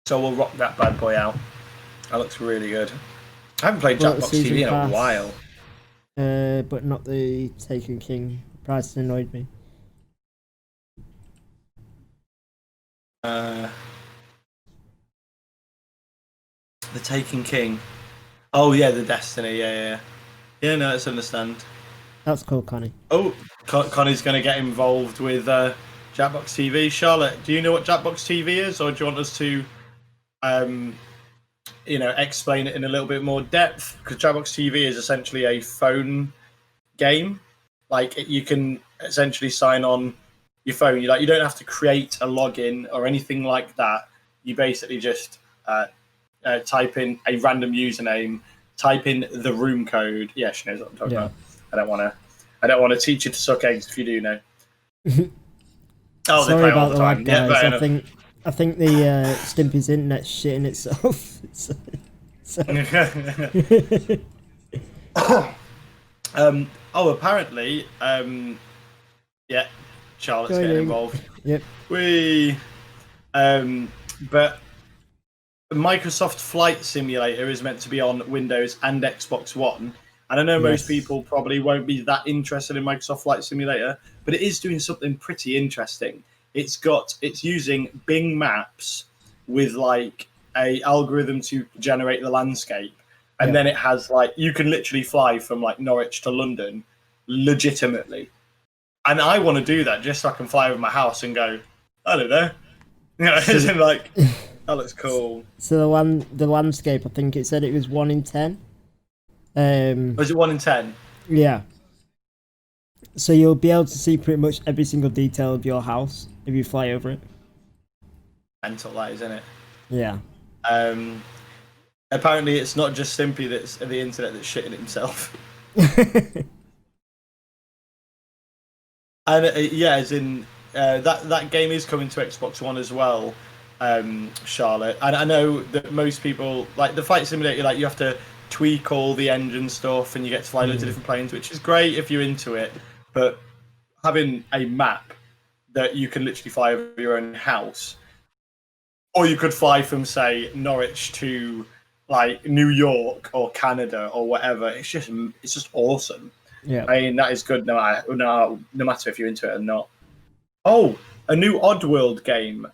So we'll rock that bad boy out. That looks really good. I haven't played Jackbox TV in a while. But not the Taken King. The price annoyed me. The Taken King. Oh yeah, the Destiny. Yeah. Yeah, no, let's understand. That's cool, Connie. Oh, Connie's going to get involved with Jackbox TV. Charlotte, do you know what Jackbox TV is, or do you want us to, explain it in a little bit more depth? Because Jackbox TV is essentially a phone game. Like, you can essentially sign on your phone. You don't have to create a login or anything like that. You basically just type in a random username, type in the room code. Yeah, she knows what I'm talking about. I don't want to teach you to suck eggs if you do know. Sorry about the lag, guys. I think the Stimpy's internet's shitting itself. Apparently, Charlotte's getting involved. Yep. But Microsoft Flight Simulator is meant to be on Windows and Xbox One. And I know most people probably won't be that interested in Microsoft Flight Simulator, but it is doing something pretty interesting. It's using Bing Maps with like a algorithm to generate the landscape. And then it has you can literally fly from like Norwich to London legitimately. And I want to do that just so I can fly over my house and go, I don't know. That looks cool. So the landscape, I think it said it was 1 in 10. Was it 1 in 10? Yeah. So you'll be able to see pretty much every single detail of your house if you fly over it. Mental, that is, isn't it? Yeah. Apparently, it's not just Stimpy that's the internet that's shitting himself. And as in that game is coming to Xbox One as well, Charlotte. And I know that most people like the Flight Simulator. You have to tweak all the engine stuff, and you get to fly loads of different planes, which is great if you're into it. But having a map that you can literally fly over your own house, or you could fly from say Norwich to like New York or Canada or whatever. It's just awesome. Yeah, I mean that is good no matter if you're into it or not. Oh, a new Oddworld game.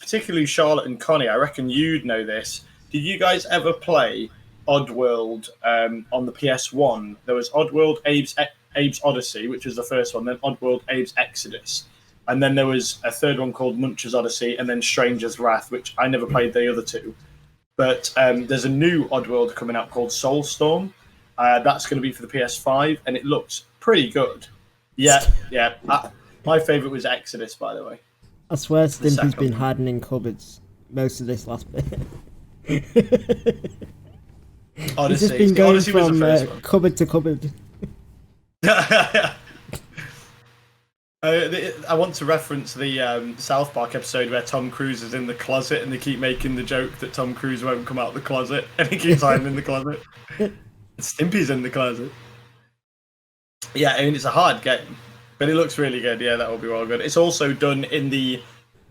Particularly Charlotte and Connie. I reckon you'd know this. Did you guys ever play Oddworld on the PS1? There was Oddworld Abe's Odyssey, which was the first one, then Oddworld Abe's Exodus, and then there was a third one called Munch's Odyssey, and then Stranger's Wrath, which I never played the other two. But there's a new Oddworld coming out called Soulstorm. That's going to be for the PS5, and it looks pretty good. Yeah. My favourite was Exodus, by the way. I swear Stimpy's been hiding in cupboards most of this last bit. Odyssey. He's just been going Odyssey from cupboard to cupboard. I want to reference the South Park episode where Tom Cruise is in the closet and they keep making the joke that Tom Cruise won't come out of the closet and he keeps hiding in the closet. Stimpy's in the closet. Yeah, I mean, it's a hard game, but it looks really good. Yeah, that will be well good. It's also done in the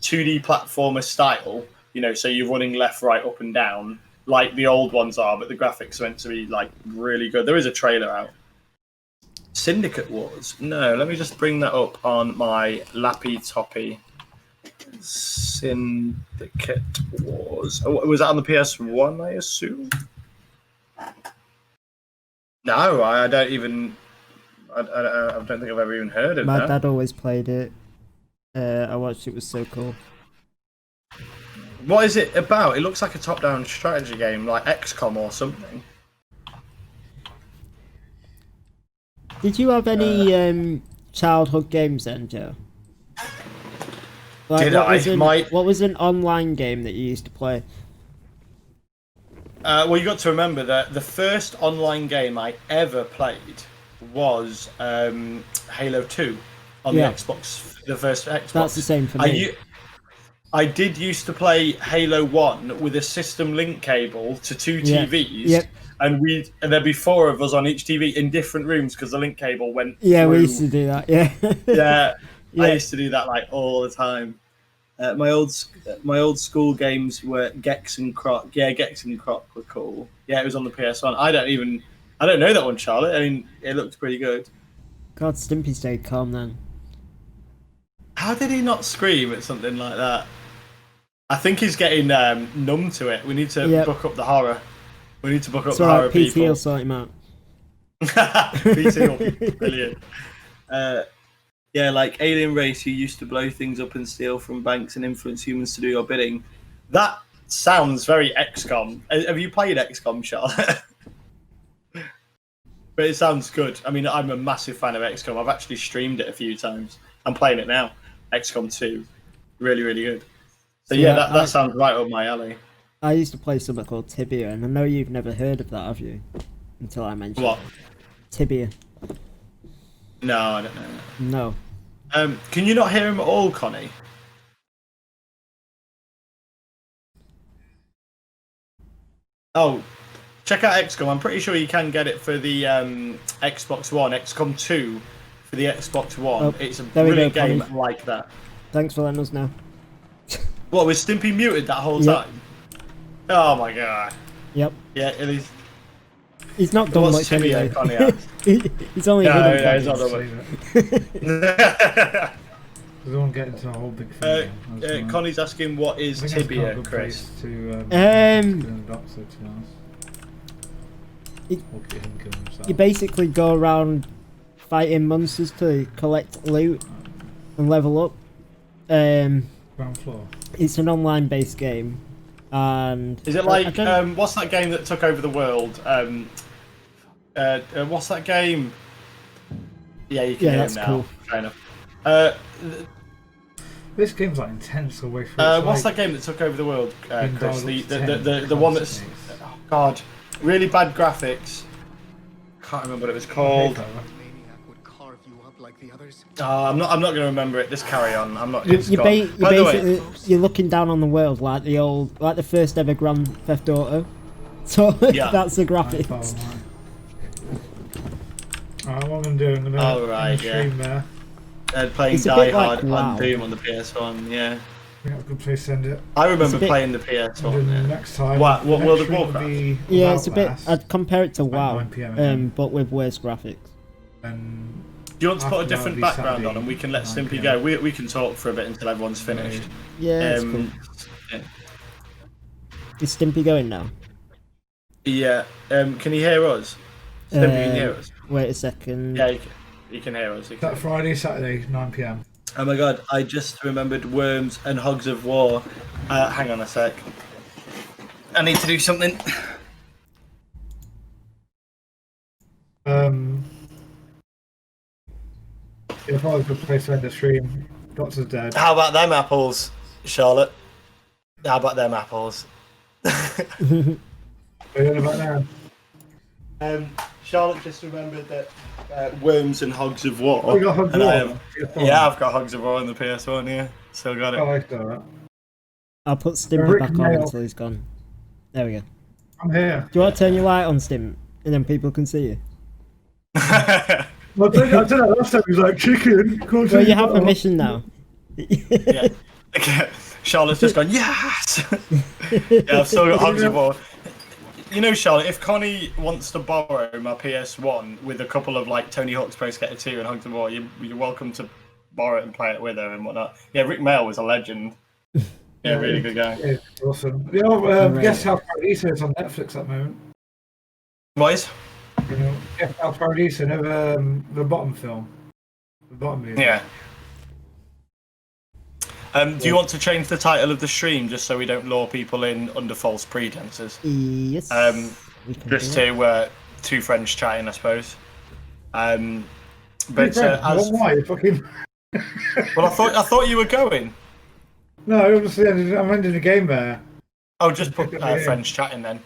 2D platformer style, so you're running left, right, up and down like the old ones are, but the graphics are meant to be like really good. There is a trailer out. Syndicate Wars. No, let me just bring that up on my lappy toppy. Syndicate Wars. Oh, was that on the PS1, I assume? No, I don't even. I don't think I've ever even heard of My that. dad always played it. I watched it. Was so cool. What is it about? It looks like a top-down strategy game, like XCOM or something. Did you have any childhood games then, Joe? Like, Did I? What was an online game that you used to play? Well, you got to remember that the first online game I ever played was Halo 2 on the Xbox, the first Xbox. That's the same for me. I did used to play Halo 1 with a system link cable to two TVs, and there'd be 4 of us on each TV in different rooms because the link cable went through. We used to do that, yeah. I used to do that like all the time. My old school games were Gex and Croc. Yeah, Gex and Croc were cool. Yeah, it was on the PS1. I don't know that one, Charlotte. I mean, it looked pretty good. God, Stimpy stayed calm then. How did he not scream at something like that? I think he's getting numb to it. We need to book up the horror. We need to book up the horror PT people. will sort him out. PT will be brilliant. Yeah, like alien race who used to blow things up and steal from banks and influence humans to do your bidding. That sounds very XCOM. Have you played XCOM, Charlotte? But it sounds good. I mean, I'm a massive fan of XCOM. I've actually streamed it a few times. I'm playing it now. XCOM 2. Really, really good. So yeah, that sounds right up my alley. I used to play something called Tibia, and I know you've never heard of that, have you? Until I mentioned what? Tibia. No, I don't know. No. Can you not hear him at all, Connie? Oh, check out XCOM. I'm pretty sure you can get it for the Xbox One. XCOM 2 for the Xbox One. Oh, it's a brilliant game like that. Thanks for letting us know. What, was Stimpy muted that whole time? Oh my god. Yep. Yeah, at least. He's not done much anyway. He's only he's not done much. Don't get into a whole big thing. Connie's asking what is Tibia, Chris. You basically go around fighting monsters to collect loot and level up. Ground floor. It's an online-based game, and is it like what's that game that took over the world? What's that game? Yeah, you can hear him now. Cool. Fair enough. This game's like intense all the way through. What's that game that took over the world, Chris? The one that's God, really bad graphics. Can't remember what it was called. I'm not going to remember it. Just carry on. I'm not. You're looking down on the world like the first ever Grand Theft Auto. So that's the graphics. What I'm going to do, I'm going to stream there. Playing Die Hard on Doom on the PS1. Yeah. Yeah, good place to send it. I remember playing the PS1. Yeah. Next time. What World of Warcraft? Yeah, it's a bit. I'd compare it to WoW, but with worse graphics. Do you want to put a different background on, and we can let Stimpy go? We can talk for a bit until everyone's finished. Yeah, it's cool. Yeah. Is Stimpy going now? Yeah. Can he hear us? Stimpy, can you hear us? Wait a second. Yeah, you can hear us. That Friday, Saturday, 9 PM. Oh my god, I just remembered Worms and Hogs of War. Hang on a sec. I need to do something. Yeah, probably a good place to end the stream. Doctor's dead. How about them apples, Charlotte? How about them apples? What are you about now? Charlotte just remembered that Worms and Hogs of War. Oh, you got Hogs of War? Yeah, I've got Hogs of War on the PS1, yeah. Still got it. Oh, I got that. I'll put Stimpy back on until he's gone. There we go. I'm here. Do you want to turn your light on, Stim? And then people can see you? Well, I don't know, last time he was like, chicken. Well, you have permission now. Yeah. Okay. Charlotte's just gone, yes! Yeah, I've still got Hogs of War. You know, Charlotte, if Connie wants to borrow my PS1 with a couple of like Tony Hawk's Pro Skater 2 and Hogs of War, you're welcome to borrow it and play it with her and whatnot. Yeah, Rick Mail was a legend. Yeah, really good game. It's awesome. The Guest House Paradiso is on Netflix at the moment. What is? You know, Guest House Paradiso, the bottom film. The bottom movie. Yeah. Do you want to change the title of the stream just so we don't lure people in under false pretenses? Yes. Just to two friends chatting, I suppose. But as why? Fucking... well, I thought you were going. No, obviously I'm ending the game there. Oh, just put friends chatting then.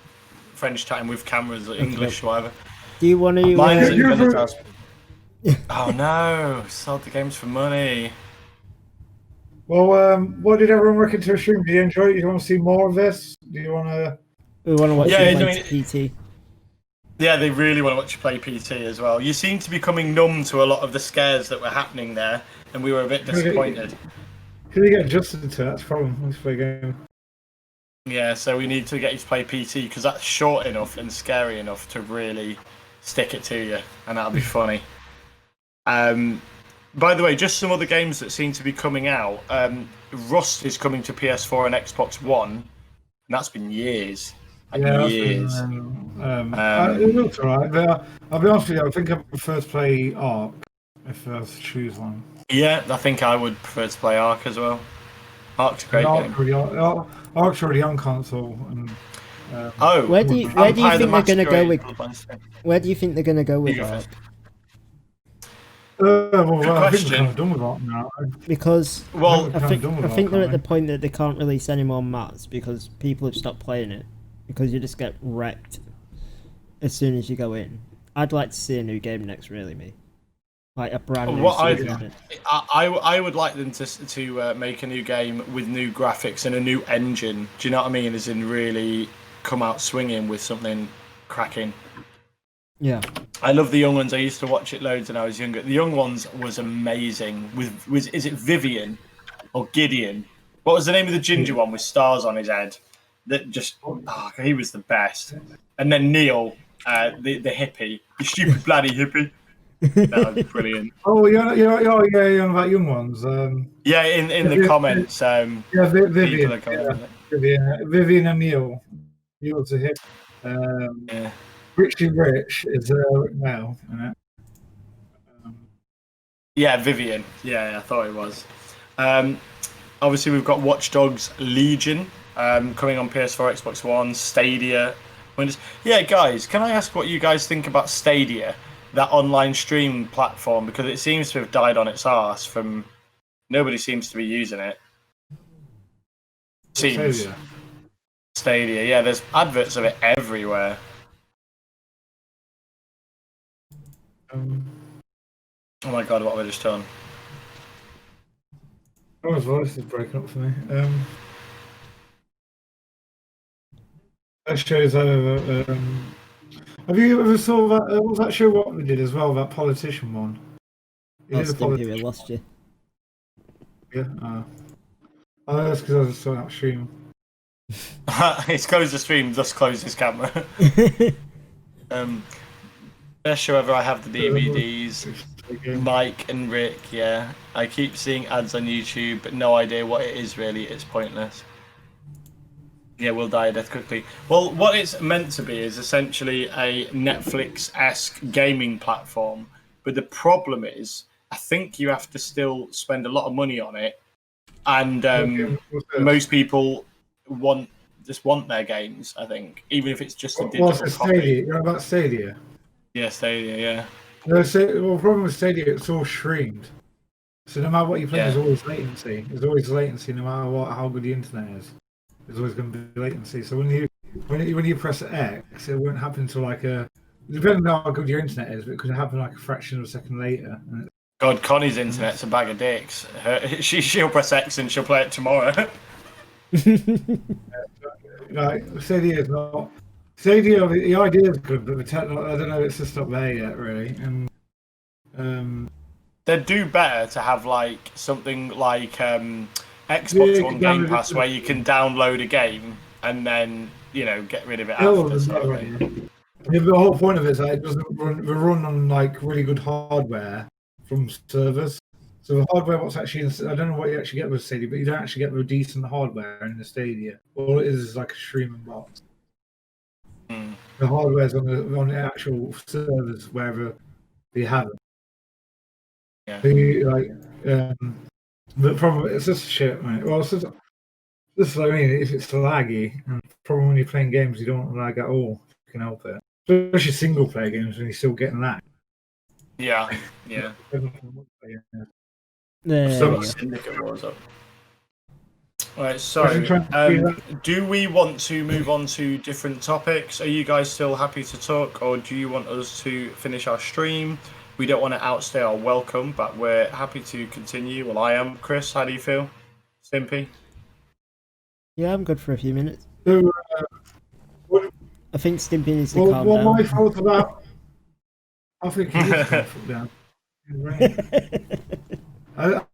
Friends chatting with cameras, English, whatever. Do you want to? Mine's at Underdogs. Oh no! Sold the games for money. Well, what did everyone reckon to a stream? Do you enjoy it? Do you want to see more of this? Do you want to? We want to watch PT. Yeah, they really want to watch you play PT as well. You seem to be becoming numb to a lot of the scares that were happening there, and we were a bit disappointed. Can you get adjusted to that? That's the problem. Let's play a game. Yeah, so we need to get you to play PT because that's short enough and scary enough to really stick it to you, and that'll be funny. By the way, just some other games that seem to be coming out. Rust is coming to PS4 and Xbox One, and that's been years. Years. It looks alright, but I'll be honest with you, I think I prefer to play Ark if I was to choose one. Yeah, I think I would prefer to play Ark as well. Ark's a great game. Ark's already on console. And, where do you think they're gonna go with? Where do you think they're gonna go with Ark? I think they're kind of done with Ark now. Because I think they're at the point that they can't release any more maps because people have stopped playing it because you just get wrecked as soon as you go in. I'd like to see a new game next, really, me. Like a brand new season. I would like them to make a new game with new graphics and a new engine. Do you know what I mean? As in really come out swinging with something cracking. Yeah. I love the young ones. I used to watch it loads when I was younger. The young ones was amazing. Is it Vivian or Gideon? What was the name of the ginger one with stars on his head? That just he was the best. And then Neil, the hippie, the stupid bloody hippie. That was brilliant. Oh, you're about young ones. Yeah, in the comments. Vivian and Neil. Neil's a hip. Yeah. Richie Rich is now. Yeah, Vivian. Yeah, I thought it was. Obviously, we've got Watch Dogs Legion coming on PS4, Xbox One, Stadia. Yeah, guys, can I ask what you guys think about Stadia, that online streaming platform? Because it seems to have died on its arse. Nobody seems to be using it. Stadia. Yeah, there's adverts of it everywhere. Oh my god, what have I just done? Oh, his voice is breaking up for me. That shows how. Have you ever saw that? What was that show what we did as well? That politician one. We lost you. Yeah. Oh, that's because I was saw that stream. He's closed the stream, thus closed his camera. Best show ever. I have the DVDs. Mike and Rick, yeah. I keep seeing ads on YouTube, but no idea what it is really. It's pointless. Yeah, we'll die a death quickly. Well, what it's meant to be is essentially a Netflix-esque gaming platform. But the problem is, I think you have to still spend a lot of money on it. And most people want their games, I think. Even if it's just a digital copy. Stadia? You're about Stadia? Yeah, Stadia, yeah. The problem with Stadia, it's all streamed. So no matter what you play, there's always latency. There's always latency, no matter how good the internet is. There's always going to be latency. So when you press X, it won't happen until depending on how good your internet is, but it could happen like a fraction of a second later. God, Connie's internet's a bag of dicks. She'll press X and she'll play it tomorrow. Stadia is not. Stadia, the idea is good, but I don't know, it's just not there yet, really. They'd do better to have something like Xbox One Game Pass, where you can download a game and then get rid of it after. The whole point of it is that it doesn't run on really good hardware from servers. So the hardware, what's actually, I don't know what you actually get with Stadia, but you don't actually get the decent hardware in the Stadia. All it is like a streaming box. The hardware's on the actual servers wherever you have it. Yeah. So the problem it's just shit, mate. Well, this is what I mean. If it's laggy, and the problem when you're playing games, you don't want lag at all. If you can help it, especially single player games when you're still getting lag. Yeah. So, Syndicate Wars up. Right, so do we want to move on to different topics? Are you guys still happy to talk, or do you want us to finish our stream? We don't want to outstay our welcome, but we're happy to continue. Well, I am. Chris, how do you feel? Stimpy? Yeah, I'm good for a few minutes. So, I think Stimpy needs to calm down. What my thoughts about? I think he needs to calm down.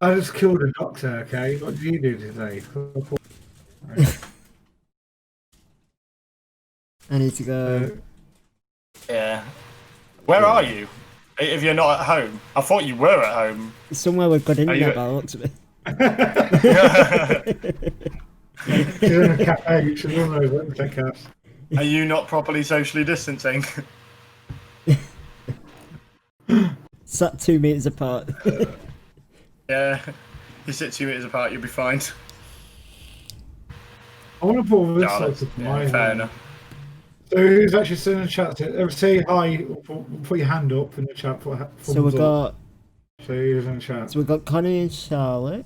I just killed a doctor, okay? What did you do today? I need to go. Yeah. Where are you? If you're not at home? I thought you were at home. Somewhere with good internet by the looks of it. She's in a cafe, she's on those cafe. Are you not properly socially distancing? Sat 2 meters apart. Yeah. You sit 2 meters apart, you'll be fine. I want to put this No, to yeah, my fair enough. So who's actually still in the chat? Say hi, put your hand up in the chat. So we've got. So who's in the chat? So we've got Connie and Charlotte.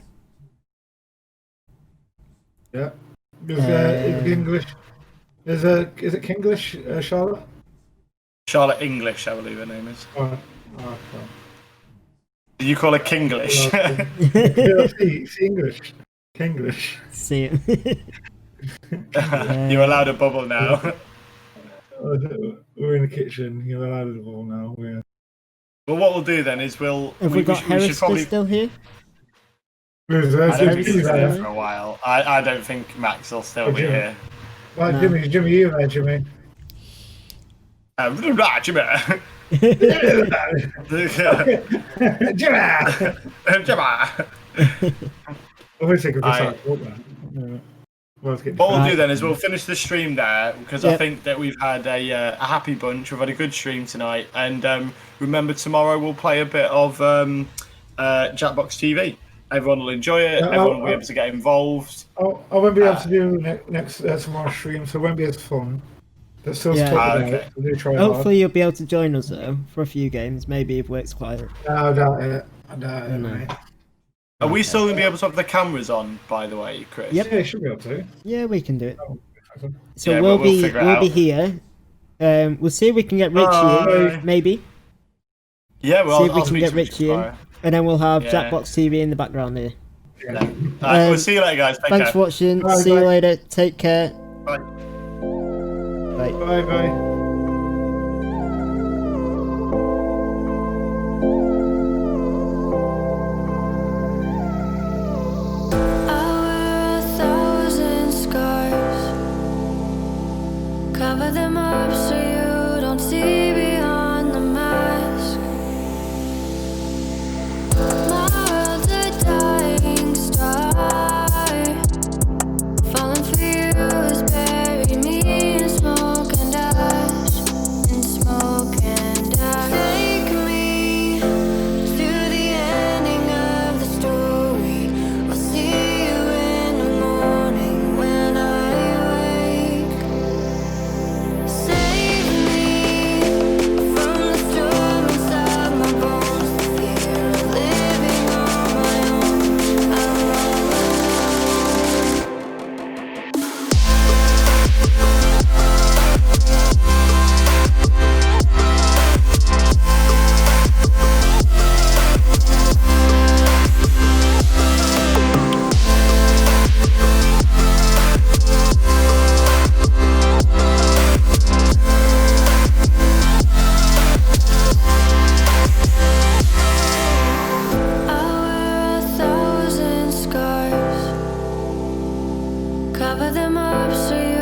Yeah. Is English? Is it Kinglish, Charlotte? Charlotte English, I believe her name is. Okay. You call her Kinglish? See English. Kinglish. See it. You're allowed a bubble now. We're in the kitchen. You're allowed a bubble now. Well, what we'll do then is Have we got Harris still here? I don't think he's there for a while. I don't think Max will still be here. Right, no. Jimmy, you there, Jimmy? Right, Jimmy. Jimmy! We'll take a What we'll do then is we'll finish the stream there, because I think that we've had a happy bunch. We've had a good stream tonight, and remember tomorrow we'll play a bit of Jackbox TV. Everyone will enjoy it. Everyone will be able to get involved. I won't be able to do next tomorrow's stream, so it won't be as fun. But still talk about it. We'll try hopefully you'll be able to join us though for a few games. Maybe if work's quiet. No, I doubt it. Mate. Are we still going to be able to have the cameras on, by the way, Chris? Yep. Yeah, you should be able to. Yeah, we can do it. So Yeah, we'll be here. We'll see if we can get Richie in, maybe. Yeah, well, see if we I'll can get Richie in, and then we'll have Jackbox TV in the background here. Yeah. We'll see you later, guys. Thanks for watching. Bye, see you later. Take care. Bye. Bye. Bye. Cover them up so you don't see beyond the mask. My world's a dying star. Falling for you has buried me in smoke and ash. In smoke and ash. Take me to the ending of the story. I'll see you in the morning when I wake. Save me from the storm inside my bones. The fear of living on my own. I'm all I wear 1,000 scars. Cover them up so you